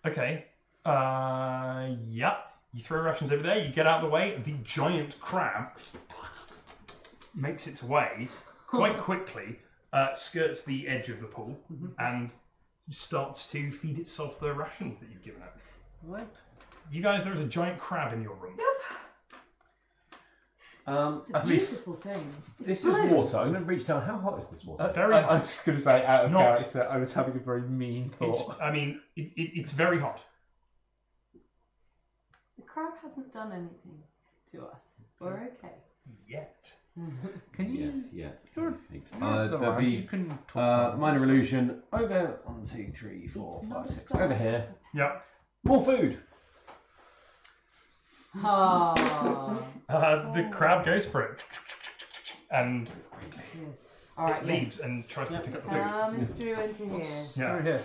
Okay. Yeah. You throw rations over there. You get out of the way. The giant crab makes its way quite quickly, skirts the edge of the pool, and starts to feed itself the rations that you've given it. What? You guys, there's a giant crab in your room. It's a beautiful thing. This is water. I'm going to reach down. How hot is this water? Very I was going to say, out of Not- character, I was having a very mean thought. It's very hot. The crab hasn't done anything to us. We're okay. Yet. Can you? Yes. You're There'll around, be you can talk minor illusion over 1, 2, 3, 4, It's 5, not a 6. spell. Over here. Yep. More food. Ah. The crab goes for it, and Yes. All right. it leaves yes. and tries to pick up the food. Come through into here. Yeah. Through here.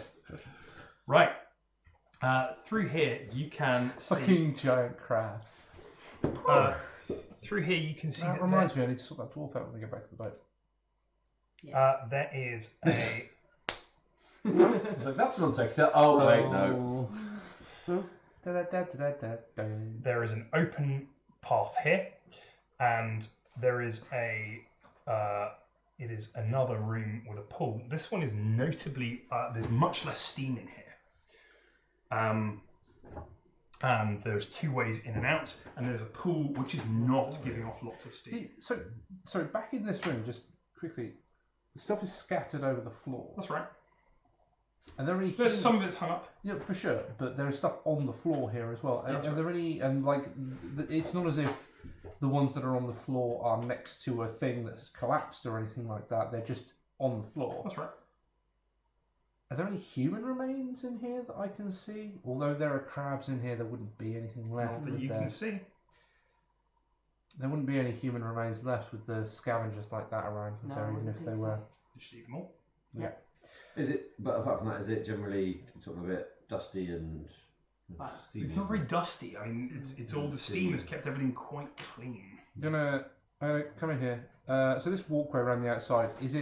Right. Through here, you can see. Fucking giant crabs. Through here, you can see That that reminds me, I need to sort that dwarf out when we get back to the boat. Yes. there is a. So that's non sequitur. Oh, wait, no. There is an open path here, and there is a. It is another room with a pool. This one is notably. There's much less steam in here. And there's 2 ways in and out, and there's a pool which is not giving off lots of steam. So back in this room, just quickly, the stuff is scattered over the floor. That's right. Are there any? There's some of it's hung up. Yeah, for sure. But there's stuff on the floor here as well. That's Are right. there any? And like, it's not as if the ones that are on the floor are next to a thing that's collapsed or anything like that. They're just on the floor. That's right. Are there any human remains in here that I can see? Although there are crabs in here, there wouldn't be anything left. Not that would you there? can see. There wouldn't be any human remains left with the scavengers like that around, would No, there, I even wouldn't if think they so. were. Just leave them all. Is it? But apart from that, is it generally sort of a bit dusty and? Right. steamy, It's not isn't very it? dusty. I mean, it's all the steam has kept everything quite clean. I'm gonna come in here. So this walkway around the outside, does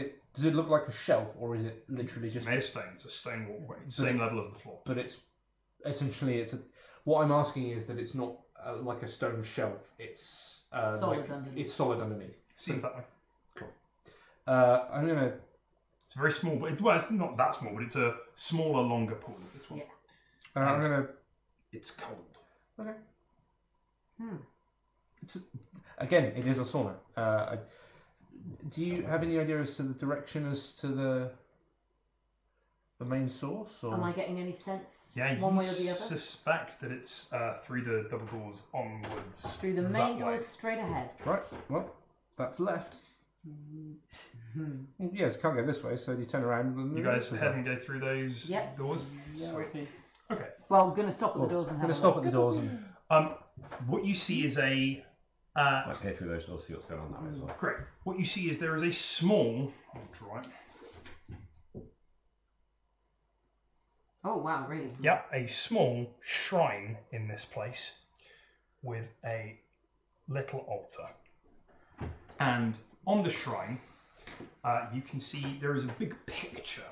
it look like a shelf, or is it literally just? Made of stone. It's a stone walkway. Same level as the floor. But it's essentially what I'm asking is that it's not like a stone shelf. It's Solid underneath. It's solid underneath. Seems that way. I'm gonna. It's very small, but it's not that small, but it's a smaller, longer pool as this one. Yeah. I'm gonna. It's cold. Okay. Hmm. Again, it is a sauna. Do you have any idea as to the direction as to the main source? Or? Am I getting any sense Yeah, one you way or the other? suspect that it's through the double doors onwards. Through the that main way. doors straight ahead. Right. Well, that's left. Well, yes, can't go this way, so you turn around. And You guys head and go through those Yep. doors. Yeah, okay. Okay. Well, I'm going to stop at the doors and I'm have going to a stop look. at the doors and. What you see is a Might peer through those doors, see what's going on that way as well. great. What you see is there is a small. I'll draw it. Oh, wow, really small. Yep, a small shrine in this place with a little altar. And on the shrine, you can see there is a big picture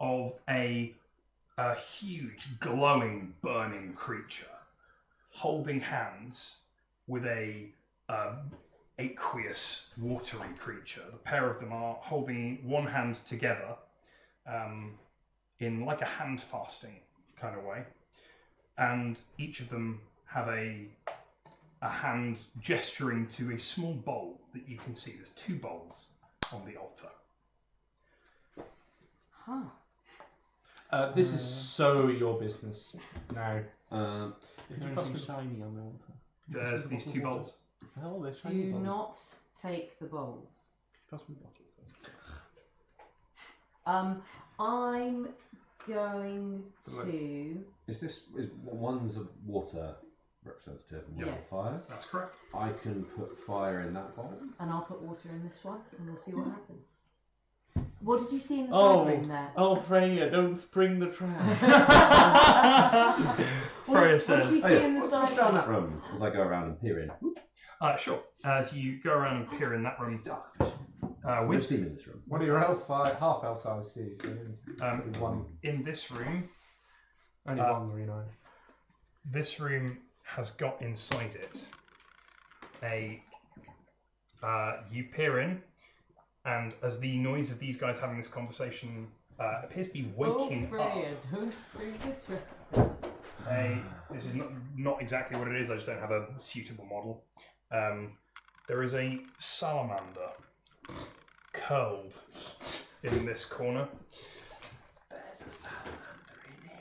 of a huge, glowing, burning creature holding hands with a aqueous, watery creature. The pair of them are holding one hand together in like a hand fasting kind of way, and each of them have a hand gesturing to a small bowl that you can see. There's 2 bowls on the altar. Huh. This is so your business now. Is there anything shiny on the altar? There's these 2 bowls. Oh, they're shiny Do ones. not take the bowls. Pass me the bottle. I'm going to. Is one's of water representative and one's of Yes. fire? That's correct. I can put fire in that bowl. And I'll put water in this one, and we'll see what happens. What did you see in the Oh. side room there? Oh, Freya, don't spring the trap. Freya What says. did you Oh, see yeah. in the What's side down room? that room as I go around and peer in? Sure. As you go around and peer in that room, No with steam in this room. What are your half elf size seas? in this room, Only Uh, one marine island. this room has got inside it you peer in, and as the noise of these guys having this conversation appears to be waking Oh, up. Freya, don't spring the trap. This is not exactly what it is. I just don't have a suitable model. There is a salamander curled in this corner. There's a salamander in here.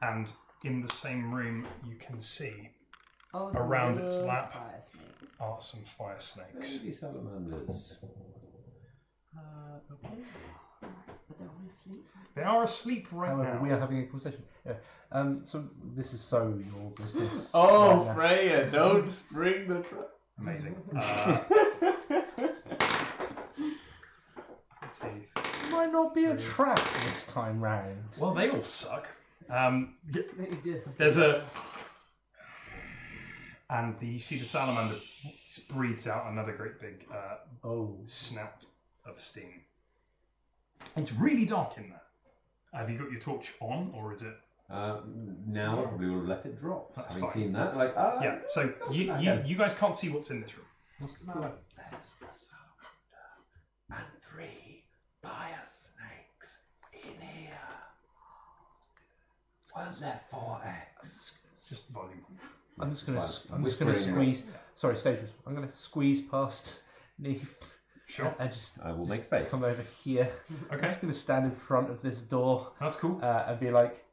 And in the same room, you can see Oh, some around its little lap fire snakes. are some fire snakes. Baby salamanders. Okay. But they're all asleep. They are asleep right However, now. we are having a conversation. Yeah. So this is so your business. Oh, Right now. Freya, don't spring the trap. Amazing. Let's see. Might not be a trap this time round. Well, they all suck. They just. There's and you see the salamander breathes out another great big Oh. snout of steam. It's really dark in there. Have you got your torch on, or is it? Now I probably would have let it drop. That's Having fine. seen that, Yeah. So that's you, not you bad. you guys can't see what's in this room. What's the There's a salamander and 3 fire snakes in here. Weren't there 4 eggs? Just volume. I'm just gonna Fine. I'm just gonna Whispering. squeeze. Sorry, stages. I'm gonna squeeze past Neve. Sure. And just I will just make space. come over here. I'm Okay. just gonna stand in front of this door That's cool. and be like.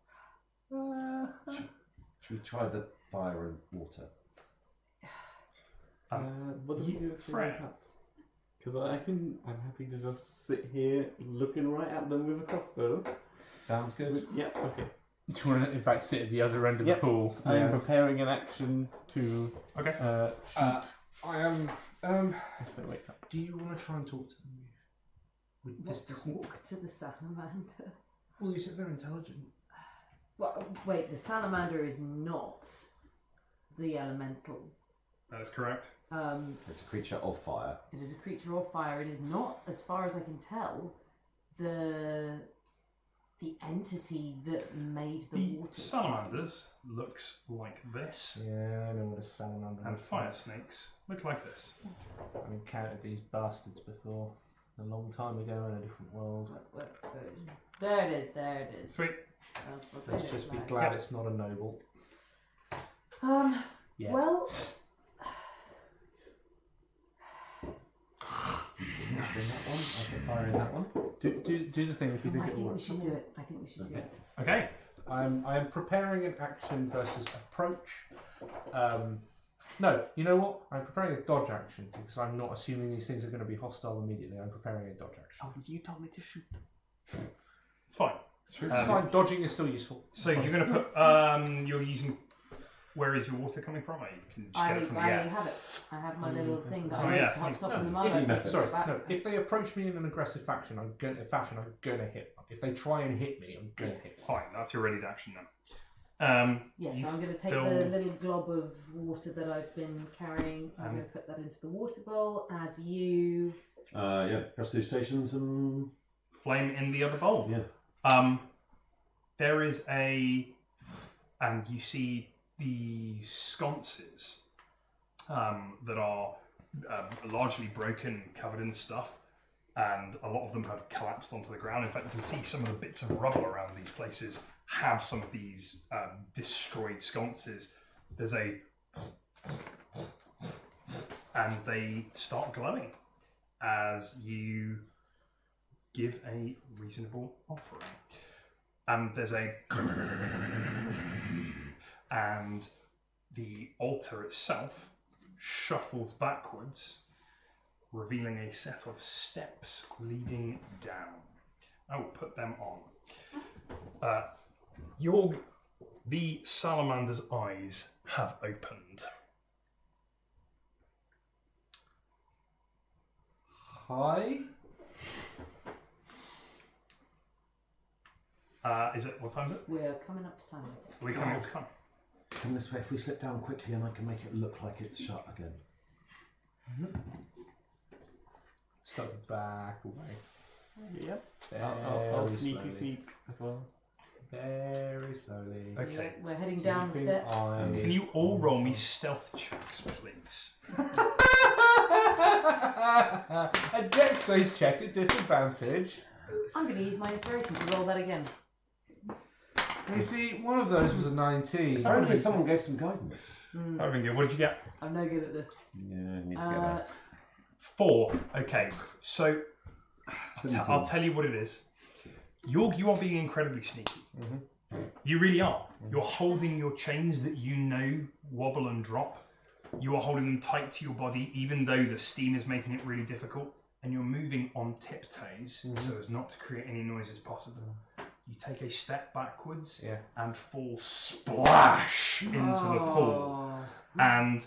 Should we try the fire and water? What do we do if they Freya. wake up? Because I'm happy to just sit here looking right at them with a crossbow. Sounds good. Yeah, okay. Do you want to, in fact, sit at the other end of Yep. the pool? I am Yes. preparing an action to Okay. shoot I am. if they wake up. Do you want to try and talk to them? This doesn't. Talk to the salamander. Well, you said they're intelligent. Well, wait, the salamander is not the elemental. That is correct. It's a creature of fire. It is a creature of fire. It is not, as far as I can tell, the entity that made the The water. salamanders looks like this, Yeah, I know what a salamander and looks fire like. snakes look like this. I've encountered these bastards before, a long time ago in a different world. Where is it? There it is. There it is. Sweet. That's what Let's they just look be like. glad it's not a noble. Yeah. Well, In that one, I put fire in that one. Do the thing if you I think it think we works. should do it. I think we should do it. Okay. I am preparing an action versus approach. No, you know what? I'm preparing a dodge action because I'm not assuming these things are going to be hostile immediately. I'm preparing a dodge action. Oh, you told me to shoot them. It's fine. It's fine. Dodging is still useful. So you're going to put. You're using. Where is your water coming from? Or you can just get it from the I air. have it. I have my little thing that Oh, I yeah. use to help soften them up. Easy I take method. it Sorry, back. no. If they approach me in an aggressive fashion, I'm going to hit them. If they try and hit me, I'm going to hit them. Fine. That's your ready to action then. Yeah, so you I'm going to take fill- the little glob of water that I've been carrying. I'm going to put that into the water bowl as you. Yeah, prestidigitation some. Flame in the other bowl. Yeah. There is a, and you see the sconces that are largely broken, covered in stuff, and a lot of them have collapsed onto the ground. In fact, you can see some of the bits of rubble around these places have some of these destroyed sconces. There's a, and they start glowing as you give a reasonable offering. And there's a, and the altar itself shuffles backwards, revealing a set of steps leading down. I will put them on. The salamander's eyes have opened. Hi. Is it, what time is it? We're coming up to time. Are we coming up to time? Come this way if we slip down quickly and I can make it look like it's shut again. Start to back away. Yep. Very I'll sneaky slowly. sneak as well. very slowly. Okay. Yeah, we're heading down the Keeping steps. eyes Can you all roll me on- stealth checks, please? A dex-based check at disadvantage. I'm going to use my inspiration to roll that again. You see, one of those was a 19. Apparently, someone gave some guidance. Mm, How good? What did you get? I'm no good at this. Yeah, need to get that. 4. Okay, so I'll 17. tell you what it is. You are being incredibly sneaky. Mhm. You really are. You're holding your chains that you know wobble and drop. You are holding them tight to your body, even though the steam is making it really difficult. And you're moving on tiptoes so as not to create any noise as possible. You take a step backwards Yeah. and fall splash into the pool. Oh. And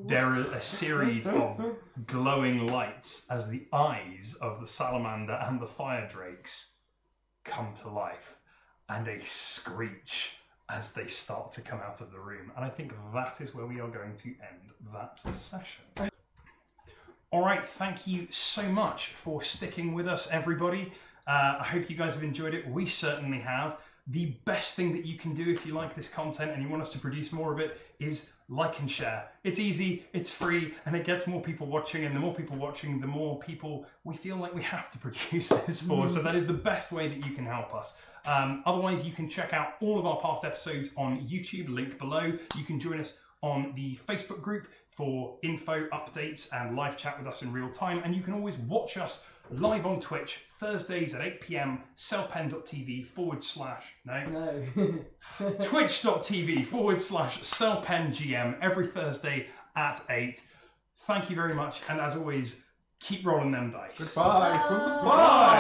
there are a series of glowing lights as the eyes of the salamander and the fire drakes come to life, and a screech as they start to come out of the room. And I think that is where we are going to end that session. All right, thank you so much for sticking with us, everybody. I hope you guys have enjoyed it. We certainly have. The best thing that you can do if you like this content and you want us to produce more of it is like and share. It's easy, it's free, and it gets more people watching, and the more people watching, the more people we feel like we have to produce this for. So that is the best way that you can help us. Otherwise, you can check out all of our past episodes on YouTube, link below. You can join us on the Facebook group for info, updates, and live chat with us in real time. And you can always watch us live on Twitch, Thursdays at 8 PM, cellpen.tv / twitch.tv / every Thursday at 8. Thank you very much, and as always, keep rolling them dice. Goodbye. Bye. Bye.